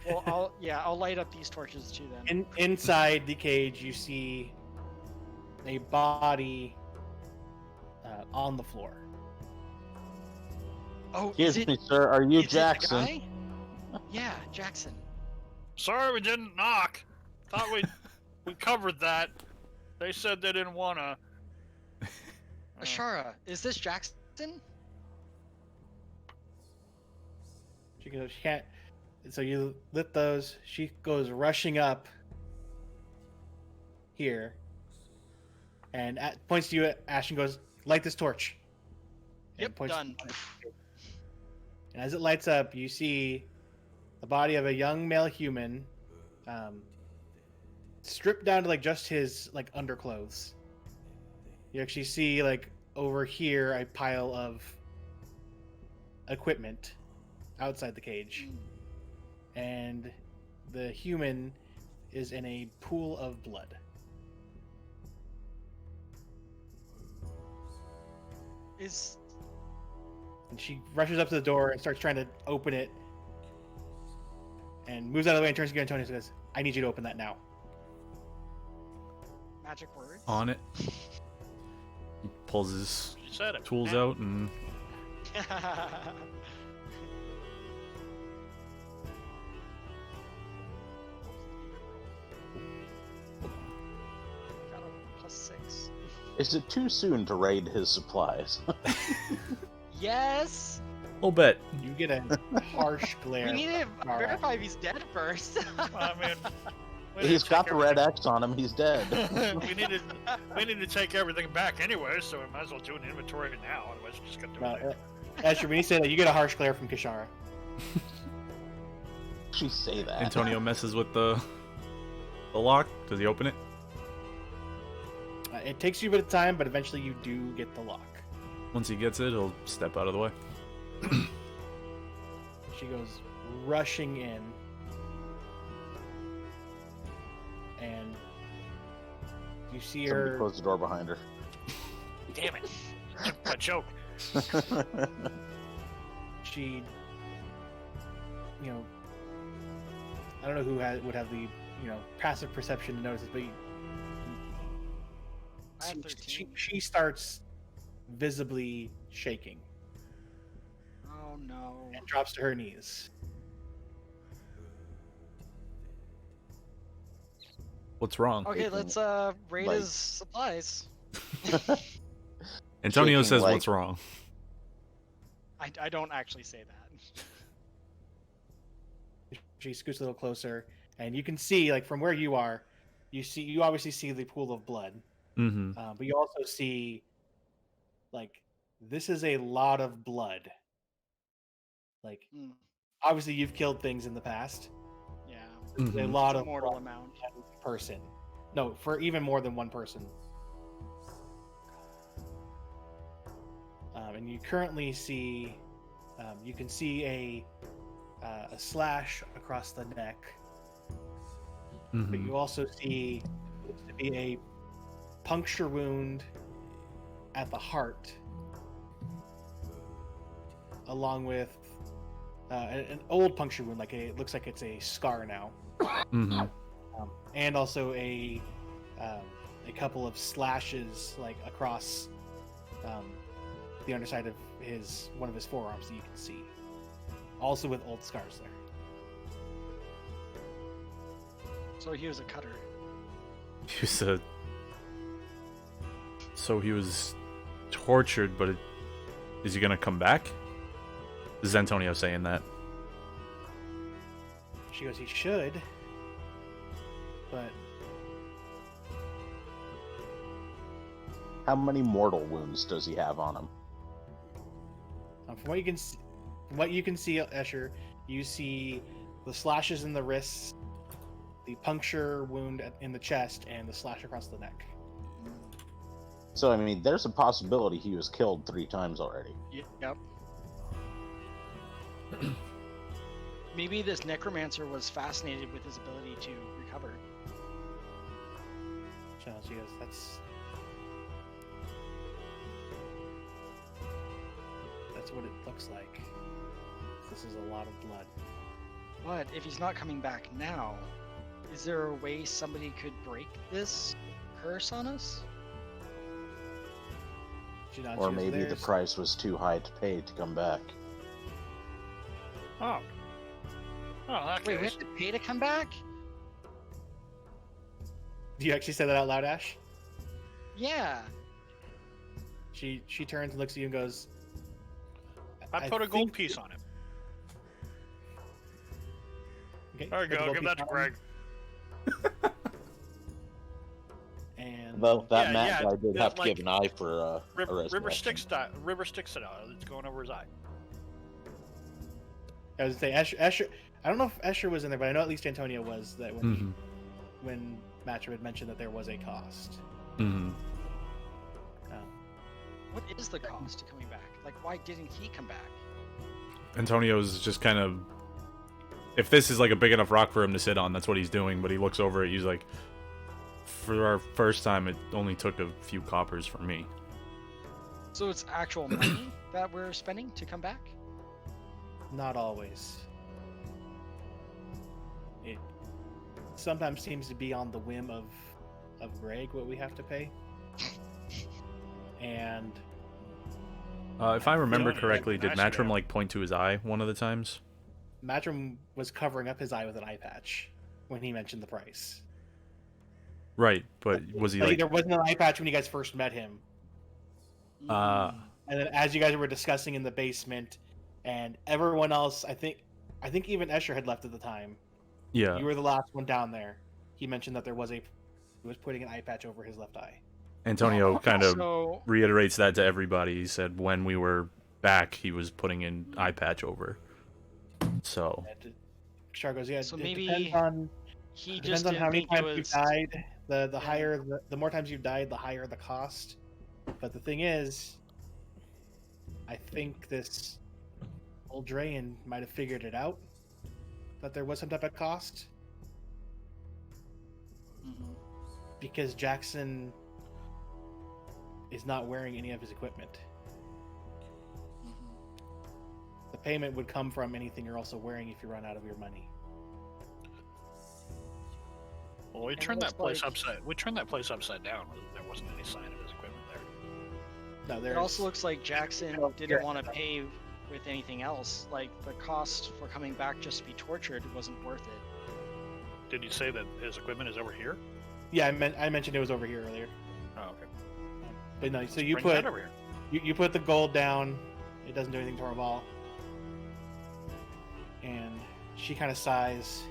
Well, I'll light up these torches too then. Inside the cage, you see a body on the floor. Oh, Excuse is it, me, sir. Are you is it the Jackson? guy? Yeah, Jackson. Sorry we didn't knock. Thought we covered that. They said they didn't wanna. Ashara, is this Jackson? She can't. So you lit those. She goes rushing up here, and points to you, Ash, and goes, "Light this torch." And Yep, points- done. And as it lights up, you see the body of a young male human, stripped down to like just his like underclothes. You actually see like over here a pile of equipment outside the cage, and the human is in a pool of blood. And she rushes up to the door and starts trying to open it, and moves out of the way and turns to Antonio and says, "I need you to open that now." Magic words? On it. He pulls his You said it. tools Now. out and Got a +6. Is it too soon to raid his supplies? Yes! a little bit. You get a harsh glare. We need to All right. verify if he's dead first. I mean, we need He's to got take the red X on him. He's dead. everything- we need to take everything back anyway, so we might as well do an inventory now. Otherwise, we're just gonna do it later. Asher, when you say that, you get a harsh glare from Kishara. She say that. Antonio messes with the lock. Does he open it? It takes you a bit of time, but eventually you do get the lock. Once he gets it, he'll step out of the way. She goes rushing in, and you see Somebody her. close the door behind her. Damn it! A joke. She, I don't know who would have the passive perception to notice this, but I have 13. she starts visibly shaking Oh no. and drops to her knees. What's wrong? Okay, let's raid like- his supplies. Antonio shaking says like- what's wrong. I don't actually say that. She scoots a little closer, and you can see, like, from where you are, you obviously see the pool of blood, Mm-hmm. but you also see, like, this is a lot of blood. Like, Hmm. obviously you've killed things in the past. Yeah. This is a Mhm. lot It's a of mortal blood amount. for one person. No, for even more than one person. And you currently see, you can see a slash across the neck, but Mm-hmm. you also see to be a puncture wound at the heart, along with an old puncture wound, it looks like it's a scar now, Mm-hmm. and also a couple of slashes across the underside of one of his forearms that you can see, also with old scars there. So he was a cutter. He said. So he was tortured, but is he gonna come back? Is Antonio saying that? She goes, he should, but How many mortal wounds does he have on him? from what you can see, Escher, you see the slashes in the wrists, the puncture wound in the chest, and the slash across the neck. So, I mean, there's a possibility he was killed 3 times already. Yep. Maybe this necromancer was fascinated with his ability to recover. She goes, that's what it looks like. This is a lot of blood. But if he's not coming back now, is there a way somebody could break this curse on us? She nods, Or she goes, maybe the "There's-" price was too high to pay to come back. Oh. Oh, that Wait, we case. have to pay to come back? Do you actually say that out loud, Ash? Yeah. She turns and looks at you and goes, I put a gold think- piece on it. Okay, There you put the go. gold Give piece that to on, Greg. And Though that Yeah, Matt yeah, guy did yeah, have to like, give an eye for a River resurrection. sticks it out. It's going over his eye. I was gonna say Escher. I don't know if Escher was in there, but I know at least Antonio was. That when Mm-hmm. when Matcher had mentioned that there was a cost. Mm-hmm. What is the cost to coming back? Like, why didn't he come back? Antonio's just kind of. If this is like a big enough rock for him to sit on, that's what he's doing. But he looks over it. He's like, for our first time, it only took a few coppers for me. So it's actual money that we're spending to come back? Not always. It sometimes seems to be on the whim of Greg what we have to pay. And If I remember Yeah, correctly, did nice Matrim guy. like point to his eye one of the times? Matrim was covering up his eye with an eye patch when he mentioned the price. Right, but was he Like, like? there wasn't an eye patch when you guys first met him. And then as you guys were discussing in the basement, and everyone else, I think even Escher had left at the time. Yeah. You were the last one down there. He mentioned that he was putting an eye patch over his left eye. Antonio kind of So, reiterates that to everybody. He said when we were back, he was putting an eye patch over. So And Char goes, yeah. So it maybe depends on he depends just on didn't how many think it times you've was... died. The higher the more times you've died, the higher the cost. But the thing is, I think this old Drayan might have figured it out that there was some type of cost Mhm. because Jackson is not wearing any of his equipment. Mhm. The payment would come from anything you're also wearing if you run out of your money. Well, we And it turned that looks place like- upside. We turned that place upside down. There wasn't any sign of his equipment there. No, It there's also looks like Jackson didn't want to pay with anything else. Like the cost for coming back just to be tortured wasn't worth it. Did you say that his equipment is over here? yeah. I mentioned it was over here earlier. Oh, okay. But no, so Let's you bring put that over here. you put the gold down. It doesn't do anything to our ball. And she kind of sighs,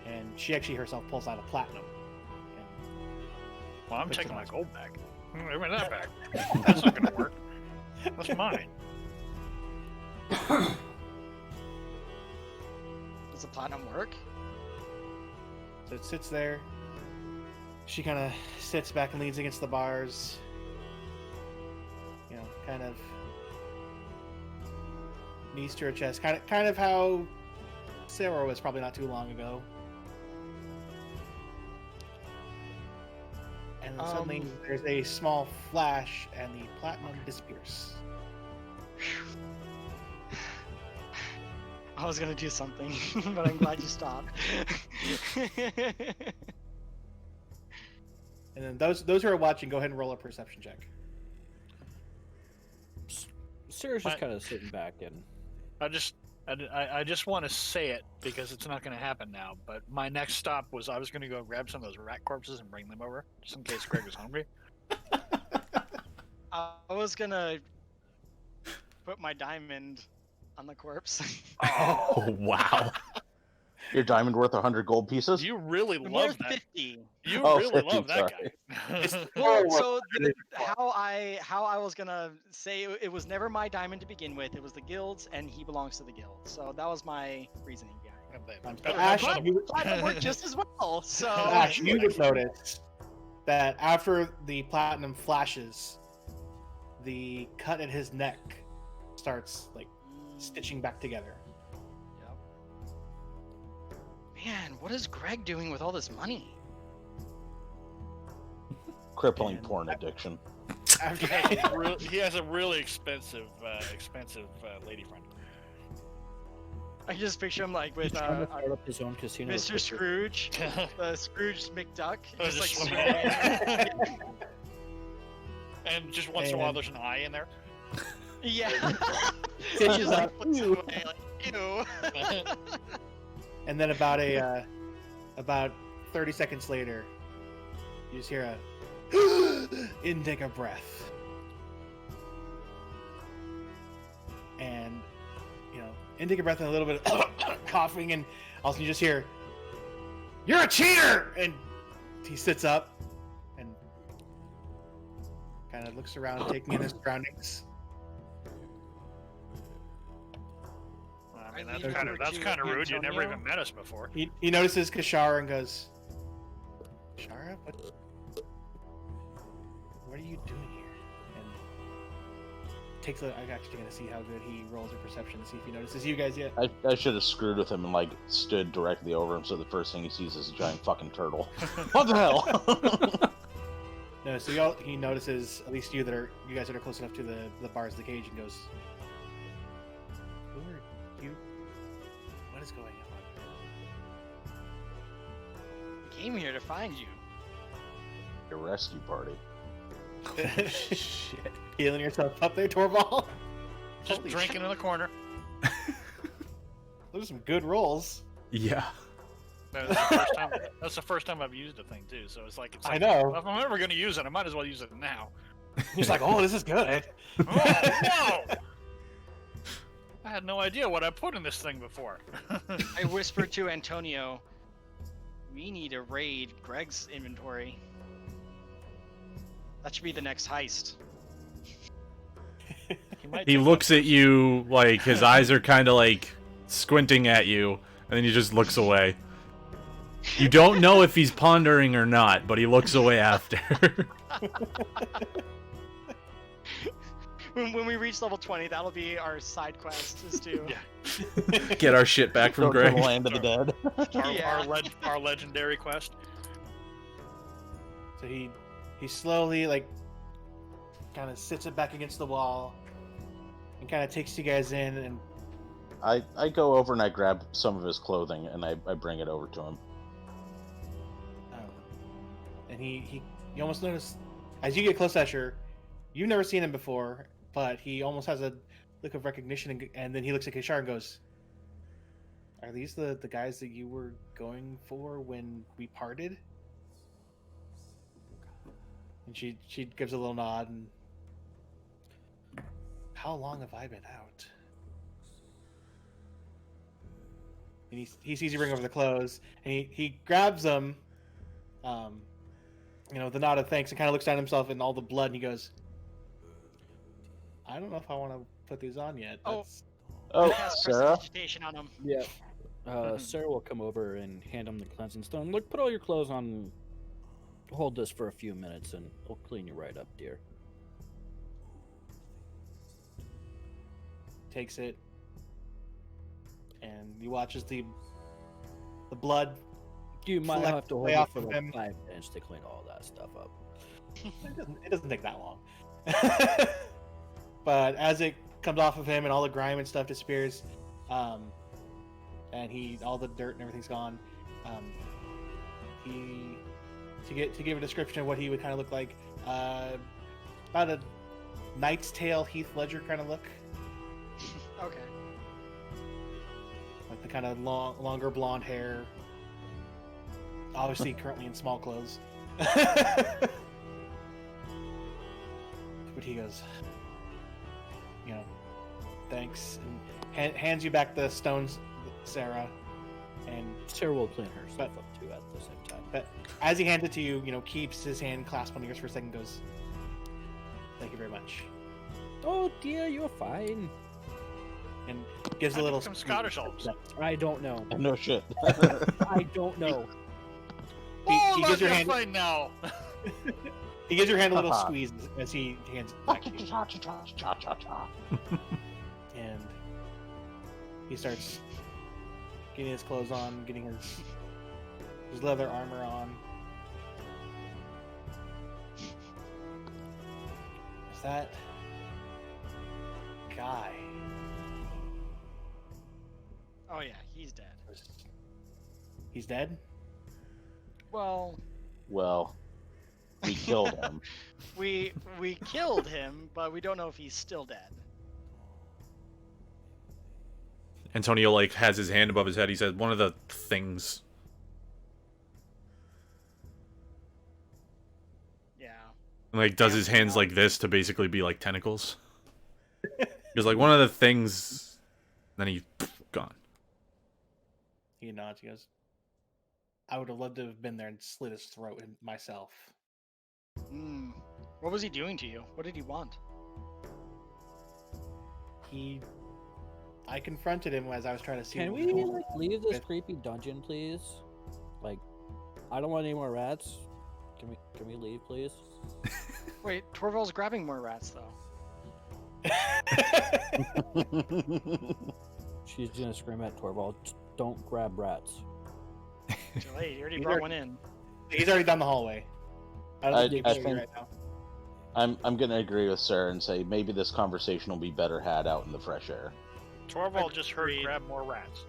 and she actually herself pulls out a platinum. And Well, I'm Puts taking it my on. gold back. Give me that back. That's not gonna work. That's mine. Does the platinum work? so it sits there. She kind of sits back and leans against the bars. You know, kind of knees to her chest. Kind of how Sarah was probably not too long ago. And then suddenly there's a small flash, and the platinum disappears. I was gonna do something, but I'm glad you stopped. And then those who are watching, go ahead and roll a perception check. Sarah's just What? kind of sitting back and I just want to say it because it's not going to happen now. But my next stop was I was going to go grab some of those rat corpses and bring them over, just in case Greg was hungry. I was gonna put my diamond on the corpse. Oh wow. Your diamond worth 100 gold pieces? You really love Worth that. 50. You Oh, really 50, love that sorry. guy. Well, so how I was gonna say it was never my diamond to begin with. It was the guild's, and he belongs to the guild. So that was my reasoning behind it. But Ash, you, Platinum worked just as well. So Ash, you would notice that after the platinum flashes, the cut at his neck starts like stitching back together. Yep. Man, what is Greg doing with all this money? Crippling And- porn addiction. After, He has a really expensive lady friend. I can just picture him like he's with trying to start up his own casino. Mr. Scrooge, the Scrooge McDuck, Oh, just like just swimming. And just once in a while, there's an eye in there. Yeah. Stitches Just, like, up. flicks it away, like, ew. and then about 30 seconds later, you just hear a intake of breath, and intake of breath and a little bit of coughing, and also you just hear, "You're a cheater!" And he sits up and kind of looks around, taking in his surroundings. I mean, I that's lean kind over of to rude. You never Antonio. even met us before. He notices Kashara and goes, "Kashara, what are you doing here?" And takes a. I'm actually gonna see how good he rolls a perception to see if he notices you guys yet. I should have screwed with him and like stood directly over him, so the first thing he sees is a giant fucking turtle. What the hell? No, so he notices at least you guys that are close enough to the bars of the cage, and goes, "Who are you? What is going on?" I came here to find you. Your rescue party. Shit. Healing yourself up there, Torvald. Just Holy drinking in the corner. Those are some good rolls. Yeah. That's the first time I've used a thing too. So it's like I know. If I'm ever going to use it, I might as well use it now. He's like, "Oh, this is good." Oh no! I had no idea what I put in this thing before. I whispered to Antonio, "We need to raid Greg's inventory. That should be the next heist." He looks at you like his eyes are kind of like squinting at you, and then he just looks away. You don't know if he's pondering or not, but he looks away after. When we reach level 20, that'll be our side quest, is to Get our shit back from Go to Greg. the land of the dead. Yeah. our legendary quest. So he slowly kind of sits it back against the wall and kind of takes you guys in, and I go over and I grab some of his clothing and I bring it over to him. and you almost notice as you get close to Escher, you've never seen him before, but he almost has a look of recognition, and then he looks at Kishar and goes, "Are these the guys that you were going for when we parted?" And she gives a little nod, and how long have I been out? And he sees you bring over the clothes, and he grabs them, with a nod of thanks, and kind of looks down at himself and all the blood, and he goes, "I don't know if I want to put these on yet." Oh, Cast Sarah. prestidigitation on him. Yeah. Sarah will come over and hand him the cleansing stone. Look, put all your clothes on. Hold this for a few minutes, and it'll clean you right up, dear. Takes it, and you watch as the blood. You might Collect have to hold way it off for of like him. 5 minutes to clean all that stuff up. It doesn't take that long. But as it comes off of him and all the grime and stuff disappears, and all the dirt and everything's gone, to give a description of what he would kind of look like, about a Knight's Tale Heath Ledger kind of look, Okay. like the kind of longer blonde hair. Obviously, currently in small clothes. But he goes, thanks, and hands you back the stones, Sarah. And Sarah will clean her stuff up too at the same time. but as he hands it to you, keeps his hand clasped on yours for a second, goes, "Thank you very much," Oh dear, you're fine. and gives a little Some Scottish elves. I don't know. No shit. I don't know. He gives your hand. fine now. He gives your hand a little Haha. squeeze as he hands it back to you. And he starts getting his clothes on, getting his leather armor on. Is that guy? Oh yeah, he's dead. He's dead? Well, Well, we killed him. we killed him, but we don't know if he's still dead. Antonio like has his hand above his head. He says, "One of the things." Yeah. And, like does his hands like this to basically be like tentacles. He's like one of the things. Then he gone. He nods. He goes, "I would have loved to have been there and slit his throat myself." Hmm. What was he doing to you? What did he want? I confronted him as I was trying to see. Can what was we going like on. leave this creepy dungeon, please? Like, I don't want any more rats. Can we leave, please? Wait, Torvald's grabbing more rats though. She's gonna scream at Torvald. Don't grab rats. Too late. You already He's brought already- one in. He's already down the hallway. I don't think I he's think- right now. I'm gonna agree with Sarah and say maybe this conversation will be better had out in the fresh air. Torvald just heard Agreed. grab more rats.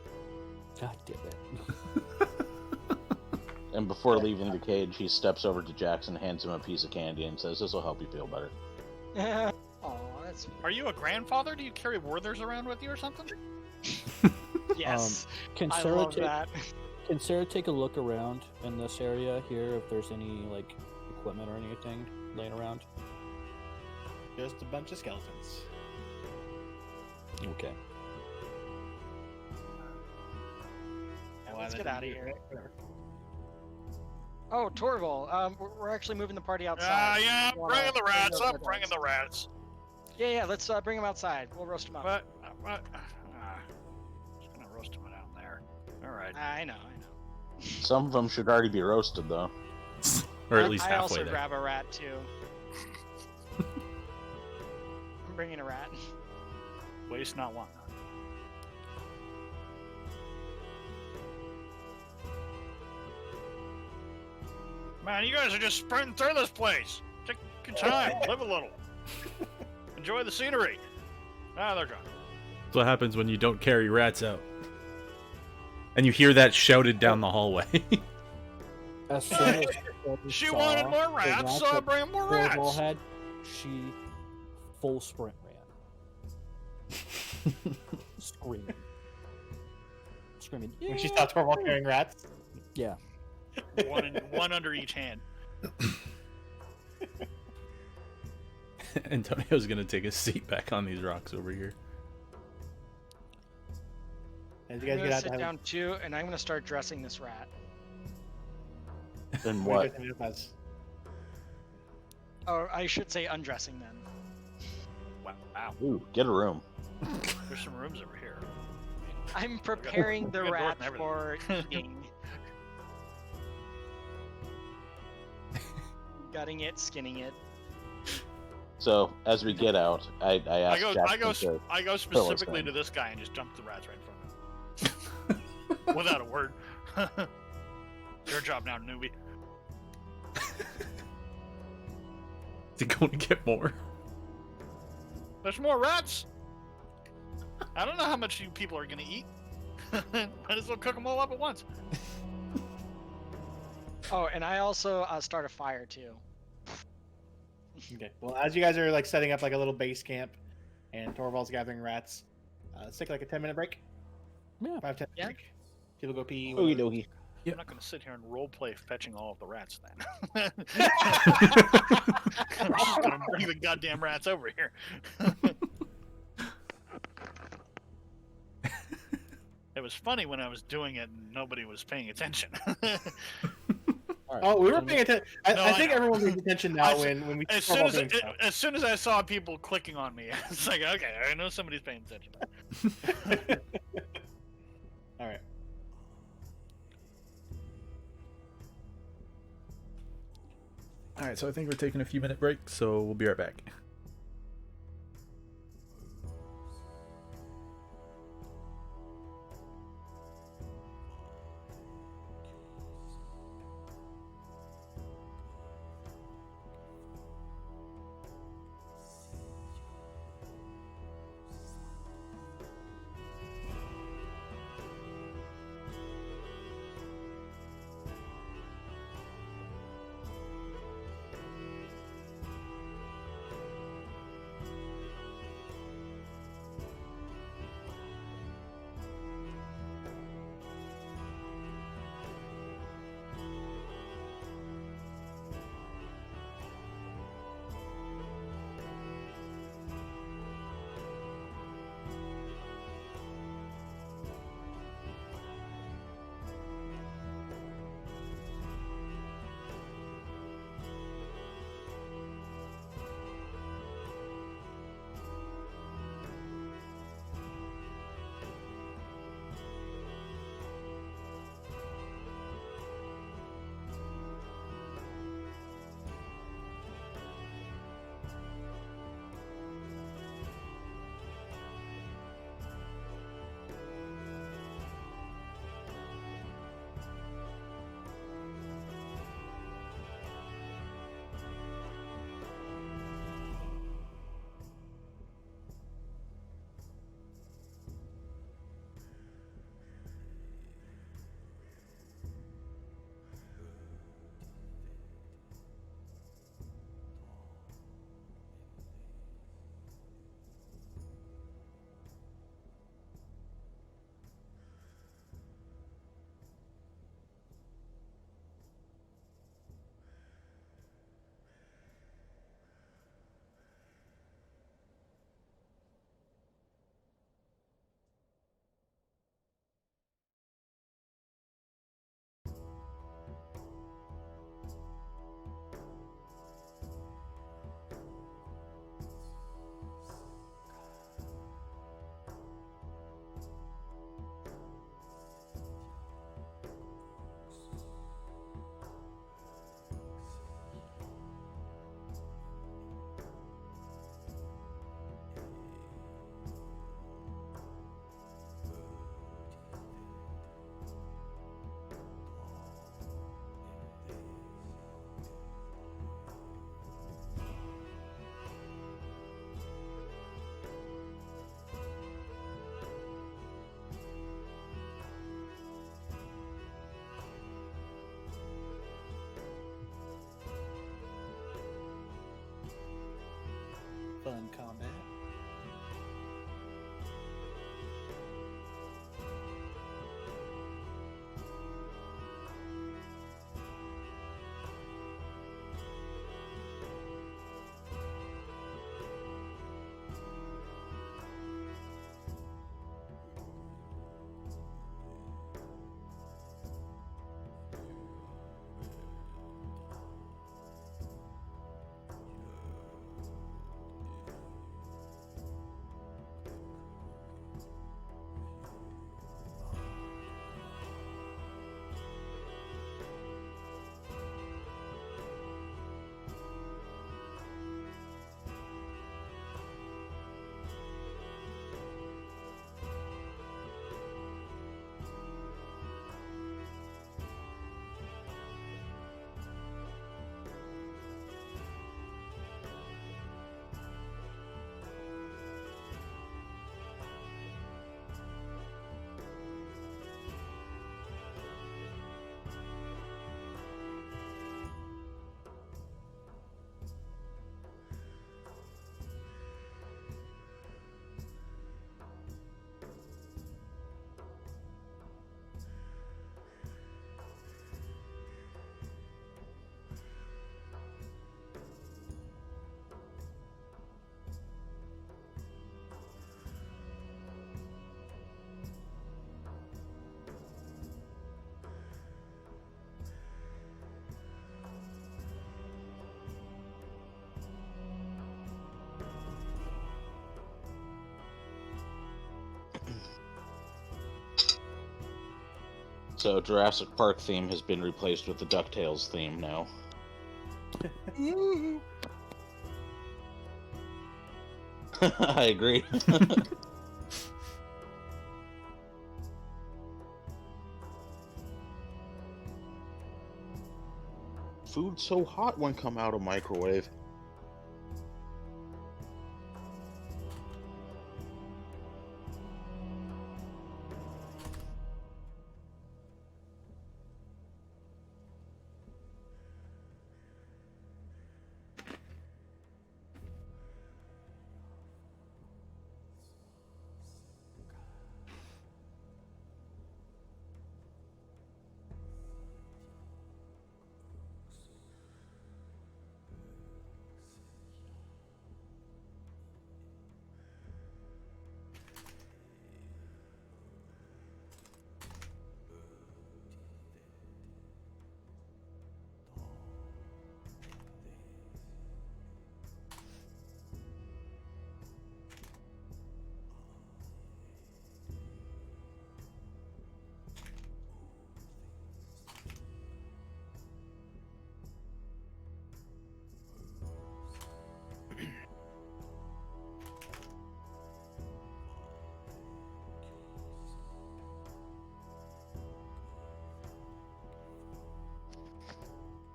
God damn it. And before leaving the cage, he steps over to Jackson, hands him a piece of candy, and says, "This will help you feel better." Oh, that's Are you a grandfather? Do you carry Werthers around with you or something? yes. Can I Sarah love take that. Can Sarah take a look around in this area here if there's any like equipment or anything laying around? Just a bunch of skeletons. Okay. Yeah, Why let's that get out of didn't do here. it, whatever. Oh, Torvald. We're actually moving the party Yeah, outside. yeah, Wanna bringing the bring rats. those I'm rats? bringing the rats. Yeah, let's bring them outside. We'll roast them up. What? Just gonna roast them down there. All right. I know. Some of them should already be roasted, though. Or at least I halfway also there. grab a rat too. I'm bringing a rat. Waste not, want not. Man, you guys are just sprinting through this place. Take your time. Live a little. Enjoy the scenery. Ah, they're gone. That's what happens when you don't carry rats out. And you hear that shouted down the hallway. As soon as She saw wanted more the rats, so I that bring more Torvald rats. had, she full sprint ran. Screaming. Screaming. When she "Yeah!" saw Torvald carrying rats. Yeah. One under each hand. Antonio's gonna take a seat back on these rocks over here. As I'm you guys gonna get out sit to down too, and I'm gonna start dressing this rat. Then what? Or I should say undressing then. Wow. Ooh, get a room. There's some rooms over here. I'm preparing the we got rat Dwarf and for eating. Gutting it, skinning it. So as we get out, I ask Jackson to I go specifically to this guy and just dump the rats right in front of him. Without a word. Your job now, newbie. Is he going to get more? There's more rats. I don't know how much you people are gonna eat. Might as well cook them all up at once. Oh, and I also start a fire too. Okay. Well, as you guys are like setting up like a little base camp, and Torvald's gathering rats, let's take like a 10-minute break. Yeah. 5-10 Yeah. break. People go pee. Oogie whatever. doogie. I'm not gonna sit here and roleplay fetching all of the rats then. I'm just gonna bring the goddamn rats over here. It was funny when I was doing it and nobody was paying attention. All right, Oh, we were so paying attention. I I think know. everyone pays attention now when we as Torvald soon doing stuff. as soon as I saw people clicking on me, it's like, okay, I know somebody's paying attention. All right. Alright, so I think we're taking a few minute break, so we'll be right back. fun combat. So Jurassic Park theme has been replaced with the DuckTales theme now. I agree. Food's so hot when come out of microwave.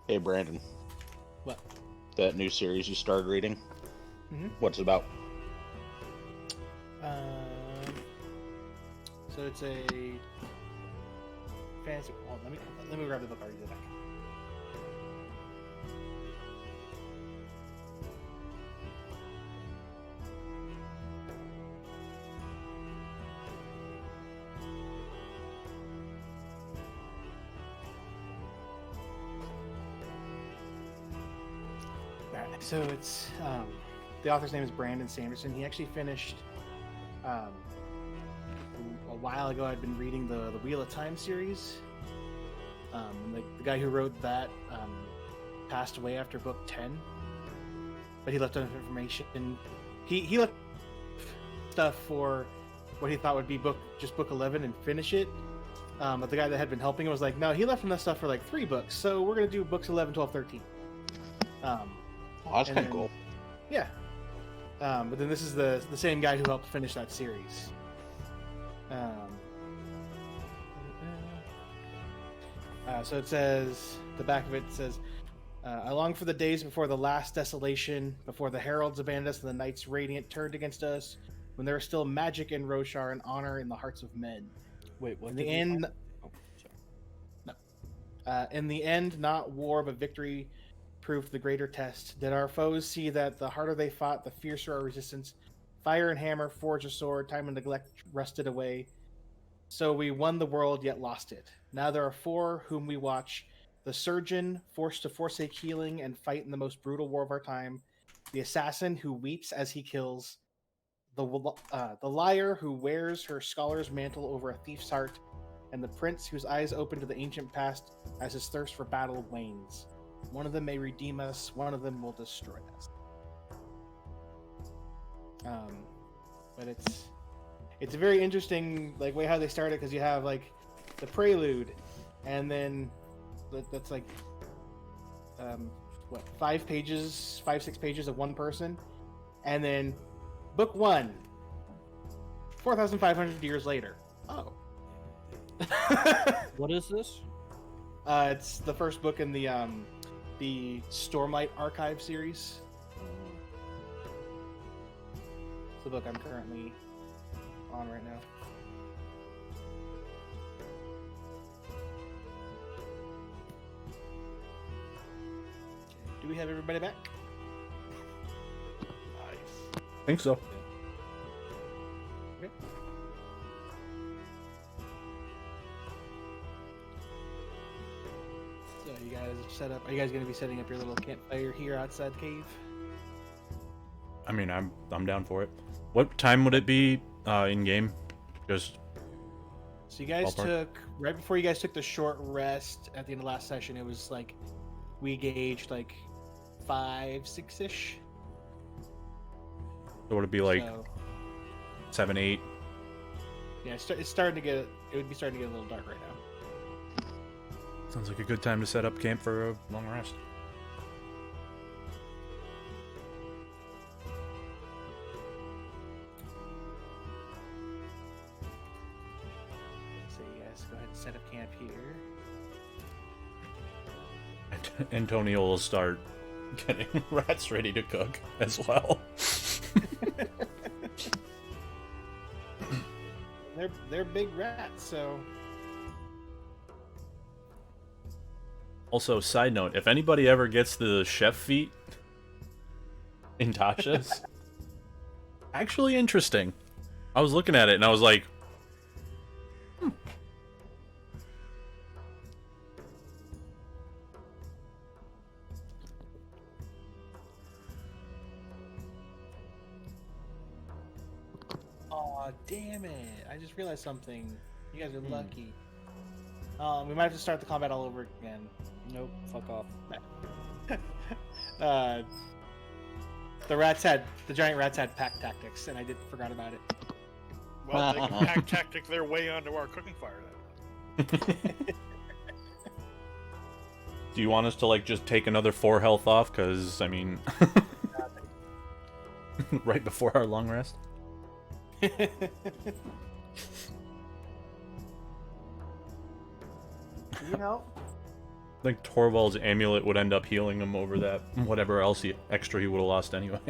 Hey, Brandon. What? That new series you started reading? Mhm. What's it about? So it's a fantasy. Well, let me grab the book. I'll read it back. Alright, so it's the author's name is Brandon Sanderson. He actually finished a while ago. I'd been reading the Wheel of Time series. The guy who wrote that passed away after book 10, but he left enough information. He left stuff for what he thought would be book 11 and finish it. But the guy that had been helping him was like, no, he left enough stuff for like 3 books, so we're gonna do books 11, 12, 13. Oh, that's kind of cool. Yeah. But then this is the same guy who helped finish that series. So it says, the back of it says, I long for the days before the last desolation, before the heralds abandoned us and the knights radiant turned against us, when there was still magic in Roshar and honor in the hearts of men. Wait, what? In the end, in the end, not war but victory proved the greater test. Did our foes see that the harder they fought, the fiercer our resistance? Fire and hammer forged a sword, time and neglect rusted away. So we won the world, yet lost it. Now there are 4 whom we watch. The surgeon, forced to forsake healing and fight in the most brutal war of our time. The assassin who weeps as he kills. The liar who wears her scholar's mantle over a thief's heart. And the prince whose eyes open to the ancient past as his thirst for battle wanes. One of them may redeem us, one of them will destroy us. But it's a very interesting like way how they started, because you have like the prelude, and then that's like 5 pages, 6 pages of one person, and then book 1, 4,500 years later. Oh. What is this? It's the first book in the Stormlight Archive series. It's the book I'm currently on right now. Do we have everybody back? Nice. I think so. Okay. So you guys set up. Are you guys going to be setting up your little campfire here outside the cave? I mean, I'm down for it. What time would it be in game? Just So you guys ballpark. took right before you guys took the short rest at the end of last session. It was like we gauged like 5, 6 ish. so would it be like So, 7, 8? yeah, it's starting to get. It would be starting to get a little dark right now. Sounds like a good time to set up camp for a long rest. So you guys go ahead and set up camp here. Antonio will start getting rats ready to cook as well. They're big rats, so Also, side note, if anybody ever gets the chef feat in Tasha's, actually interesting. I was looking at it and I was like, oh damn it! I just realized something. You guys are lucky. We might have to start the combat all over again. Nope. Fuck off. The giant rats had pack tactics, and I forgot about it. Well, they can pack tactic their way onto our cooking fire then. do you want us to like just take another 4 health off? Because, I mean, right before our long rest? You know, I think Torvald's amulet would end up healing him over that whatever else extra he would have lost anyway.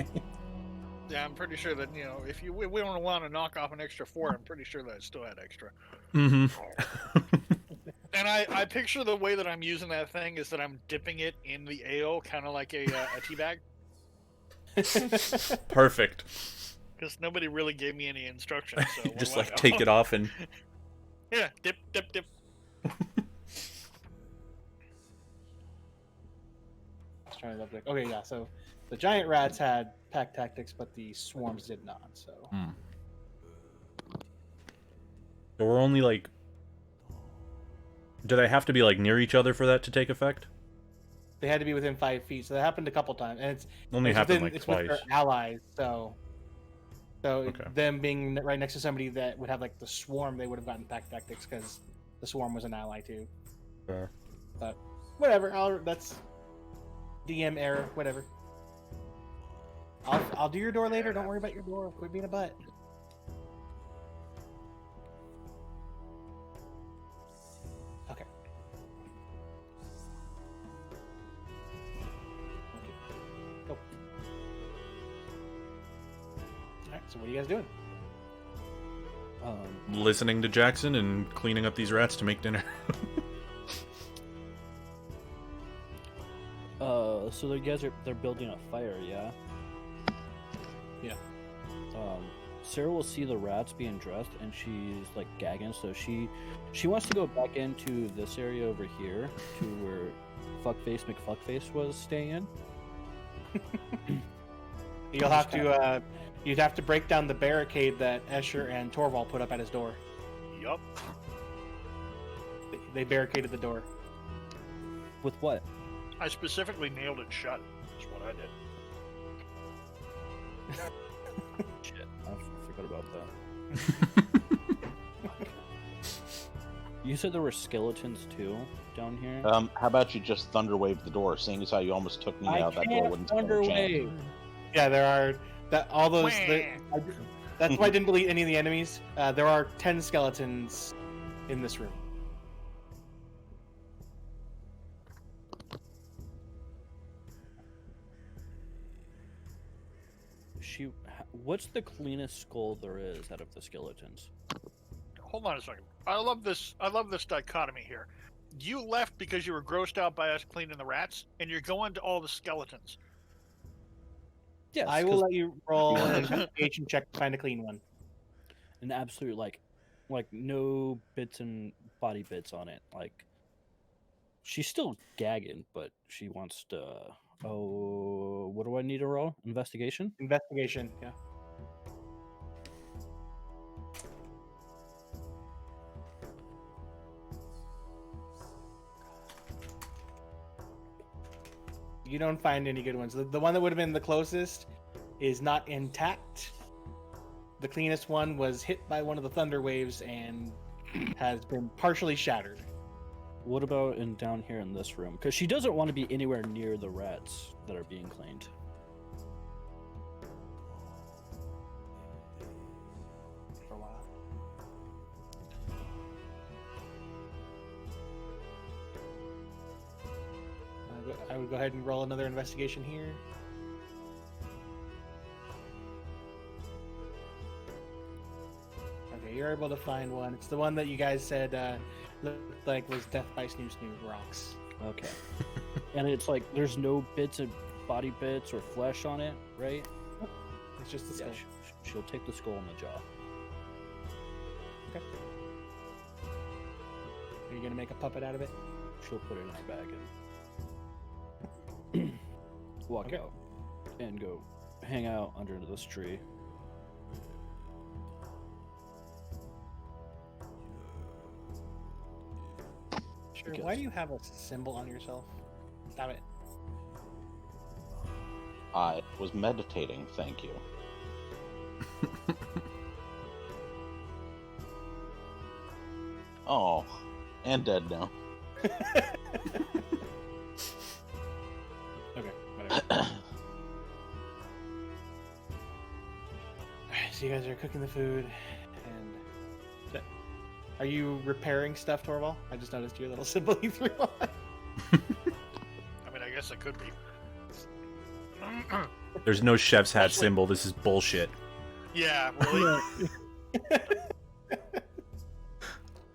Yeah, I'm pretty sure that, if we don't want to knock off an extra 4, I'm pretty sure that I still had extra. Mm-hmm. And I picture the way that I'm using that thing is that I'm dipping it in the ale, kind of like a tea bag. Perfect. Because nobody really gave me any instructions. So Just where do I like go? take it off and Yeah, dip, dip, dip. trying to double check. Okay, yeah. So the giant rats had pack tactics, but the swarms did not. So So we're only like... Do they have to be like near each other for that to take effect? they had to be within 5 feet. So that happened a couple times, and it's Only it's happened within- like it's with twice. their allies. So Okay. them being right next to somebody that would have like the swarm, they would have gotten pack tactics because the swarm was an ally too. Fair. But whatever. That's DM error. Whatever. I'll do your door later. Don't worry about your door. Quit being a butt. Okay. Go. Alright, so what are you guys doing? Listening to Jackson and cleaning up these rats to make dinner. So the guys they're building a fire, yeah? Yeah. Sarah will see the rats being dressed, and she's like gagging, so she wants to go back into this area over here to where Fuckface McFuckface was staying in. You'll have to you'd have to break down the barricade that Escher and Torvald put up at his door. Yup. They barricaded the door. With what? I specifically nailed it shut. That's what I did. Shit, I forgot about that. You said there were skeletons too down here. How about you just thunderwave the door, seeing as how you almost took me out? That door wouldn't stand a chance. Thunderwave. Yeah, there are all those. That's why I didn't delete any of the enemies. There are 10 skeletons in this room. What's the cleanest skull there is out of the skeletons? Hold on a second. I love this dichotomy here. You left because you were grossed out by us cleaning the rats, and you're going to all the skeletons. Yes, I will let you roll an investigation check to find a clean one. an absolute like no bits and body bits on it. Like she's still gagging, but she wants to. Oh, what do I need to roll? Investigation. Investigation, yeah. You don't find any good ones. The one that would have been the closest is not intact. The cleanest one was hit by one of the thunder waves and has been partially shattered. What about in down here in this room? Because she doesn't want to be anywhere near the rats that are being cleaned. For a while. I would go ahead and roll another investigation here. Okay, you're able to find one. It's the one that you guys said looked like was death by snoo rocks. Okay. And it's like there's no bits of body bits or flesh on it, right? It's just the skull. Yeah, she'll take the skull in the jaw. Okay. Are you gonna make a puppet out of it? She'll put it in her bag and walk Okay. out and go hang out under this tree. Sure. Because- Why do you have a symbol on yourself? Stop it. I was meditating, thank you. Oh, and dead now. Okay, whatever. Alright, so you guys are cooking the food, and are you repairing stuff, Torvald? I just noticed your little symbol you threw on. I mean, I guess it could be. There's no chef's hat Actually- symbol. This is bullshit. Yeah, really.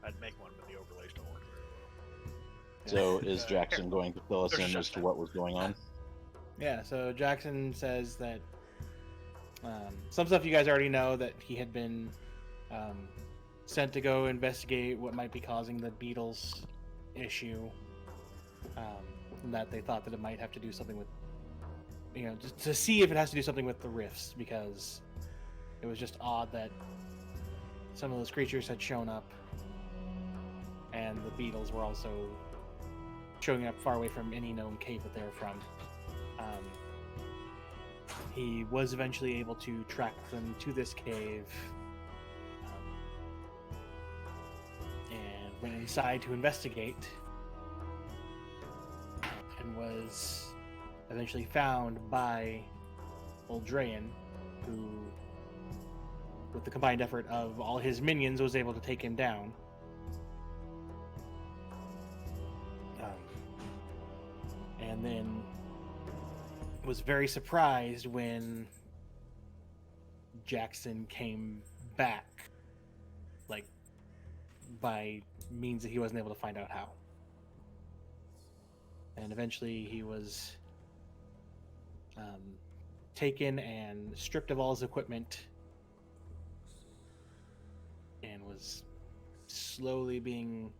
I'd make one, but the overlays don't work very well. So is Jackson going to fill us There's in as just to what was going on? Yeah, so Jackson says that some stuff you guys already know, that he had been sent to go investigate what might be causing the beetles issue, and that they thought that it might have to do something with, just to see if it has to do something with the rifts, because it was just odd that some of those creatures had shown up, and the beetles were also showing up far away from any known cave that they're from. He was eventually able to track them to this cave, and went inside to investigate, and was eventually found by old Drayan, who, with the combined effort of all his minions, was able to take him down. And then was very surprised when Jackson came back, like, by means that he wasn't able to find out how. And eventually he was taken and stripped of all his equipment and was slowly being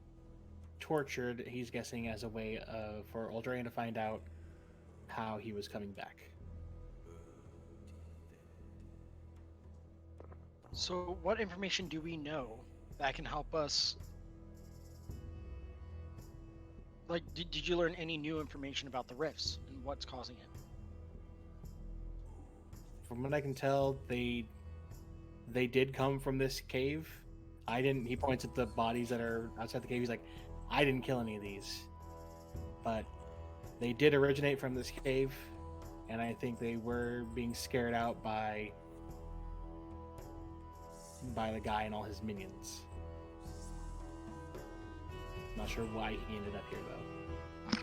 tortured, he's guessing as a way for Uldrayan to find out how he was coming back. So, what information do we know that can help us? Like, did you learn any new information about the rifts and what's causing it? From what I can tell, they did come from this cave. I didn't. He points at the bodies that are outside the cave. He's like, I didn't kill any of these, but they did originate from this cave, and I think they were being scared out by the guy and all his minions. Not sure why he ended up here though.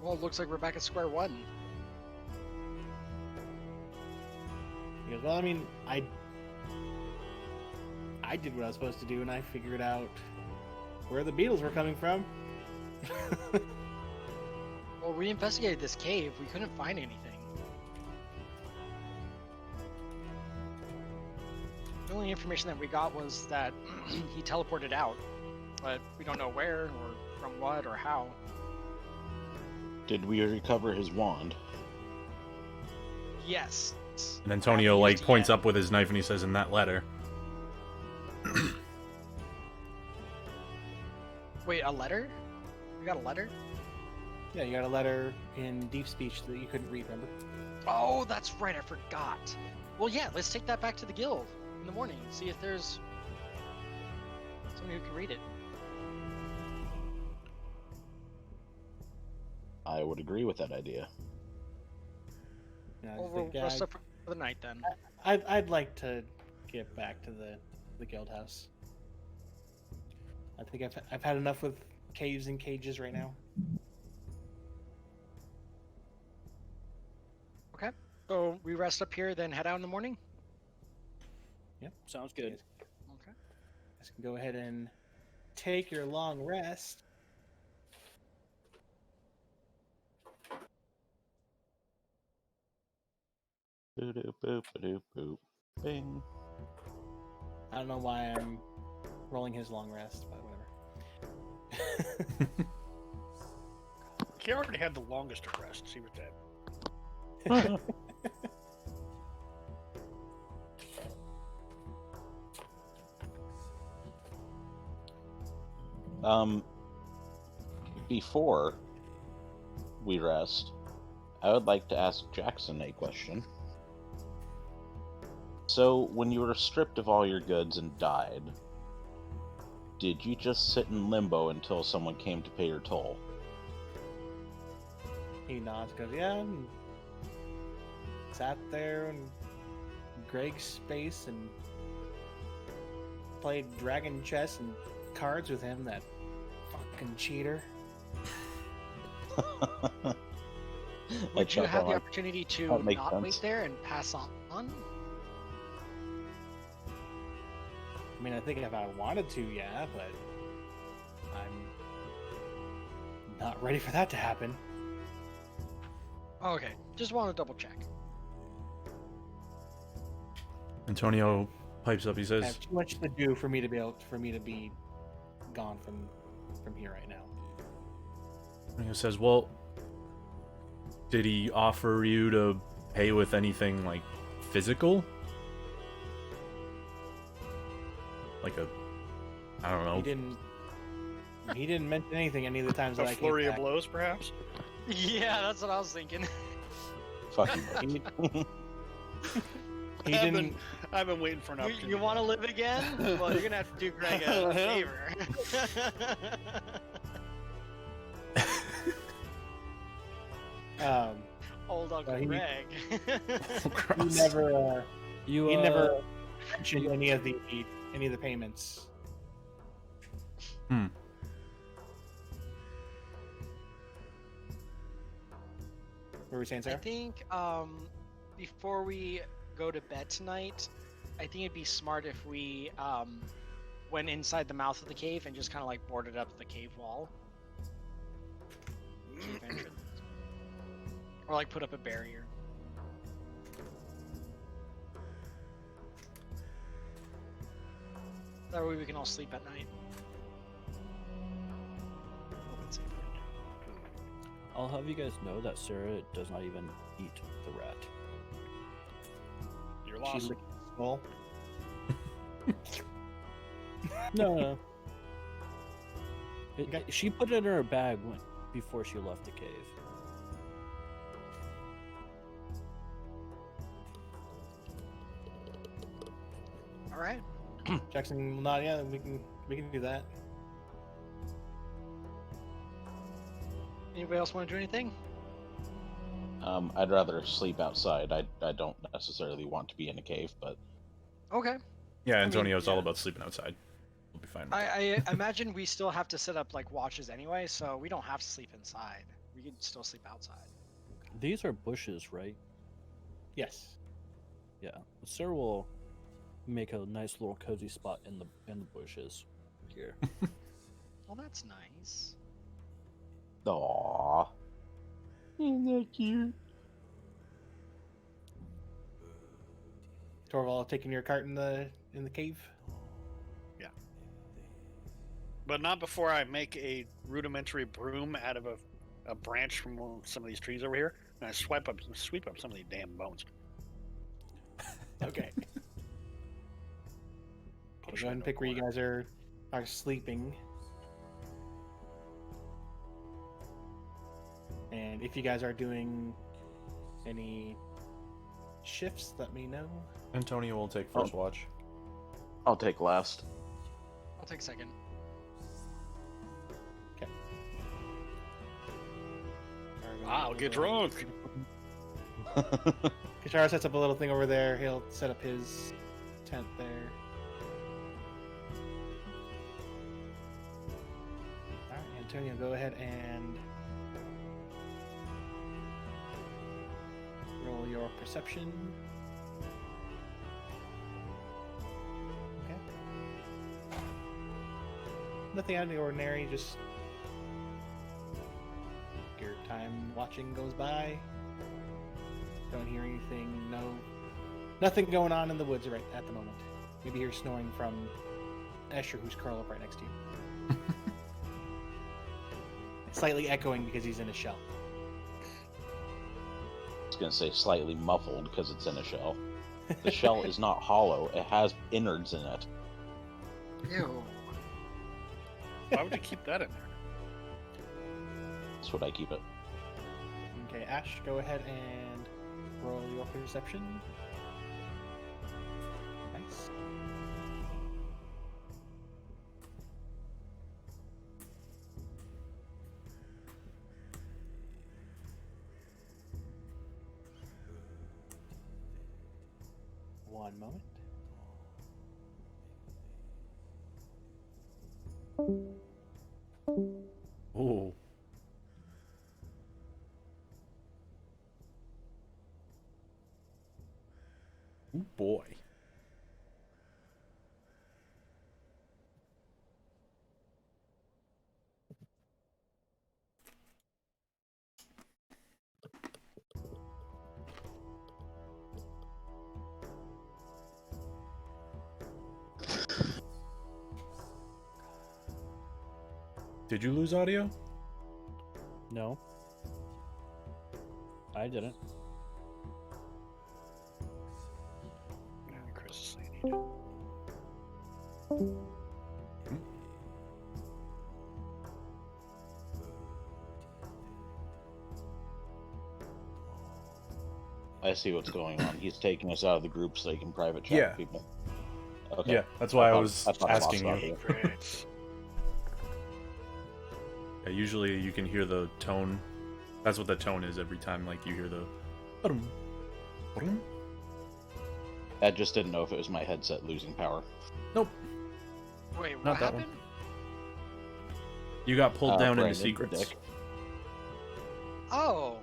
Well, it looks like we're back at square one. He goes, well, I mean, I did what I was supposed to do, and I figured out where the beetles were coming from. Well, we investigated this cave. We couldn't find anything. The only information that we got was that he teleported out, but we don't know where or from what or how. Did we recover his wand? Yes. And Antonio Haven't like used it points yet. up with his knife and he says, "In that letter." Wait, a letter? We got a letter? Yeah, you got a letter in deep speech that you couldn't read, remember? Oh, that's right. I forgot. Well, yeah. Let's take that back to the guild in the morning and see if there's somebody who can read it. I would agree with that idea. Yeah, I Well, think, we'll rest up for the night then. I'd like to get back to the guild house. I think I've had enough with caves and cages right now. Okay. So we rest up here, then head out in the morning. Sounds good. Okay. You guys can go ahead and take your long rest. Boop boop boop boop. Bing. I don't know why I'm rolling his long rest, but whatever. He already had the longest of rests. He was dead. Before we rest, I would like to ask Jackson a question. So, when you were stripped of all your goods and died, did you just sit in limbo until someone came to pay your toll? He nods, goes, yeah, and sat there in Greg's space and played dragon chess and cards with him, that fucking cheater. Would you have the opportunity to That makes not sense. wait there and pass on? I mean, I think if I wanted to, yeah, but I'm not ready for that to happen. Okay. Just want to double check. Antonio pipes up. He I says, have too much to do for me to be gone from here right now. He says, "Well, did he offer you to pay with anything like physical? Like I don't know." He didn't mention anything any of the times that A I came flurry of back. blows, perhaps. Yeah, that's what I was thinking. Fuck you, buddy. He didn't. I've been waiting for an opportunity. You want to live again? Well, you're gonna have to do Greg a favor. Old Uncle he- Greg. He never. You He never mentioned any of the payments. Hmm. What were we saying, I Sarah? think before we go to bed tonight, I think it'd be smart if we went inside the mouth of the cave and just kind of like boarded up the cave wall. Cave entrance. Or like put up a barrier. That way we can all sleep at night. I'll have you guys know that Sarah does not even eat the rat. You're She lost. licked the skull. No. Okay. She put it in her bag before she left the cave. All right. Jackson will nod. Yeah, we can do that. Anybody else want to do anything? I'd rather sleep outside. I don't necessarily want to be in a cave, but Okay. Yeah, mean, Antonio's all yeah. about sleeping outside. We'll be fine with I imagine we still have to set up like watches anyway, so we don't have to sleep inside. We can still sleep outside. These are bushes, right? Yes. Yeah. Sarah will make a nice little cozy spot in the bushes here. Well, that's nice. aww. Isn't that cute? Torvald taking your cart in the cave. But not before I make a rudimentary broom out of a branch from some of these trees over here, and I sweep up some of these damn bones. Okay. Go ahead and pick where you guys are sleeping. And if you guys are doing any shifts, let me know. Antonio will take first watch. I'll take last. I'll take second. Okay. I'll get drunk. Kashara sets up a little thing over there. He'll set up his tent there. Alright, Antonio, go ahead and roll your perception. Okay. Nothing out of the ordinary, just your time watching goes by. Don't hear anything, nothing going on in the woods right at the moment. Maybe you're snoring from Escher, who's curled up right next to you. Slightly echoing because he's in a shell. I was gonna say slightly muffled because it's in a shell. The shell is not hollow; it has innards in it. Ew. Why would you keep that in there? That's what I keep it. Okay, Ash, go ahead and roll your perception. Nice. One moment. Oh. Ooh, boy. Did you lose audio? No. I didn't. Yeah, Chris is saying he did. I see what's going on. He's taking us out of the group so he can private chat Yeah. with people. Okay. Yeah, that's why I thought- was thought I lost asking you. audio. Great. Yeah, usually you can hear the tone. That's what the tone is every time, like you hear the. Ba-dum, ba-dum. I just didn't know if it was my headset losing power. Nope, Wait, what Not that one. happened? you got pulled down into Brandon, secrets. dick. Oh,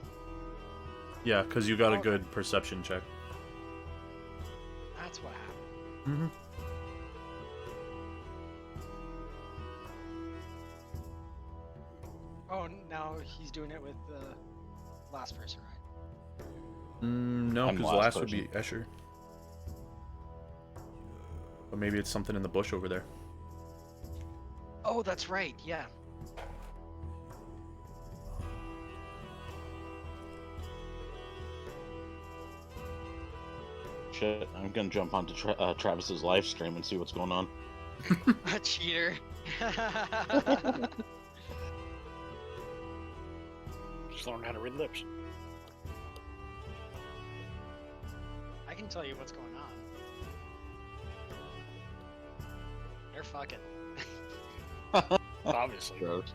Yeah, because you got a Oh. good perception check. that's what happened. Mm-hmm. Oh, now he's doing it with the last person, right? No, I'm because last last would be Escher. But maybe it's something in the bush over there. Oh, that's right. Yeah. Shit, I'm gonna jump onto Travis's live stream and see what's going on. A cheater. Just learn how to read lips. I can tell you what's going on. They're fucking. Obviously. Gross.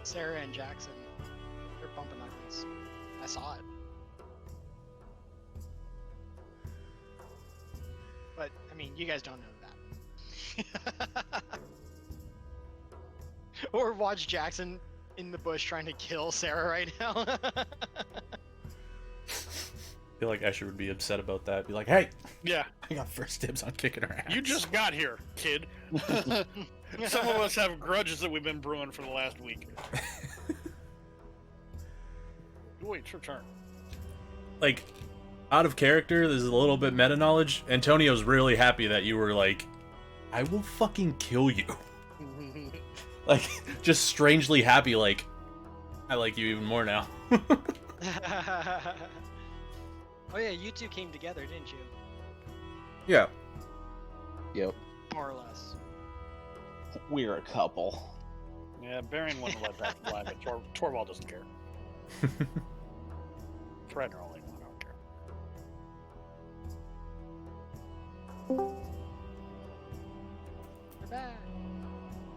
Sarah and Jackson, they're bumping knuckles. I saw it. But, I mean, you guys don't know that. Or watch Jackson in the bush trying to kill Sarah right now. I feel like Escher would be upset about that. Be like, hey, Yeah, I got first dibs on kicking her ass. you just got here, kid. Some of us have grudges that we've been brewing for the last week. Wait, it's your turn. Like, out of character, there's a little bit meta knowledge. Antonio's really happy that you were like, I will fucking kill you. Like, just strangely happy, like, I like you even more now. Oh yeah, you two came together, didn't you? Yeah. Yep, More or less. we're a couple. Yeah, Barian wouldn't let that fly, but Torvald doesn't care. Threatener only one, I don't care. They're back.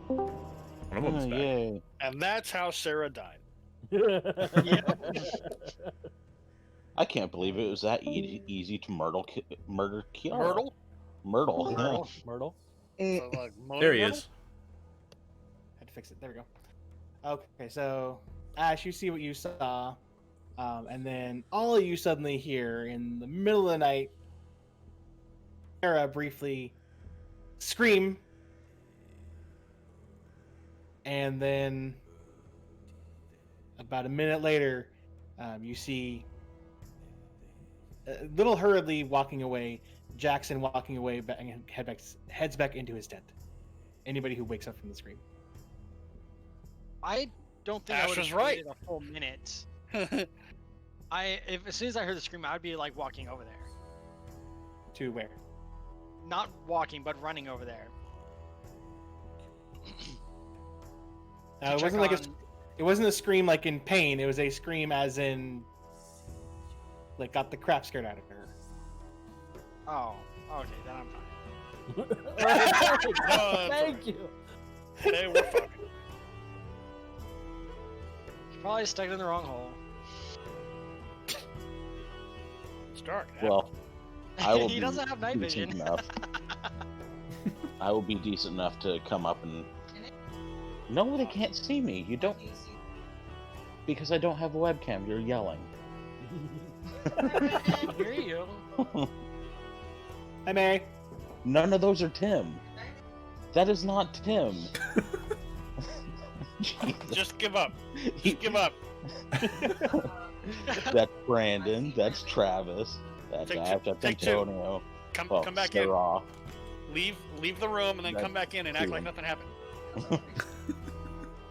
One of them's back. Yay. And that's how Sarah died. I can't believe it was that easy to murder Kiara. Myrtle? Myrtle. yeah. Myrtle. Myrtle. So, like, There he Myrtle? is. Had to fix it. There we go. Okay, so Ash, you see what you saw, and then all of you suddenly hear in the middle of the night, Sarah briefly scream, and then about a minute later, you see a little hurriedly walking away, Jackson walking away back and heads back into his tent. Anybody who wakes up from the scream. I don't think Ash I would was have right. waited a full minute. As soon as I heard the scream, I'd be like walking over there. To where? Not walking, but running over there. It check wasn't like on- it wasn't a scream like in pain. It was a scream as in like got the crap scared out of her. Oh, okay, then I'm fine. Thank you. Hey, we're fucking. She probably stuck it in the wrong hole. It's dark. Well, I will He be doesn't have night decent vision. enough. I will be decent enough to come up and. No, they can't see me. You don't. Because I don't have a webcam. You're yelling. I hear you. Hi, Mary. None of those are Tim. That is not Tim. Jesus. Just give up. Just give up. That's Brandon. That's Travis. That's Take Ash. two- That's take two. Antonio. Come Oh, back in. Sarah. Leave the room and then That's come back in and act two. like nothing happened.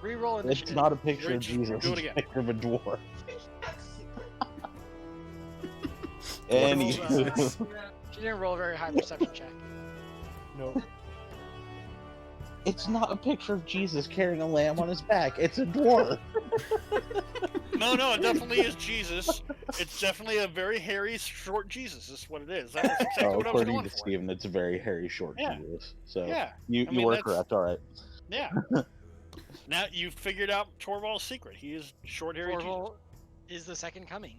Reroll It's initiative. not a picture of Just Jesus. do it It's a again. picture of a dwarf. Roll, Anywho. She didn't roll a very high perception check. No. It's not a picture of Jesus carrying a lamb on his back. It's a dwarf. No, it definitely is Jesus. It's definitely a very hairy, short Jesus. That's what it is. That's exactly Oh, what I was according going to for. Steven, it's a very hairy, short Yeah. Jesus. So Yeah. you I mean, were that's- correct. All right. Yeah. Now you figured out Torvald's secret. He is short, hairy Jesus. Tortle is the second coming.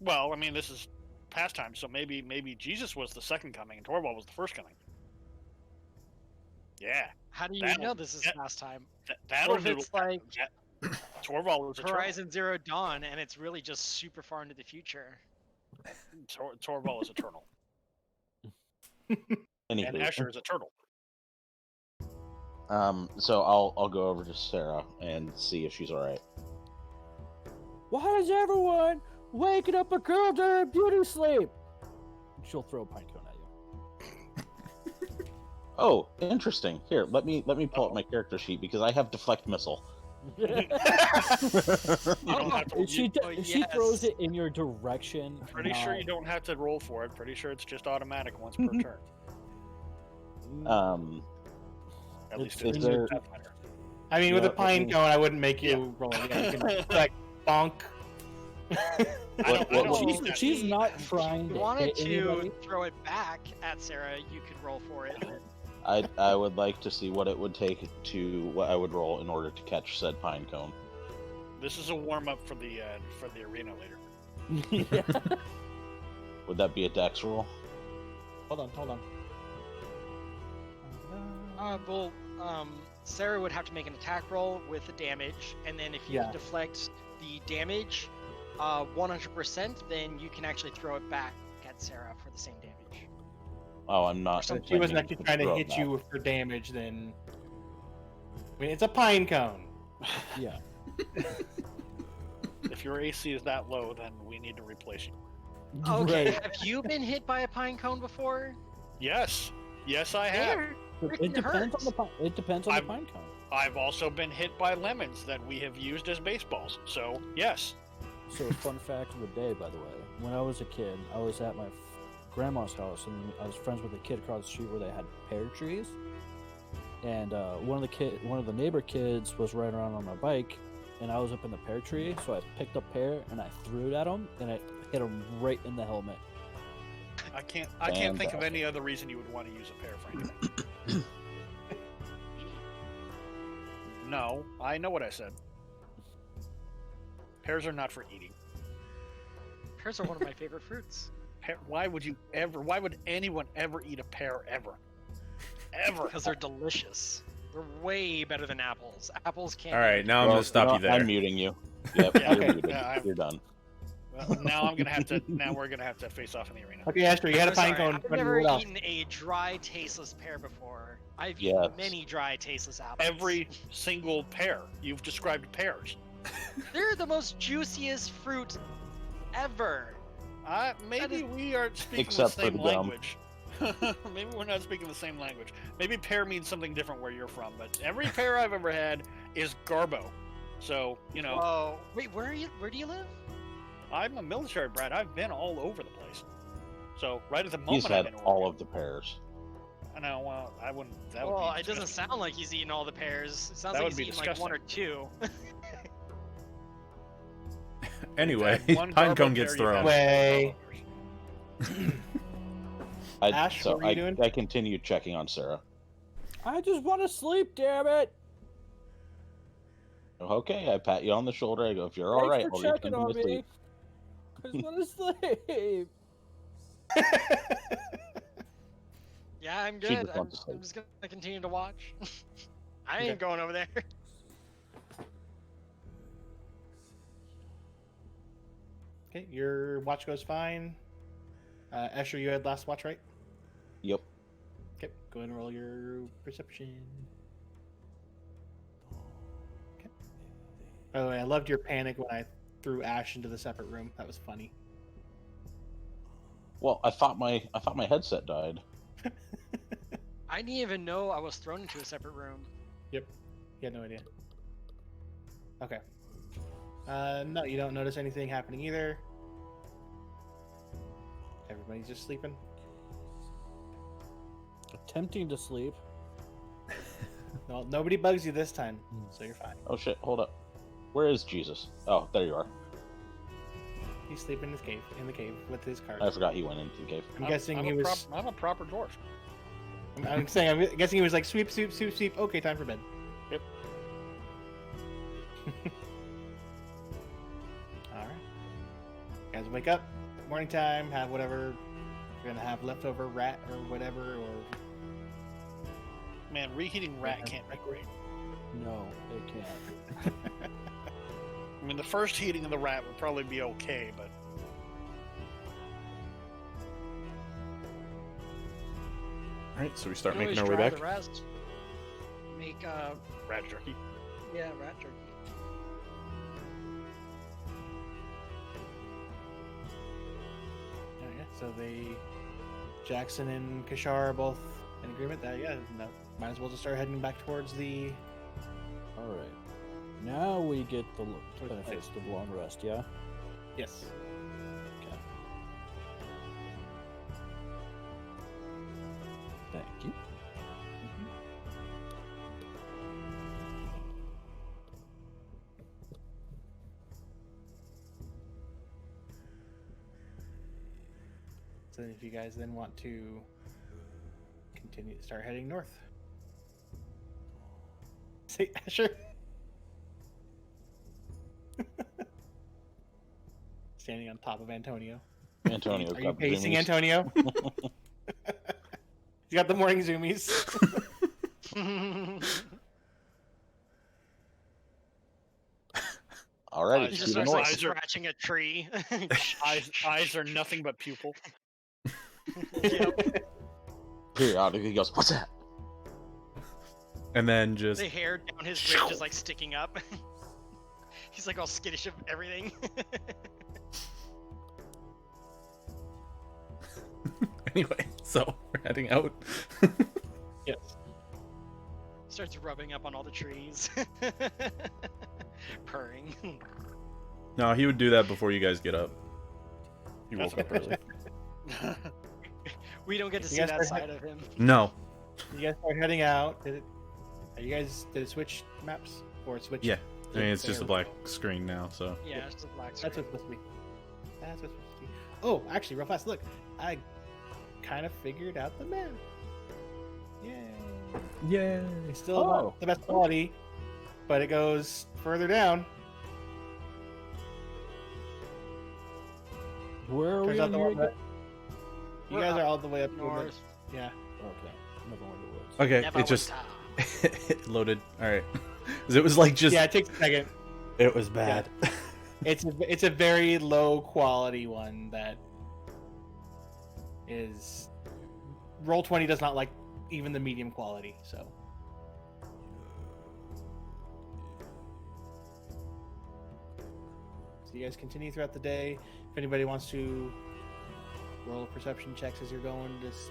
Well, I mean, this is past time, so maybe Jesus was the second coming and Torvald was the first coming. Yeah. How do you That'll- know this is that- last time? That'll What if do. it's like Torvald was a Torvald. Horizon Zero Dawn and it's really just super far into the future? Torvald is a turtle, and Anywho, Escher is a turtle. so I'll go over to Sarah and see if she's all right. Why is everyone waking up a girl during beauty sleep? She'll throw a pine cone at you. Oh, interesting. Here, let me pull up my character sheet because I have deflect missile. You don't have to, She throws it in your direction. pretty sure you don't have to roll for it. Pretty sure it's just automatic once per turn. At least is it's there- Pathfinder. I mean, with a No, pine cone, I wouldn't make you roll. Yeah, you can like bonk. I don't What- need that. She's not If trying you to wanted hit to anybody. throw it back at Sarah, you could roll for it. I would like to see what it would take to what I would roll in order to catch said pine cone. This is a warm up for the arena later. Yeah. Would that be a dex roll? Hold on. Sarah would have to make an attack roll with the damage, and then if you Yeah. deflect the damage 100%, then you can actually throw it back at Sarah for the same damage. Oh, I'm not. If she wasn't actually trying to throw hit that. you for damage, then I mean, it's a pine cone. Yeah. If your AC is that low, then we need to replace you. Okay, Right. have you been hit by a pine cone before? Yes, I have. They're It freaking depends on hurts. the it depends on I'm- the pine cone. I've also been hit by lemons that we have used as baseballs. So yes, So, fun fact of the day, by the way. When I was a kid, I was at my grandma's house, and I was friends with a kid across the street where they had pear trees. And one of the neighbor kids was riding around on my bike, and I was up in the pear tree, so I picked up pear and I threw it at him, and I hit him right in the helmet. I can't think of any other reason you would want to use a pear, frankly. No, I know what I said. Pears are not for eating. Pears are one of my favorite fruits. Why would anyone ever eat a pear ever? Ever? Because they're delicious. They're way better than apples. Apples can't. All right, now I'm Well, gonna stop you there. I'm muting you. Yep, Yeah, you're okay. muted. Yeah, You're done. Well, now we're gonna have to face off in the arena. Okay, Asher, you had a I'm pine sorry, cone. I've but never what else? eaten a dry, tasteless pear before. I've Yes. eaten many dry, tasteless apples. Every single pear. You've described pears. They're the most juiciest fruit ever. Maybe we aren't speaking Except the for same the gum. language. Maybe we're not speaking the same language. Maybe pear means something different where you're from, but every pear I've ever had is garbo. So, Oh, wait, where do you live? I'm a military brat. I've been all over the place. So, right at the moment He's I'm had in all Oregon. of the pears. I know, well, I wouldn't. That would Well, be it doesn't disgusting. sound like he's eating all the pears. It sounds That like would he's be eating like one or two. Anyway, That one pine garbo cone gets pear, you thrown. have Way. I, Ash, so what were you doing? I continued checking on Sarah. I just want to sleep, damn it! Okay, I pat you on the shoulder. I go, if you're all right, Thanks I'll for checking return on to sleep. me. I just want to sleep. Yeah, I'm She good. just I'm wants to sleep. just gonna continue to watch. I ain't going over there. Okay, your watch goes fine. Escher, you had last watch, right? Yep. Okay, go ahead and roll your perception. Okay. By the way, I loved your panic when I threw Ash into the separate room. That was funny. Well, I thought my headset died. I didn't even know I was thrown into a separate room. Yep. You had no idea. Okay. No, you don't notice anything happening either. Everybody's just sleeping. Attempting to sleep. No, nobody bugs you this time, so you're fine. Oh shit! Hold up. Where is Jesus? Oh, there you are. He's sleeping in the cave with his card. I forgot he went into the cave. I'm guessing he was. I'm a proper dwarf. I'm guessing he was like sweep. Okay, time for bed. Yep. All right. Guys, wake up. Morning time. Have whatever you're gonna have leftover rat or whatever, or Man, reheating rat can't be great. No, it can't. I mean, the first heating of the rat would probably be okay, but All right, so we start You can making our always way dry back. The rest. Make Rat jerky. yeah, rat jerky. Oh, yeah. So Jackson and Kishar are both in agreement that might as well just start heading back towards the. All right. Now we get the the benefits of the long rest. Yeah. Yes. Okay. Thank you. So if you guys then want to start heading north. See, Escher. Standing on top of Antonio. Antonio's Are you got the pacing zoomies. Antonio? He's got the morning zoomies. Alrighty, He Eyes just to the starts like north. Eyes are- scratching a tree. Eyes are nothing but pupil. Yep. Periodically, he goes, "What's that?" And then just The hair down his ridge is like sticking up. He's like all skittish of everything. anyway, so we're heading out. Yes. Starts rubbing up on all the trees. Purring. No, he would do that before you guys get up. He woke up early. We don't get to You see guys that are- side of him. No. You guys start heading out. Did it switch maps or switch? Yeah. I mean, it's there just a we black go. screen now, so. Yeah, it's the black That's screen. what's supposed to be. That's what's supposed to be. Oh, actually, real fast. Look, I kind of figured out the map. Yay! Yay. It's still Oh. not the best quality, but it goes further down. Where are Turns we out on the here one that again? you We're guys up are all the way up North. Yeah. Okay. Never mind the woods. Okay, Never it just went down. it loaded. All right. 'Cause it was like just. Yeah, it takes a second. It was bad. It's a very low quality one that is Roll20 does not like even the medium quality, so. So you guys continue throughout the day. If anybody wants to roll perception checks as you're going, just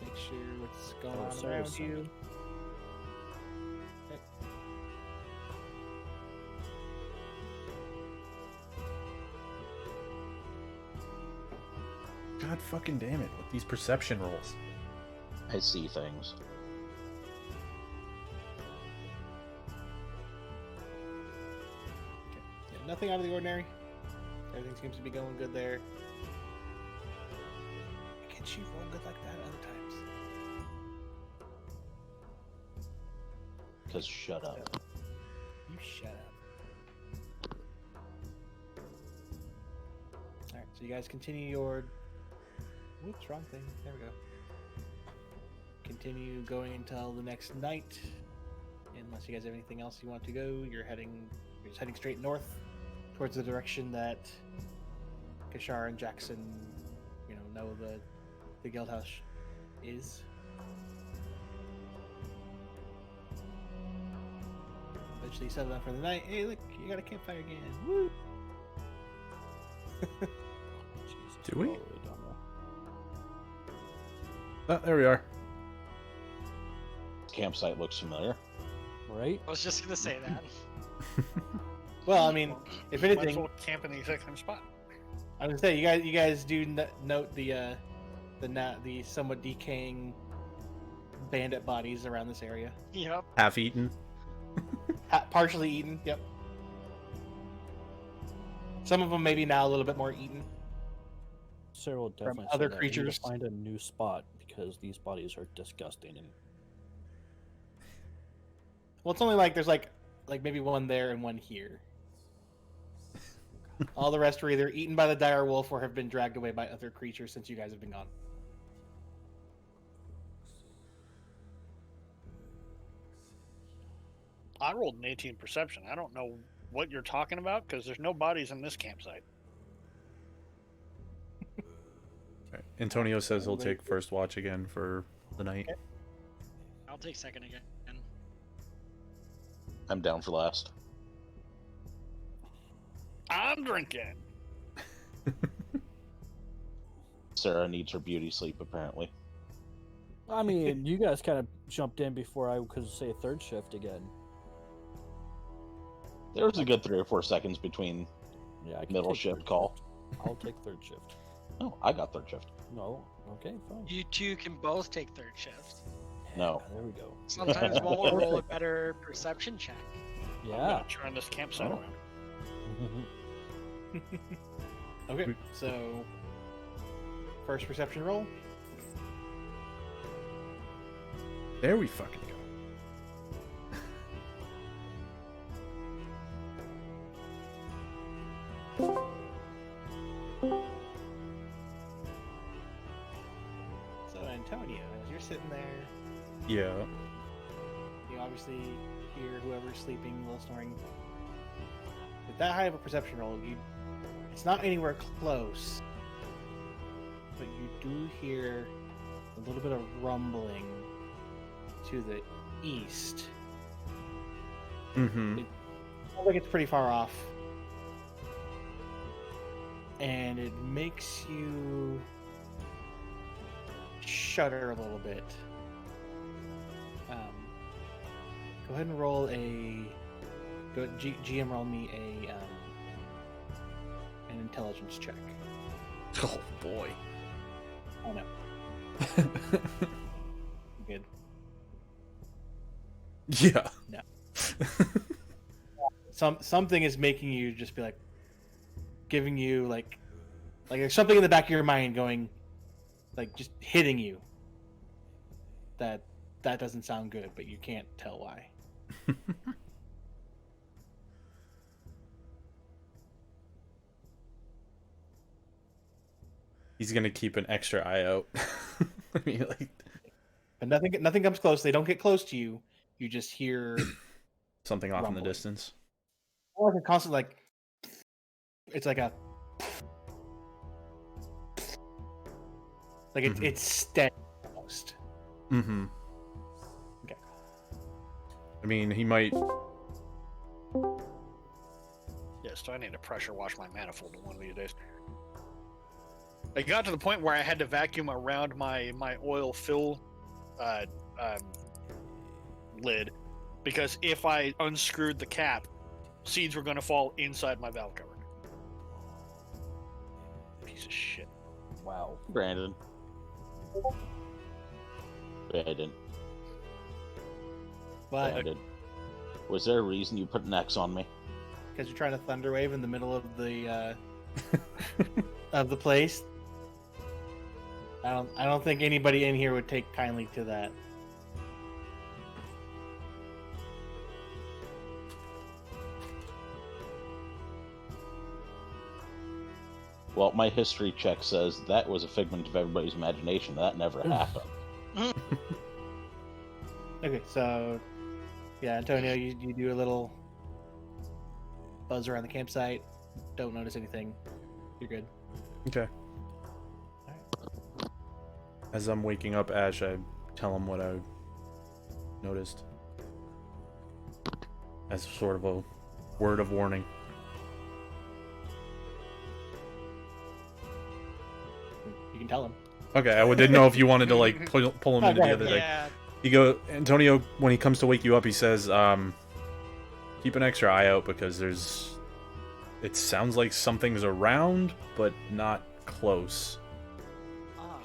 make sure what's going on sorry, around son. you. God fucking damn it with these perception rolls. I see things. Yeah, nothing out of the ordinary. Everything seems to be going good there. Can she roll good like that other times? Because shut up. You shut up. Alright, so you guys continue your. Whoops, wrong thing. There we go. Continue going until the next night. Unless you guys have anything else you want to go, you're just heading straight north towards the direction that Kishar and Jackson, know the guild house is. Eventually settle down for the night. Hey, look, you got a campfire again. Woo! Jesus, Do we? all the way down Oh, there we are. Campsite looks familiar. there. Right? I was just gonna say that. Well, I mean, if Might as anything, well camp in the exact same spot. I was gonna say you guys do note the somewhat decaying bandit bodies around this area. Yep. Half eaten. Partially eaten. Yep. Some of them maybe now a little bit more eaten. Sarah will definitely say other that. We need to creatures. find a new spot because these bodies are disgusting. And Well, it's only like there's like maybe one there and one here. All the rest are either eaten by the dire wolf or have been dragged away by other creatures since you guys have been gone. I rolled an 18 perception. I don't know what you're talking about because there's no bodies in this campsite. Right. Antonio says he'll take first watch again for the night. I'll take second again. I'm down for last. I'm drinking. Sarah needs her beauty sleep, apparently. I mean, you guys kind of jumped in before I could say third shift again. There was a good 3 or 4 seconds between Yeah, I can middle take shift third call. shift. I'll take third shift. No, I got third shift. No, okay, fine. You two can both take third shift. No. There we go. Sometimes one will roll a better perception check. I'm Yeah. gonna turn this campsite Oh. around. Okay, so first perception roll. There we fucking go. So Antonio, as you're sitting there, Yeah. you obviously hear whoever's sleeping, a little snoring. With that high of a perception roll, it's not anywhere close, but you do hear a little bit of rumbling to the east. Mm-hmm. Sounds like it's pretty far off, and it makes you shudder a little bit. Go ahead and roll GM roll me an intelligence check. Oh boy. Oh no, good. Yeah. No. Something is making you just be like, giving you like there's something in the back of your mind going, like just hitting you. That doesn't sound good, but you can't tell why. He's gonna keep an extra eye out. I mean, like But nothing comes close. They don't get close to you. You just hear something off in rumbling. the distance. like a constant it's like a it's steady almost. Mm-hmm. Okay. I mean, he might. Yes, so I need to pressure wash my manifold one of these days. I got to the point where I had to vacuum around my oil fill lid, because if I unscrewed the cap, seeds were going to fall inside my valve cover. Piece of shit. Wow. Brandon. But Brandon. Was there a reason you put an X on me? because you're trying to thunder wave in the middle of the of the place, I don't think anybody in here would take kindly to that. Well, my history check says that was a figment of everybody's imagination. That never happened. Okay, so yeah, Antonio, you do a little buzz around the campsite. Don't notice anything. You're good. Okay. As I'm waking up Ash, I tell him what I noticed. As sort of a word of warning. You can tell him. Okay, I didn't know if you wanted to like pull him into the other thing. Yeah. Antonio, when he comes to wake you up, he says, keep an extra eye out because it sounds like something's around, but not close. Ah,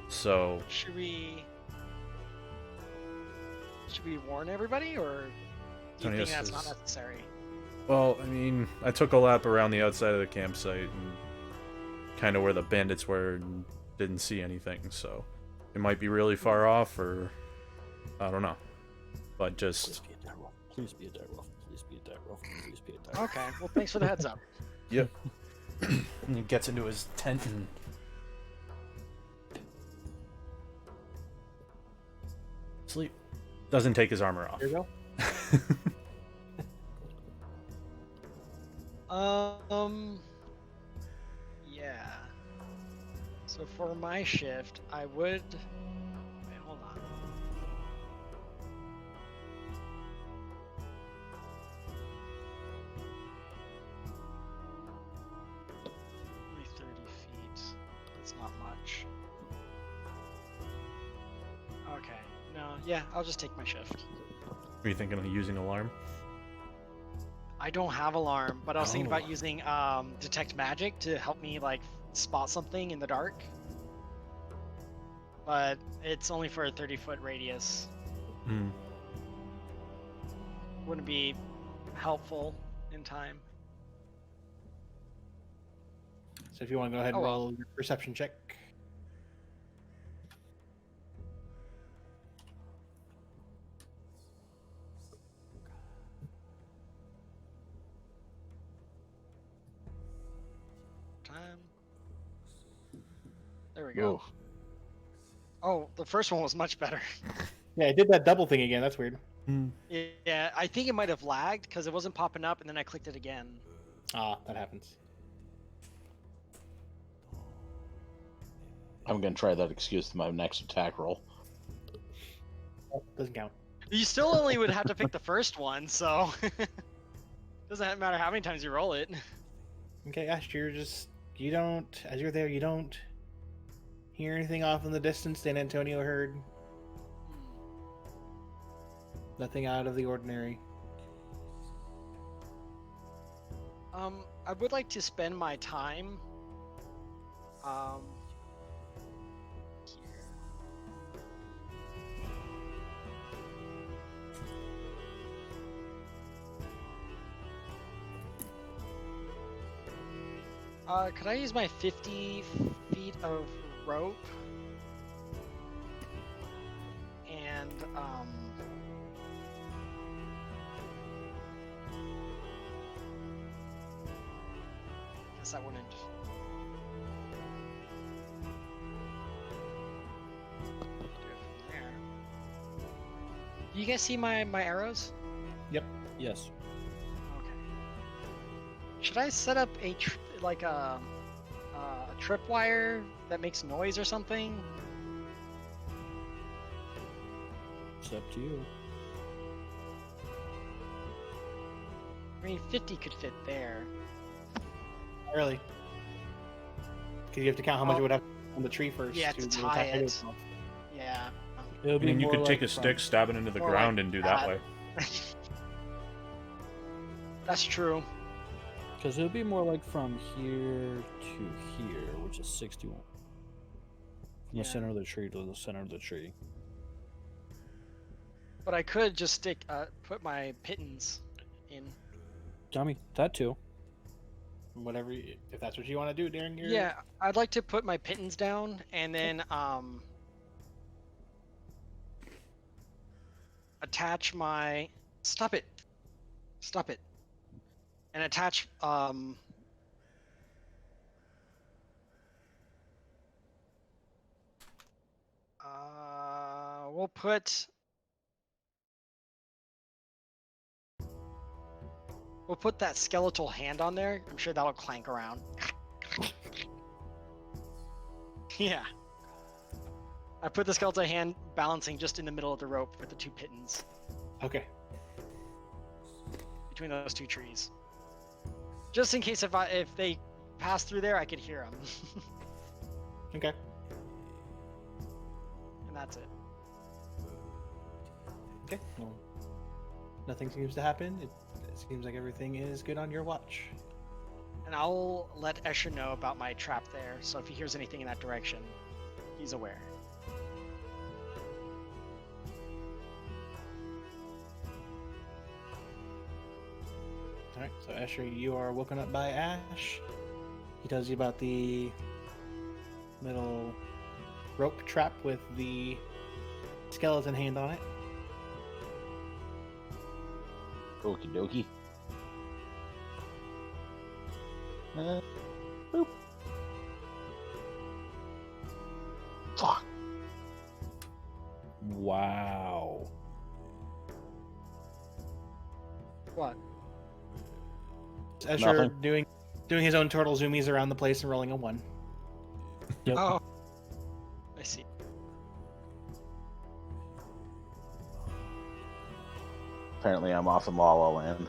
So, should we warn everybody, or do you Tony think that's says- not necessary? well, I mean, I took a lap around the outside of the campsite and kind of where the bandits were and didn't see anything, so it might be really far off, or I don't know. But Please just, be a die roll. Please be a die roll. Please be a die roll. Please be a die roll. Okay, well, thanks for the heads up. yep. And he gets into his tent and sleep. Doesn't take his armor off. Here you go. Yeah. So for my shift, I would. Wait, hold not much. Okay. No, yeah, I'll just take my shift. Are you thinking of using alarm? I don't have alarm, but I was thinking about Oh. using detect magic to help me like spot something in the dark. But it's only for a 30-foot radius. Hmm. Wouldn't be helpful in time. So if you want to go ahead and Oh, well. roll your perception check. Time. There we go. Oof. Oh, the first one was much better. Yeah, it did that double thing again. That's weird. Yeah, I think it might have lagged because it wasn't popping up, and then I clicked it again. Ah, that happens. I'm gonna try that excuse to my next attack roll. Oh, doesn't count. You still only would have to pick the first one, so doesn't matter how many times you roll it. Okay, Ash, you don't, as you're there, you don't hear anything off in the distance San Antonio heard. Nothing out of the ordinary. I would like to spend my time, here. Could I use my 50 feet of rope? And, guess I wouldn't. Do it from there. Do you guys see my arrows? Yes. Okay. Should I set up a tripwire that makes noise or something? It's up to you. I mean, 50 could fit there. Not really. Because you have to count how much Oh. it would have on the tree first. Yeah, to tie attack it. itself. Yeah. It'll I be mean, you more could take like a stick, stab it into the more ground, like and do that that. way. That's true. because it'll be more like from here to here, which is 61. From Yeah. the center of the tree to the center of the tree. But I could just put my pittance in. Tommy, that too. Whatever, if that's what you want to do during your. Yeah, I'd like to put my pittance down and then attach my. Stop it. And attach we'll put that skeletal hand on there. I'm sure that'll clank around. Yeah. I put the skeletal hand balancing just in the middle of the rope with the two pittons Okay. between those two trees. Just in case if they pass through there, I could hear them. Okay. And that's it. Okay. Well, nothing seems to happen. It seems like everything is good on your watch. And I'll let Escher know about my trap there, so if he hears anything in that direction, he's aware. Alright, so Escher, you are woken up by Ash. He tells you about the little rope trap with the skeleton hand on it. Okie dokie. Boop. Fuck. Wow. What? Escher Nothing. doing his own turtle zoomies around the place and rolling a 1. Yep. Oh. I see. Apparently I'm off in La La Land.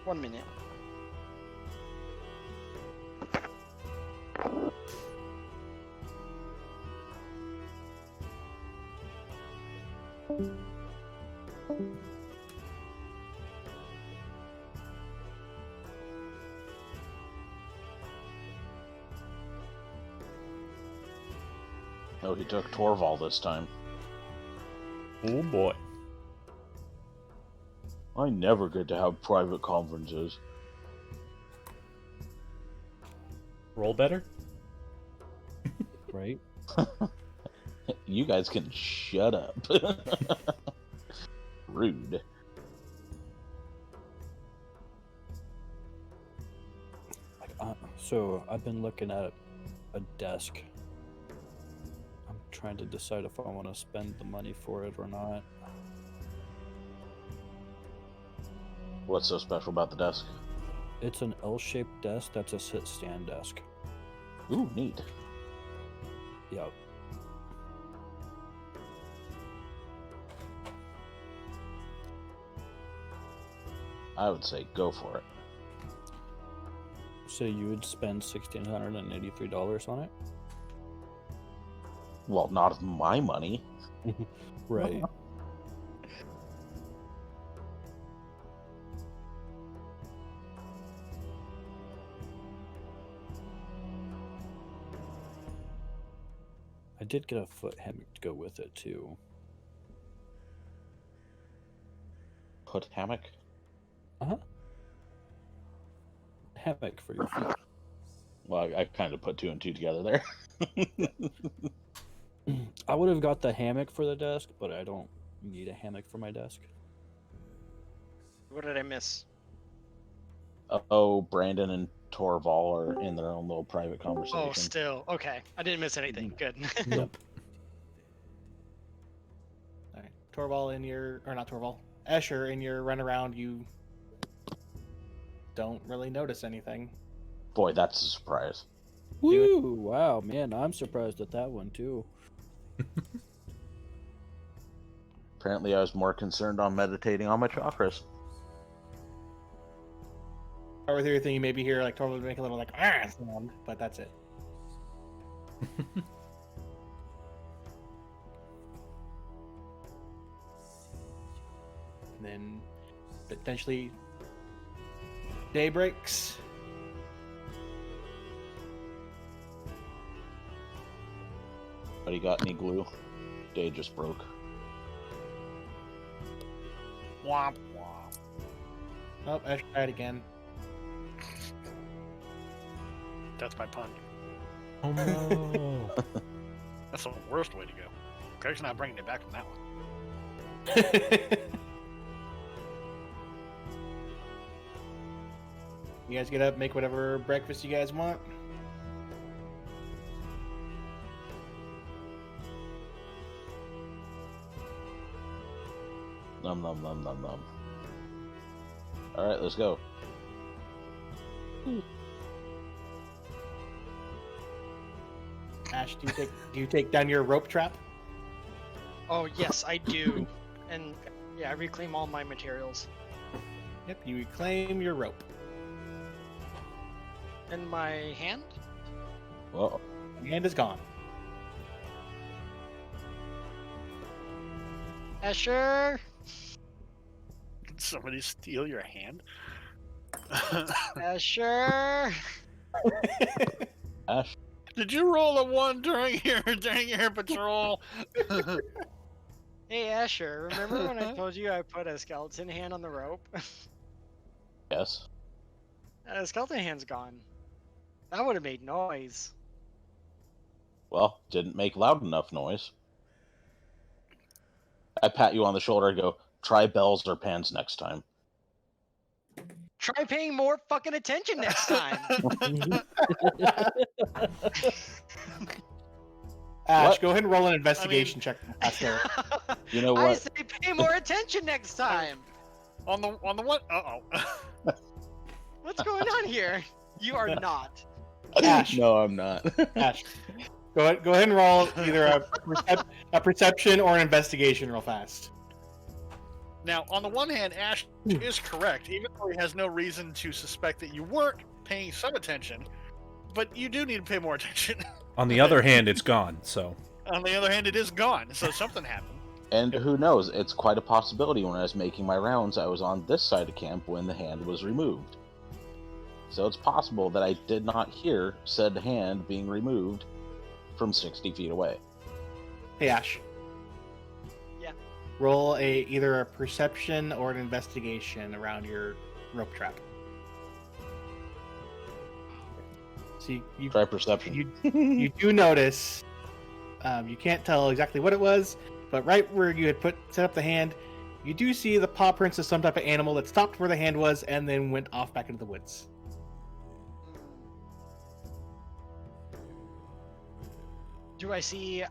One minute. Oh, he took Torvald this time. Oh boy. I never get to have private conferences. Roll better? Right? You guys can shut up. Rude. So I've been looking at a desk. I'm trying to decide if I want to spend the money for it or not. What's so special about the desk? It's an L-shaped desk that's a sit-stand desk. Ooh, neat. Yep. I would say go for it. So you would spend $1,683 on it? Well, not of my money. Right. I did get a foot hammock to go with it too. Put hammock? Hammock for your feet. Well, I kind of put two and two together there. I would have got the hammock for the desk, but I don't need a hammock for my desk. What did I miss? Oh, Brandon and Torvald are in their own little private conversation. Oh, still. Okay. I didn't miss anything. Good. Yep. All right, Torvald in your, or not Torvald, Escher in your run around, you don't really notice anything. Boy, that's a surprise. Woo! Wow, man, I'm surprised at that one too. Apparently, I was more concerned on meditating on my chakras. Or with everything, you maybe hear like Torvald make a little like sound, but that's it. And then potentially day breaks. But he got any glue? Day just broke. Womp womp. Oh, Escher tried again. That's my pun. Oh no. That's the worst way to go. Greg's not bringing it back from that one. You guys get up, make whatever breakfast you guys want. Num num num num num. Alright, let's go. Ash, do you take down your rope trap? Oh, yes, I do. And yeah, I reclaim all my materials. Yep, you reclaim your rope. And my hand? Well, Your hand is gone. Escher! Did somebody steal your hand? Escher! Ash, Did you roll a 1 during your patrol? Hey, Escher, remember when I told you I put a skeleton hand on the rope? yes. The skeleton hand's gone. That would have made noise. Well, didn't make loud enough noise. I pat you on the shoulder and go, try bells or pans next time. Try paying more fucking attention next time. Ash, What? go ahead and roll an investigation check. Faster. You know I what? say pay more attention next time. on the what? Uh-oh. What's going on here? You are not. Ash. No, I'm not. Ash, go ahead and roll either a perception or an investigation real fast. Now, on the one hand, Ash is correct, even though he has no reason to suspect that you weren't paying some attention, but you do need to pay more attention. On the other hand, it's gone, so. On the other hand, it is gone, so something happened. And who knows? It's quite a possibility. When I was making my rounds, I was on this side of camp when the hand was removed. So it's possible that I did not hear said hand being removed from 60 feet away. Hey, Ash. Yeah. Roll either a perception or an investigation around your rope trap. So you Try perception. you do notice. You can't tell exactly what it was, but right where you had set up the hand, you do see the paw prints of some type of animal that stopped where the hand was and then went off back into the woods. Do I see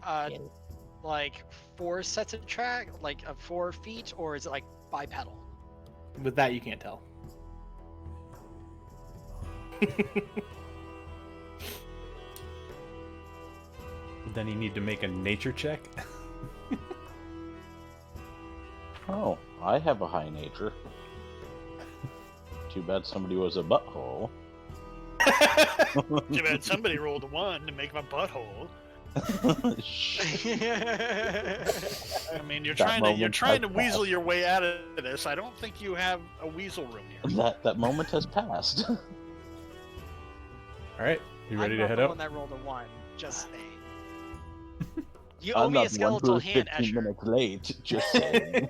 like 4 sets of track, like 4 feet, or is it like bipedal? With that, you can't tell. Then you need to make a nature check. Oh, I have a high nature. Too bad somebody was a butthole. Too bad somebody rolled a 1 to make my butthole. I mean, you're trying to weasel your way out of this. I don't think you have a weasel room here. That moment has passed. All right, you ready I'm to not head the out? one that rolled a 1. Just saying. You I'm owe me not a skeletal one who's hand, 15 Escher. minutes late. Just saying.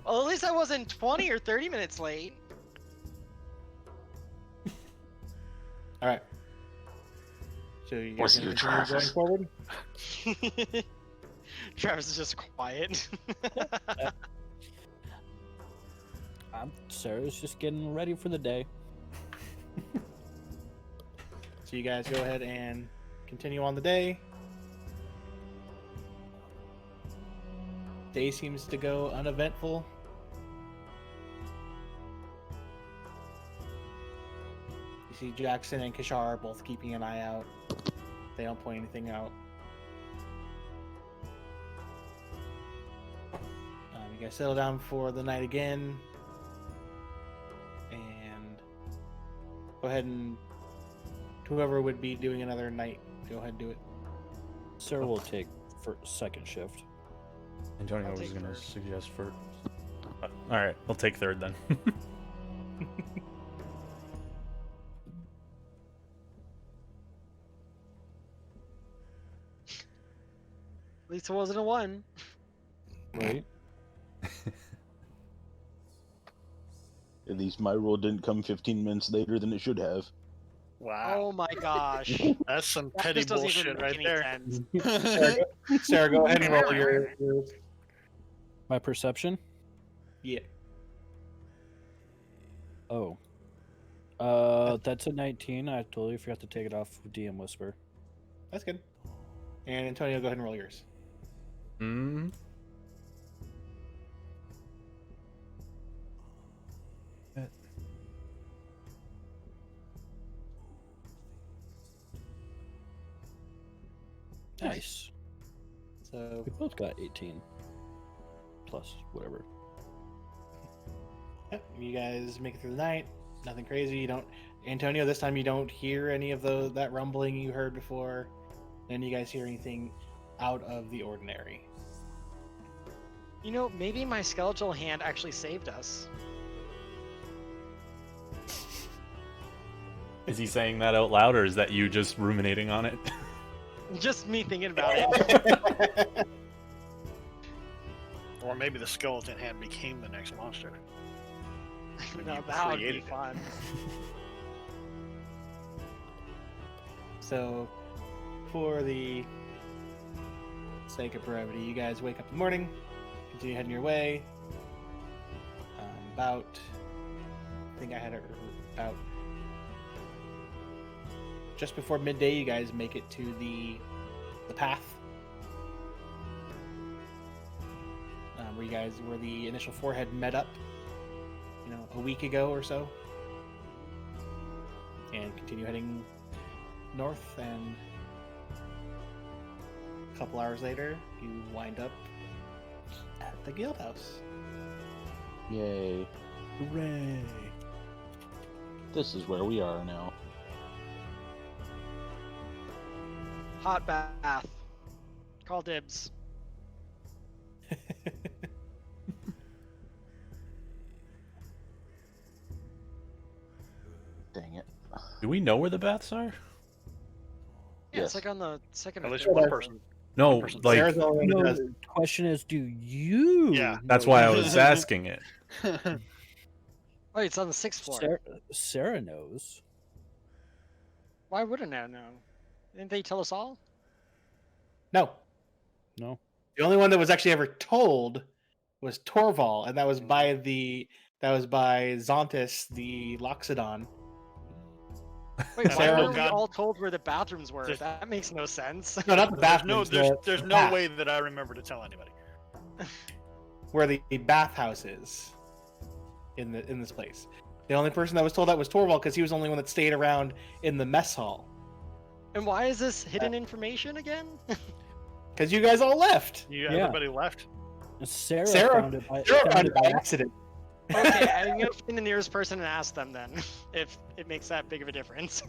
Well, at least I wasn't 20 or 30 minutes late. All right. So you Was guys it gonna continue going forward? Travis is just quiet. Sarah's just getting ready for the day. So you guys go ahead and continue on the day. Day seems to go uneventful. You see Jackson and Kishar both keeping an eye out. They don't point anything out. You guys settle down for the night again. And go ahead and whoever would be doing another night, go ahead and do it. Sarah will take for second shift. Antonio I'll was take gonna first. suggest first. All right, I'll take third then. At least it wasn't a 1. Right? At least my roll didn't come 15 minutes later than it should have. Wow, Oh my gosh. that's some That petty just doesn't even bullshit make right any there. sense. Sarah, go ahead and roll your My perception? yeah. Oh. That's a 19. I totally forgot to take it off with DM Whisper. That's good. And Antonio, go ahead and roll yours. Hmm. Nice. So We both got 18. Plus, whatever. yep, you guys make it through the night. Nothing crazy. You don't, Antonio. This time you don't hear any of that rumbling you heard before. Then you guys hear anything out of the ordinary. You know, maybe my skeletal hand actually saved us. Is he saying that out loud, or is that you just ruminating on it? Just me thinking about it. Or maybe the skeleton hand became the next monster. When No, you that would be created it. fun. So, for the sake of brevity, you guys wake up in the morning, continue heading your way. I think I had it about just before midday. You guys make it to the path, where the initial 4 had met up, a week ago or so, and continue heading north, and a couple hours later you wind up at the guild house. Yay. Hooray! This is where we are now. Hot bath. Call dibs. Do we know where the baths are? Yeah, Yes. it's like on the second At or least third one floor. person. No, person. like Sarah's the only one No, who does. the question is, do you? Yeah. that's know why I where- was asking it. Oh, it's on the 6th floor. Sarah knows. Why wouldn't I know? Didn't they tell us all? No. No. The only one that was actually ever told was Torvald, and that was by Zontis, the Loxodon. Wait, why Sarah- were we God. all told where the bathrooms were? There's- That makes no sense. No, not the bathrooms. There's the no bath, way that I remember to tell anybody. where the bathhouse is in this place. The only person that was told that was Torvald because he was the only one that stayed around in the mess hall. And why is this hidden information again? Because you guys all left. Yeah, Yeah. everybody left. Sarah Sarah found it by, found it by accident. Okay, I'm gonna find the nearest person and ask them then, if it makes that big of a difference.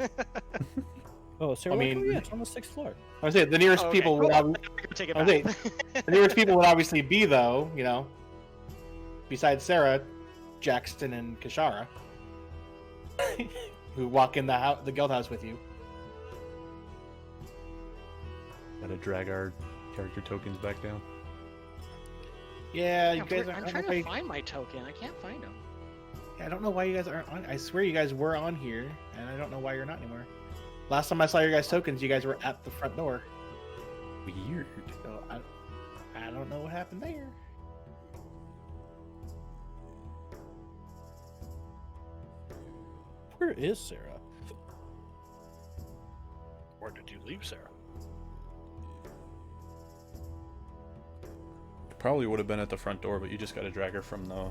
Oh, Sarah, I like, mean- oh, yeah, it's on the 6th floor. I was saying the nearest Oh, okay, people cool. would I'm gonna take it I was back. the nearest people would obviously be though, besides Sarah, Jackson and Kashara, who walk in the guild house with you. Gotta drag our character tokens back down. Yeah, Yeah, you guys I'm aren't. trying to find my token. I can't find him. I don't know why you guys aren't on. I swear you guys were on here, and I don't know why you're not anymore. Last time I saw your guys' tokens, you guys were at the front door. Weird. So I don't know what happened there. Where is Sarah? Or did you leave, Sarah? Probably would have been at the front door, but you just gotta drag her from the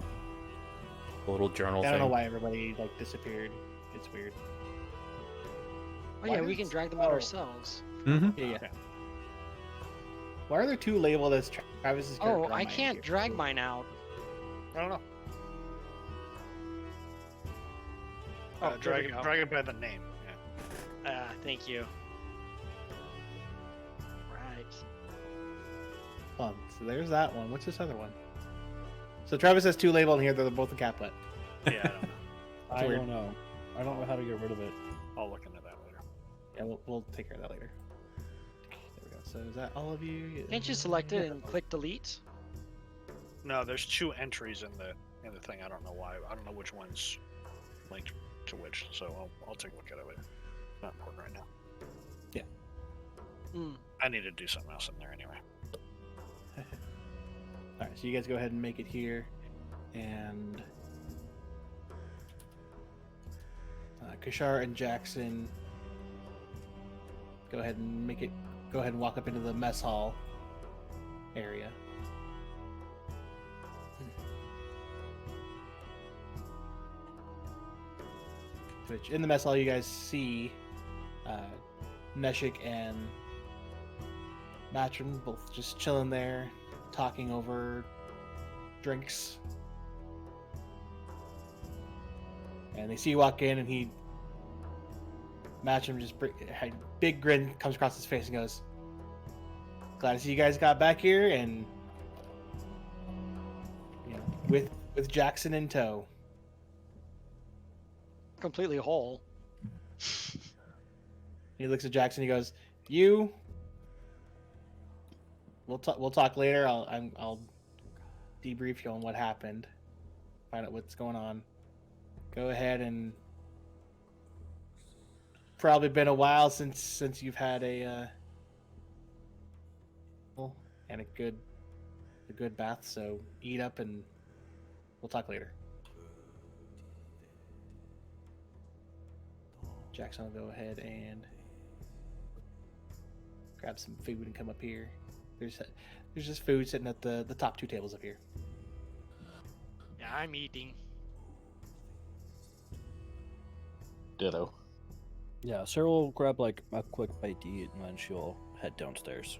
little journal I thing. don't know why everybody disappeared. It's weird. Oh Why yeah, we is- can drag them out oh. ourselves. Mm-hmm. Yeah. Why are there two labeled as Travis's character? Oh, on I my can't here? drag mine out. I don't know. Oh, there drag we go. it by the name. Yeah. Thank you. Right. Hold on, so there's that one. What's this other one? So Travis has two labeled in here. They're both a caplet. Yeah, I don't know. I weird. don't know. I don't know how to get rid of it. I'll look into that later. Yeah, we'll take care of that later. There we go. So is that all of you? Can't you select it and click delete? No, there's two entries in the thing. I don't know why. I don't know which one's linked to which. So I'll take a look at it later. Not important right now. Hmm. I need to do something else in there anyway. All right, so you guys go ahead and make it here, and Kashar and Jackson go ahead and make it. Go ahead and walk up into the mess hall area. Which in the mess hall you guys see Neshik and Matron both just chilling there, talking over drinks. And they see you walk in, and Matron just big grin comes across his face and goes, "Glad to see you guys got back here, and with Jackson in tow." Completely whole. He looks at Jackson. He goes, We'll talk later. I'll debrief you on what happened. Find out what's going on. Go ahead and probably been a while since you've had a and a good bath. So eat up and we'll talk later. Jackson will go ahead and grab some food and come up here. There's just food sitting at the top two tables up here. Yeah, I'm eating. Ditto. Yeah, Sarah will grab like a quick bite to eat, and then she'll head downstairs.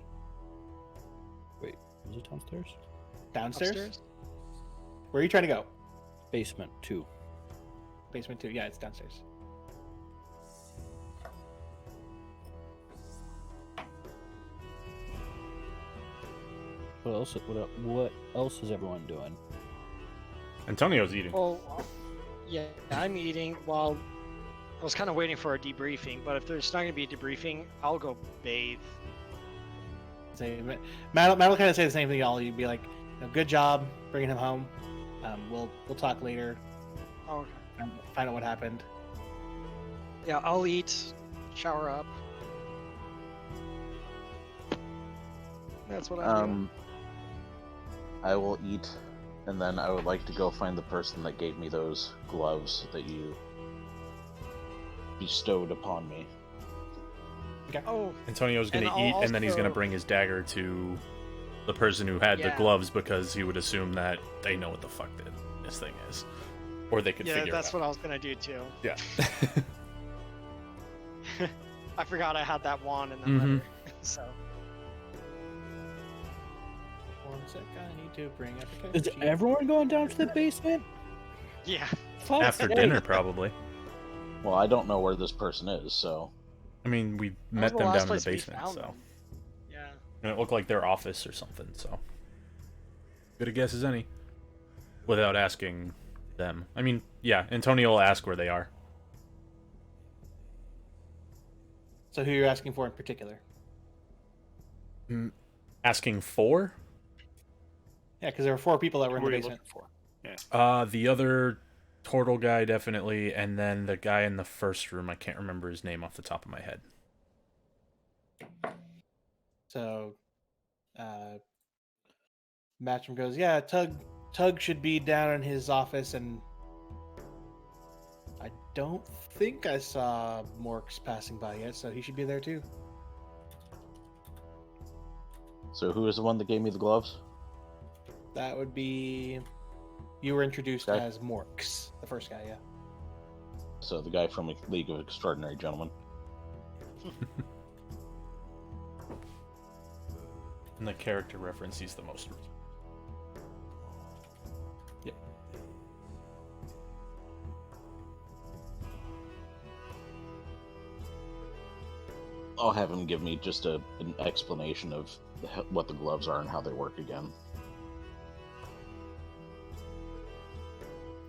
Wait, is it downstairs? Downstairs? Upstairs? Where are you trying to go? Basement 2. Basement 2. Yeah, it's downstairs. What else is everyone doing? Antonio's eating. Well, yeah, I'm eating while I was kind of waiting for a debriefing, but if there's not going to be a debriefing, I'll go bathe. Matt will kind of say the same thing to y'all. You'd be like, good job bringing him home. We'll talk later. Oh, okay. Find out what happened. Yeah, I'll eat, shower up. That's what I do. I will eat, and then I would like to go find the person that gave me those gloves that you bestowed upon me. Okay. Oh, Antonio's gonna And eat, I'll and then he's gonna also- bring his dagger to the person who had the Yeah. gloves because he would assume that they know what the fuck this thing is, or they could yeah, figure that's it out. what I was going to do too. Yeah. I forgot I had that wand in the Mhm. letter. So, 1 sec, I need to bring up a Is character sheet. everyone going down to the basement? yeah. Fuck's After sake. dinner, probably. Well, I don't know where this person is, so I mean, we That met was them the last down in the place we basement, found so them. Yeah. and it looked like their office or something. So, good a guess as any. Without asking them, I mean, yeah, Antonio will ask where they are. So who you're asking for in particular? Asking for Yeah, because there were 4 people that were in Who the are you basement. looking for? the other Tortle guy definitely, and then the guy in the first room. I can't remember his name off the top of my head. So, Matcham goes, yeah, Tug should be down in his office, and I don't think I saw Morks passing by yet, so he should be there too. So who is the one that gave me the gloves? That would be... You were introduced Okay. as Morks, the first guy, yeah. So the guy from League of Extraordinary Gentlemen. And the character reference, he's the most. Yeah. I'll have him give me just an explanation of what the gloves are and how they work again.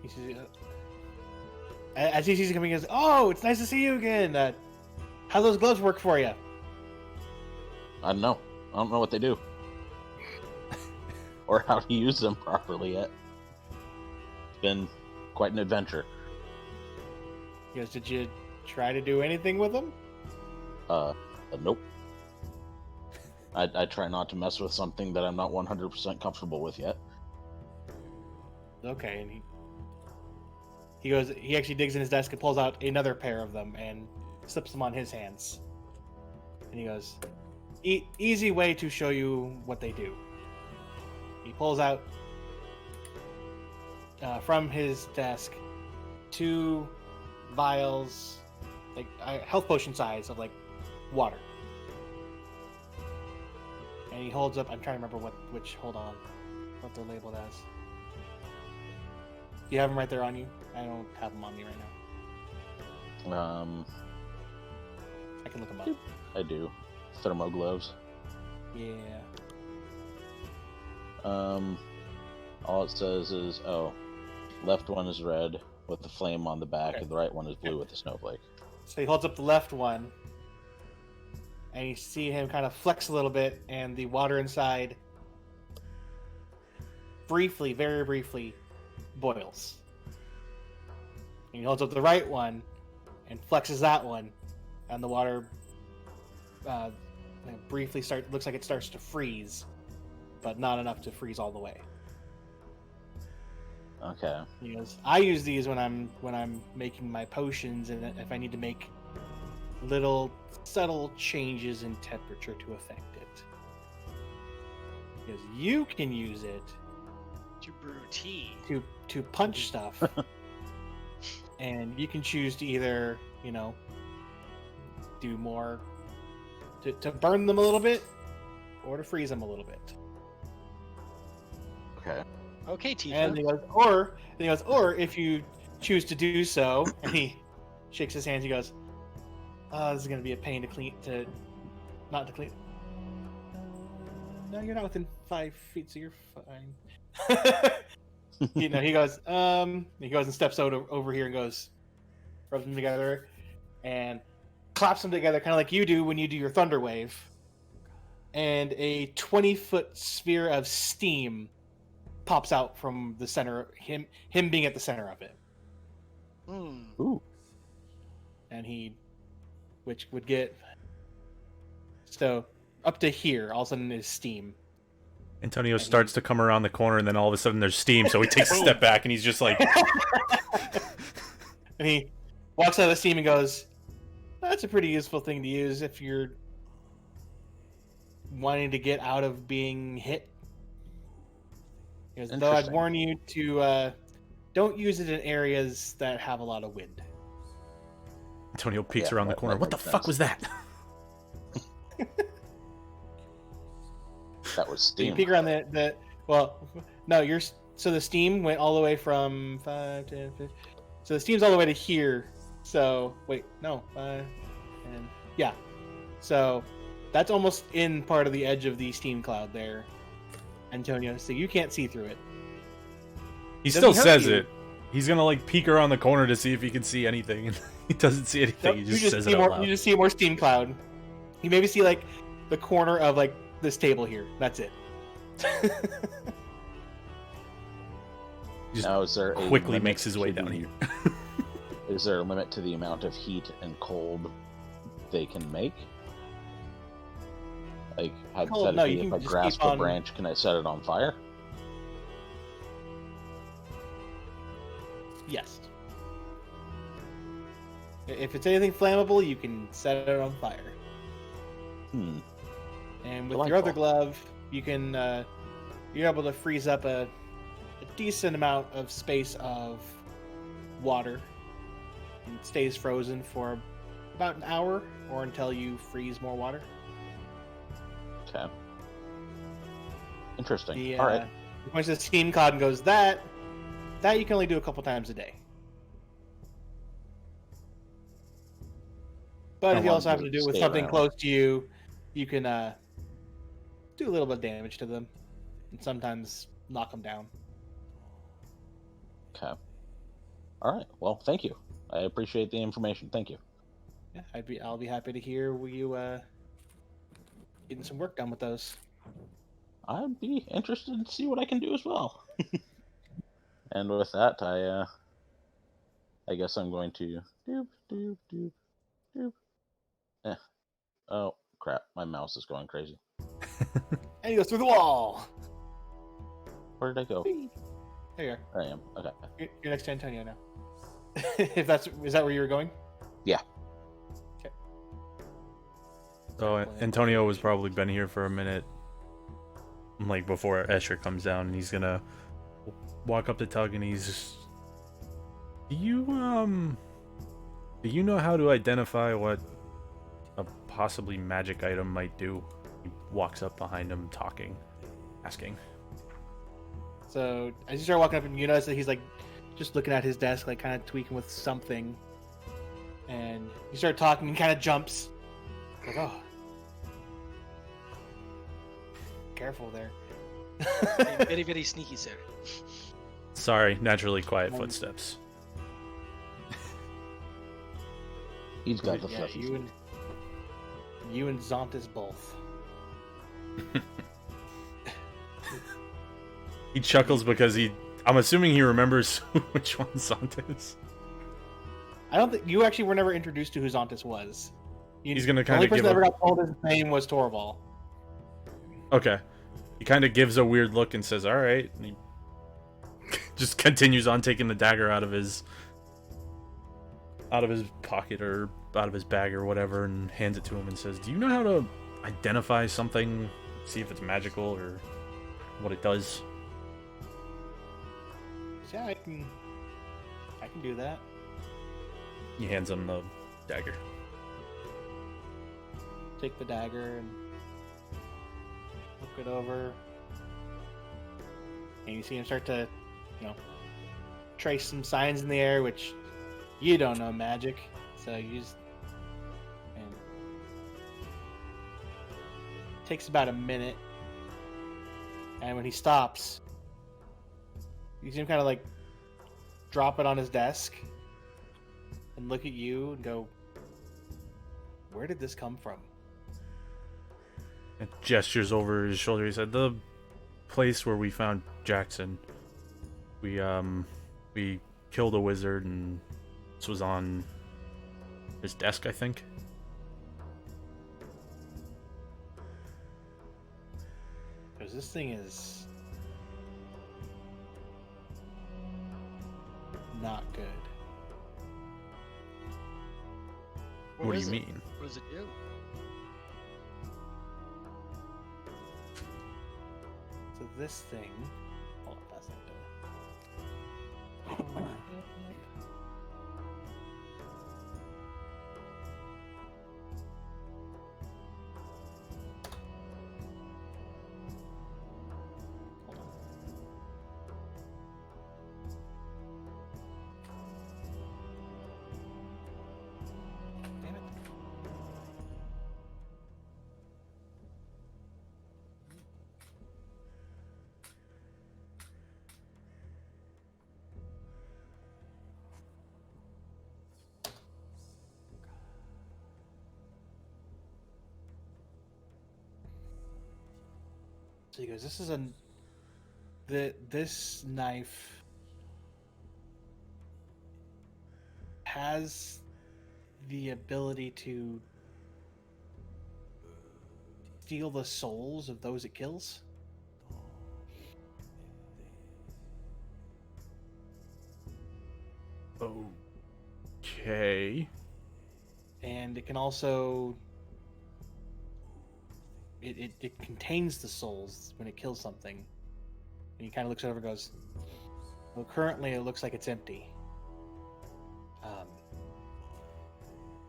He sees, as he sees him coming, he goes, oh, it's nice to see you again. How those gloves work for you? I don't know. I don't know what they do. Or how to use them properly yet. It's been quite an adventure. He goes, did you try to do anything with them? Nope. I try not to mess with something that I'm not 100% comfortable with yet. Okay, and he goes, he actually digs in his desk and pulls out another pair of them and slips them on his hands. And he goes, easy way to show you what they do. He pulls out from his desk 2 vials, like health potion size of like water. And he holds up, I'm trying to remember what they're labeled as. Do you have them right there on you? I don't have them on me right now. I can look them up. I do. Thermo gloves. Yeah. All it says is, left one is red with the flame on the back, Okay. and the right one is blue with the snowflake. So he holds up the left one, and you see him kind of flex a little bit, and the water inside briefly, very briefly, boils. And he holds up the right one, and flexes that one, and the water briefly looks like it starts to freeze, but not enough to freeze all the way. Okay. He goes, I use these when I'm making my potions, and if I need to make little subtle changes in temperature to affect it. He goes, you can use it To brew tea. to punch stuff, and you can choose to either, do more to burn them a little bit, or to freeze them a little bit. Okay. Okay, Tifa. And he goes, or if you choose to do so, and he shakes his hands, he goes, this is gonna be a pain to clean, not to clean. No, you're not within 5 feet, so you're fine. he goes and steps over here and goes, rubs them together. and claps them together, kind of like you do when you do your thunder wave. And a 20-foot sphere of steam pops out from the center, him being at the center of it. Ooh. And which would get, so up to here, all of a sudden is steam. Antonio starts to come around the corner, and then all of a sudden there's steam, so he takes a step back, and he's just like... And he walks out of the steam and goes, that's a pretty useful thing to use if you're wanting to get out of being hit. Because though I'd warn you to don't use it in areas that have a lot of wind. Antonio peeks around the corner. What the fuck was that? That was steam. You peek around so the steam went all the way from 5, 10, 15. So the steam's all the way to here. So, wait, no. 5, and yeah. So that's almost in part of the edge of the steam cloud there, Antonio. So you can't see through it. He still says it. He's gonna like peek around the corner to see if he can see anything, and he doesn't see anything. He just says it out loud. You just see more steam cloud. You maybe see like the corner of like this table here. That's it. Just now, is there quickly makes his way down here. Is there a limit to the amount of heat and cold they can make? Like, hypothetically, if I grasp a branch, can I set it on fire? Yes. If it's anything flammable, you can set it on fire. And with your other glove, you can you're able to freeze up a decent amount of space of water. And it stays frozen for about an hour or until you freeze more water. Okay. Interesting. All right. Once the steam cloud goes, that you can only do a couple times a day. But if you also have to do it with something close to you, you can do a little bit of damage to them, and sometimes knock them down. Okay. All right. Well, thank you. I appreciate the information. Thank you. Yeah, I'll be happy to hear you getting some work done with those. I'd be interested to see what I can do as well. And with that, I guess I'm going to doop. Oh crap! My mouse is going crazy. And he goes through the wall. Where did I go? There you are. There I am. Okay. You're next to Antonio now. Is that where you were going? Yeah. Okay. So Antonio has probably been here for a minute, like before Escher comes down, and he's gonna walk up to Tug, and he's just, do you know how to identify what a possibly magic item might do? He walks up behind him, asking. So as you start walking up, and you notice that he's like just looking at his desk, like kind of tweaking with something. And you start talking, and kind of jumps. Like, oh, careful there. Very, very sneaky, sir. Sorry, naturally quiet footsteps. He's got the Yeah, fluffy. you and Zontis both. He chuckles because I'm assuming he remembers which one Zontis is. I don't think you actually were never introduced to who Zontis was. He's gonna The only kind of person give that ever got told his name was Torvald. Okay. He kind of gives a weird look and says, "All right." And he just continues on taking the dagger out of his pocket or out of his bag or whatever, and hands it to him and says, "Do you know how to identify something? See if it's magical or what it does?" Yeah, I can do that. He hands him the dagger. Take the dagger and look it over. And you see him start to, trace some signs in the air, which you don't know magic. So you just... And it takes about a minute. And when he stops, you see him kind of like drop it on his desk and look at you and go, where did this come from? And gestures over his shoulder. He said, "The place where we found Jackson. We killed a wizard, and this was on his desk, I think." Because this thing is not good. What do is you it? mean? What does it do? So this thing. Hold on, that's not good. Hold on. Damn it. So he goes, this is this knife has the ability to steal the souls of those it kills. Okay. And it can also it contains the souls when it kills something. And he kind of looks over and goes, well, currently it looks like it's empty.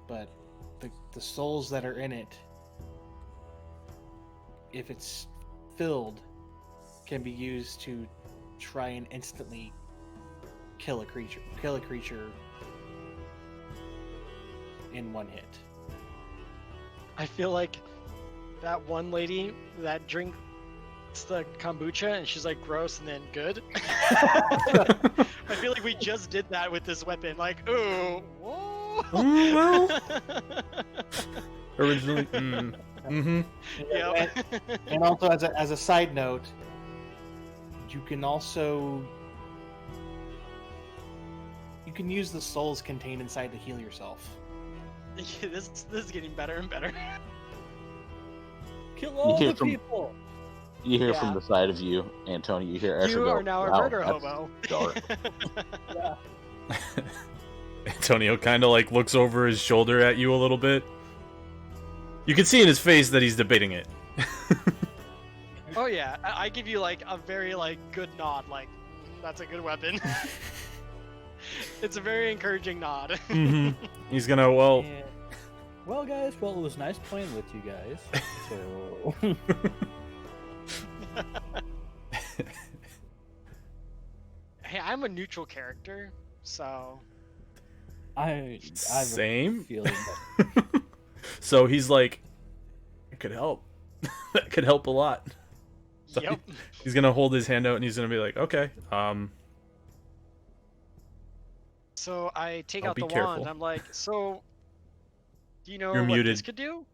But the souls that are in it, if it's filled, can be used to try and instantly kill a creature in one hit. I feel like that one lady that drinks the kombucha and she's like gross and then good. I feel like we just did that with this weapon. Like, ooh, whoa. Well, originally. Mm-hmm. Yep. And also, as a side note, you can use the souls contained inside to heal yourself. This is getting better and better. Kill all hear the from- people. You hear Yeah. from the side of you, Antonio. You hear Escher You go, are now a "Wow, murder that's hobo. dark." Antonio kind of like looks over his shoulder at you a little bit. You can see in his face that he's debating it. Oh yeah, I give you like a very like good nod. Like, that's a good weapon. It's a very encouraging nod. Mm-hmm. He's gonna well. And- well, guys, well, it was nice playing with you guys. So, Hey, I'm a neutral character, so I have Same. a feeling that So he's like, it could help. That could help a lot. So yep. he's gonna hold his hand out and he's gonna be like, okay, So I take I'll out be the careful. wand. I'm like, so do you know You're what muted. this could do?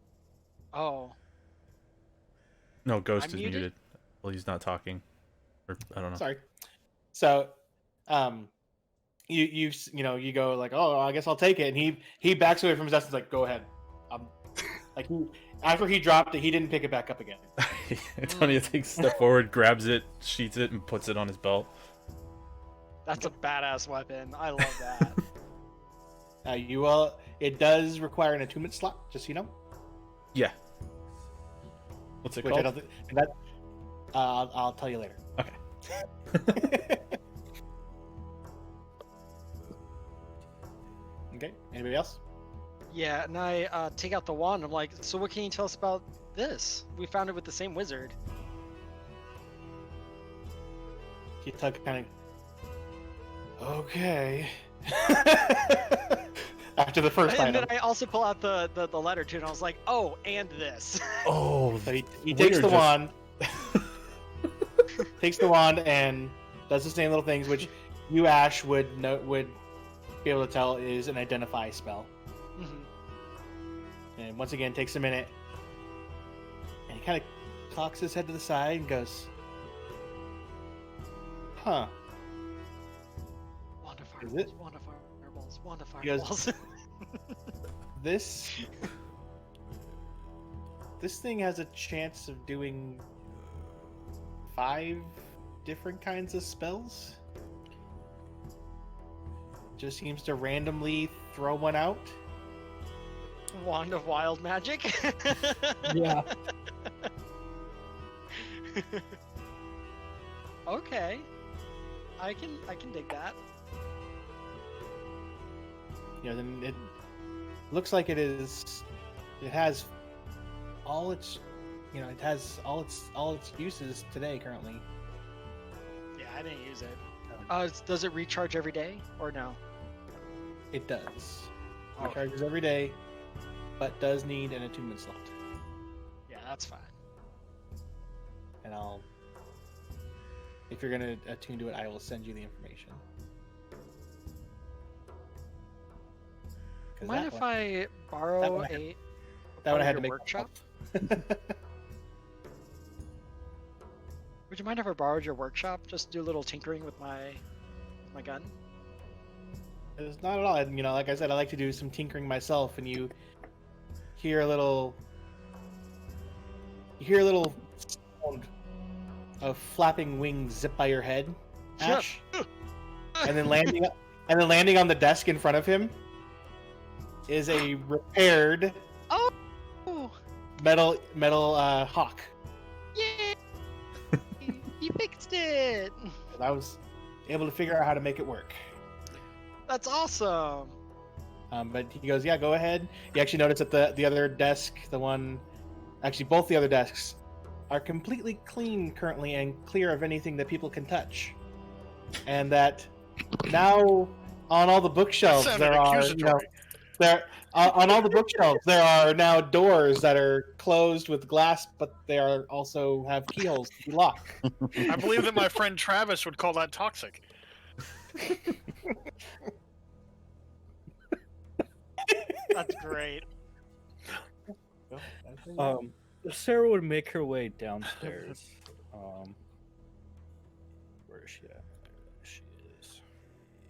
Oh, no, Ghost I'm is muted. muted? Well, he's not talking, or I don't know. Sorry. So, you go like, oh, I guess I'll take it, and he backs away from his desk and is like, go ahead. Like after he dropped it, he didn't pick it back up again. Antonio takes a step forward, grabs it, sheets it, and puts it on his belt. that's a badass weapon. I love that. It does require an attunement slot, just so you know. Yeah. What's it Which I called? don't think that. I'll tell you later. Okay. Okay. Anybody else? Yeah, and I take out the wand. I'm like, so what can you tell us about this? We found it with the same wizard. Tug kind of. Okay. After the first And item, then I also pull out the letter too, and I was like, oh, and this. Oh, so he Weird, takes the just- wand, takes the wand, and does the same little things, which you, Ash, would be able to tell is an identify spell. Mhm. And And once again, takes a minute, and he kind of cocks his head to the side and goes, "Huh? Wand of Is fireballs, it? wand of fireballs, wand of He goes- fireballs. This thing has a chance of doing 5 different kinds of spells. Just seems to randomly throw one out. Wand of wild magic. Yeah. Okay. I can dig that. You know, then it looks like it has all its, you know, it has all its uses today currently. Yeah, I didn't use it. Does it recharge every day or no? It does. Okay. Recharges every day, but does need an attunement slot. Yeah, that's fine. And if you're gonna attune to it, I will send you the information. 'Cause Mind that if one- I borrow that one I that one I had to make workshop? myself. Would you mind if I borrowed your workshop? Just do a little tinkering with my gun. It's not at all. You know, like I said, I like to do some tinkering myself, and you hear a little sound of flapping wings zip by your head, Ash, and then landing on the desk in front of him is a repaired Oh, metal hawk. yay! He fixed it. I was able to figure out how to make it work. That's awesome. But he goes, yeah, go ahead. You actually notice that the other desk, both the other desks, are completely clean currently and clear of anything that people can touch. And that now on all the bookshelves Sounded there are, accusatory. on all the bookshelves there are now doors that are closed with glass, but they are also have keyholes to be locked. I believe that my friend Travis would call that toxic. That's great. Sarah would make her way downstairs. Where is she at? There she is.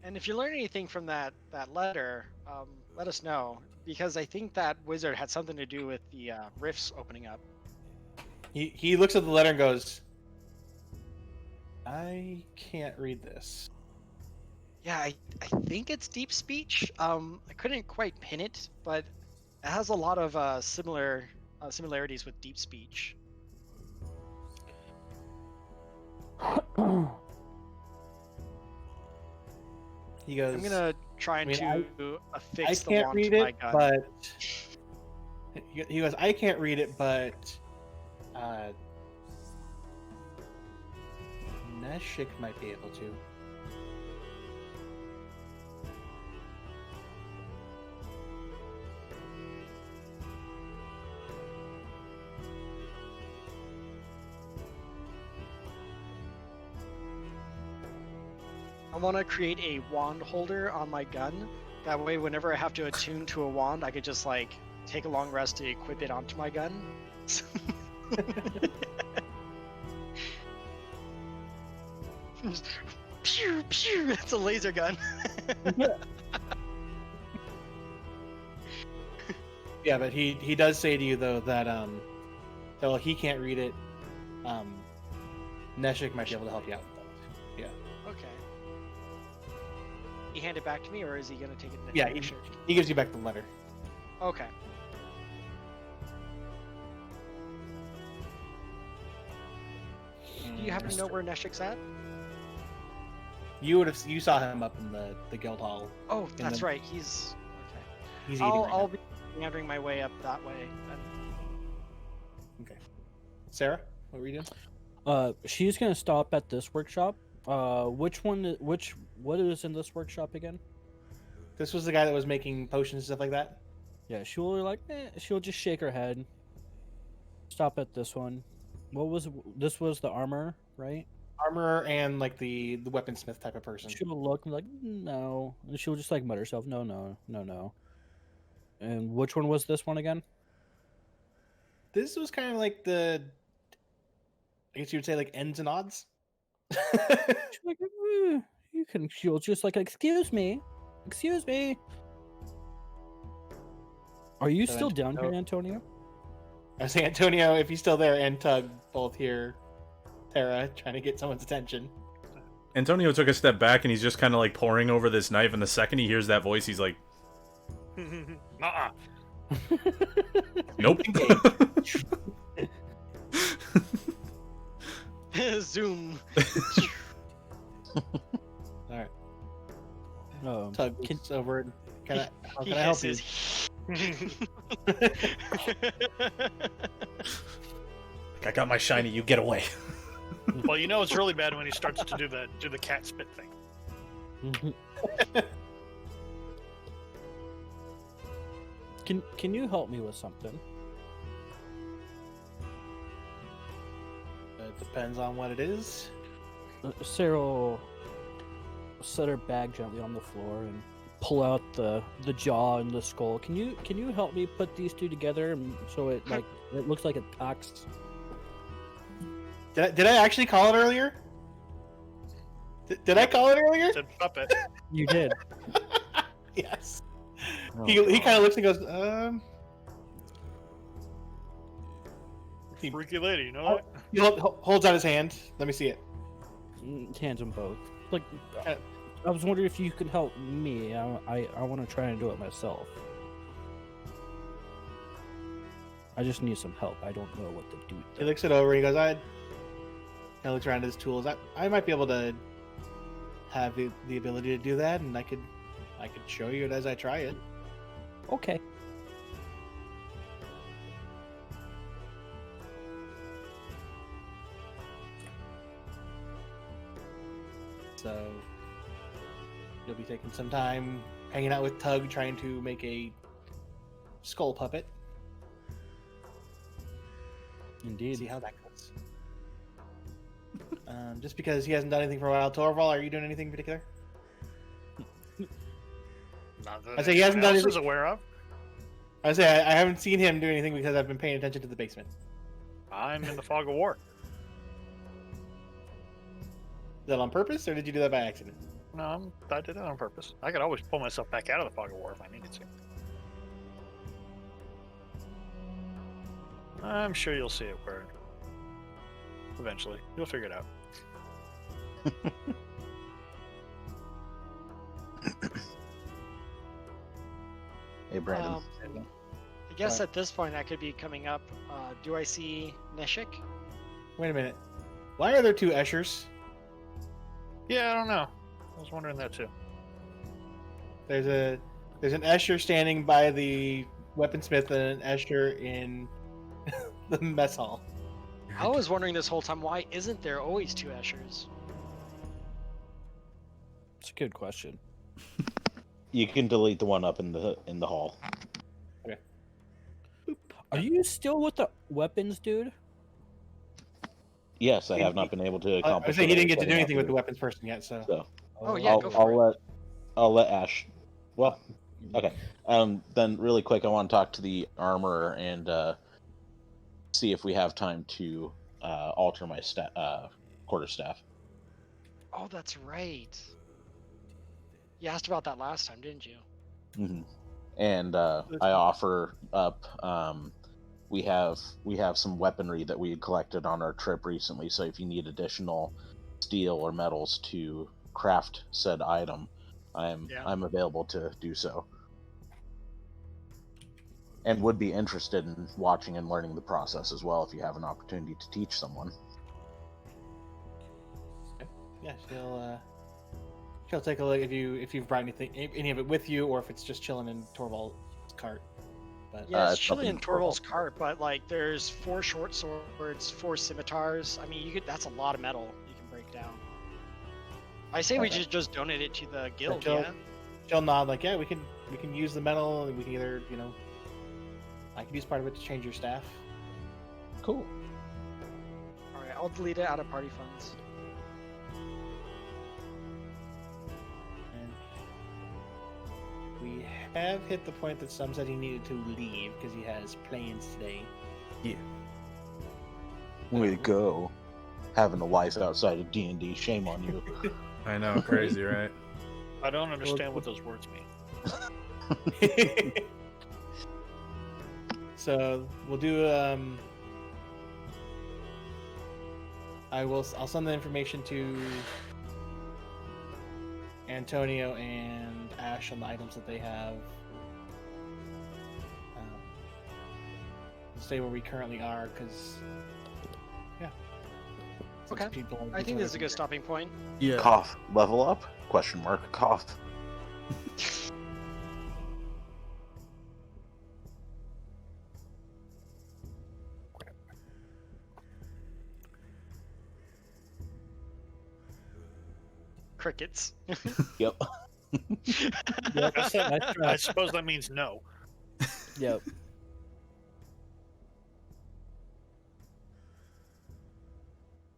And if you learn anything from that letter, let us know, because I think that wizard had something to do with the rifts opening up. He looks at the letter and goes, I can't read this. Yeah, I think it's deep speech. I couldn't quite pin it, but it has a lot of similarities with deep speech. He goes, I'm gonna try and I affix the can't wand read to my it, gun. but he goes, I can't read it, but Neshik might be able to. I want to create a wand holder on my gun. That way, whenever I have to attune to a wand, I could just like take a long rest to equip it onto my gun. Just pew pew. It's a laser gun. Yeah, but he does say to you though that well, he can't read it. Neshik might be able to help you out with that. Yeah. Okay. He hand it back to me, or is he gonna take it? Yeah, he gives you back the letter. Okay. Do you happen to know where Neshik's at? You saw him up in the guild hall. Oh, In that's the- right. He's okay. He's eating. right I'll be meandering my way up that way. now. Okay. Sarah, what were you doing? She's gonna stop at this workshop. What is in this workshop again? This was the guy that was making potions and stuff like that. Yeah, she'll just shake her head. Stop at this one. This was the armor, right? Armorer and like the weaponsmith type of person. She'll look and be like, no. And she'll just like mutter herself, no. And which one was this one again? this was kind of like I guess you would say like ends and odds. She's like, you can. She'll just like, excuse me. Are you So still down here, Antonio- Antonio? I was saying, Antonio, if he's still there, and Tug both hear Tara trying to get someone's attention. Antonio took a step back and he's just kind of like poring over this knife. And the second he hears that voice, he's like, Nuh-uh. "Nope." Zoom. All right, Um, Tug can- looks over and can I? How He can I help you? hisses. I got my shiny. You get away. Well, you know it's really bad when he starts to do the cat spit thing. Can you help me with something? It depends on what it is. Sarah will set her bag gently on the floor and pull out the jaw and the skull. Can you help me put these two together so it looks like it talks? Did I actually call it earlier? Did I call it earlier? Said puppet. You did. Yes. Oh, He kind of looks and goes, Freaky lady, you know what? He holds out his hand. Let me see it. Hands them both. Like, Okay. I was wondering if you could help me. I want to try and do it myself. I just need some help. I don't know what to do. He looks it over. He goes, kind of looks around at his tools. I might be able to have the ability to do that, and I could show you it as I try it. Okay. So you'll be taking some time hanging out with Tug, trying to make a skull puppet. Indeed. See how that goes. Just because he hasn't done anything for a while, Torvald, are you doing anything in particular? Not that I say he hasn't done anyone else anything- is aware of. I say I haven't seen him do anything because I've been paying attention to the basement. I'm in the fog of war. Is that on purpose, or did you do that by accident? No, I did it on purpose. I could always pull myself back out of the fog of war if I needed to. I'm sure you'll see it where eventually you'll figure it out. Hey, Brandon. I guess at this point I could be coming up. Do I see Neshik? Wait a minute. Why are there two Eschers? Yeah, I don't know. I was wondering that too. There's an Escher standing by the weaponsmith and an Escher in the mess hall. I was wondering this whole time, why isn't there always two Eschers? It's a good question. You can delete the one up in the hall. Are you still with the weapons, dude? Yes, I have not been able to I accomplish. think he what didn't get to setting do out anything with do. the weapons person yet, so. So Oh, yeah, go for I'll let Ash. Well, okay. Then really quick, I want to talk to the armorer and see if we have time to alter my quarterstaff. Oh, that's right. You asked about that last time, didn't you? Mm-hmm. And I offer up. We have some weaponry that we had collected on our trip recently. So if you need additional steel or metals to craft said item, I'm available to do so. And would be interested in watching and learning the process as well if you have an opportunity to teach someone. Yeah, she'll take a look if you've brought any of it with you, or if it's just chilling in Torvald's cart. But Yeah, it's it's chilling something in Torvald's cart, but like there's 4 short swords, 4 scimitars. I mean, that's a lot of metal you can break down. I say we Okay. just donate it to the guild, she'll- yeah? she'll nod like, yeah, we can use the metal, and we can either I could use part of it to change your staff. Cool. Alright, I'll delete it out of party funds. And we have hit the point that Sam said he needed to leave because he has plans today. Yeah. Way to go. Having a life outside of D&D, shame on you. I know, crazy, right? I don't understand what those words mean. So we'll do. I'll send the information to Antonio and Ash on the items that they have. Stay where we currently are, because Okay. I think this is a good stopping point. Yeah. Cough. Level up? Question mark. Cough. Crickets. Yep. Yep. Nice I try. suppose that means no. Yep.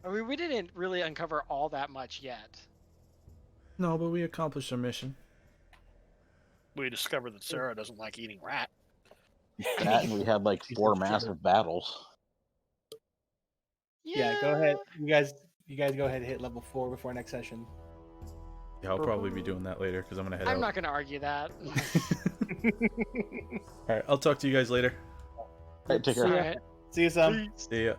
I mean, we didn't really uncover all that much yet. No, but we accomplished our mission. We discovered that Sarah doesn't like eating rat. That, and we had like 4 massive battles. yeah, go ahead. You guys go ahead and hit level 4 before next session. Yeah, I'll probably be doing that later because I'm gonna head I'm out. not going to argue that. All right, I'll talk to you guys later. Alright, take care. All right. See you, Sam. See ya.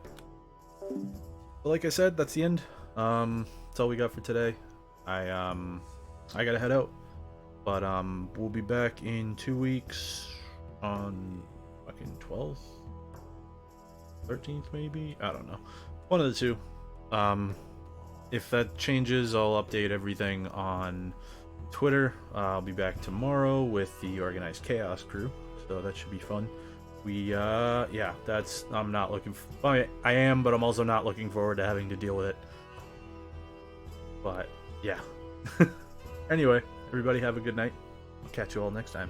Well, like I said, that's the end. That's all we got for today. I gotta head out, but we'll be back in 2 weeks on fucking 12th, 13th maybe. I don't know, one of the two. If that changes, I'll update everything on Twitter. I'll be back tomorrow with the Organized Chaos crew, so that should be fun. I'm not looking I am, but I'm also not looking forward to having to deal with it. But yeah. Anyway, everybody have a good night. I'll catch you all next time.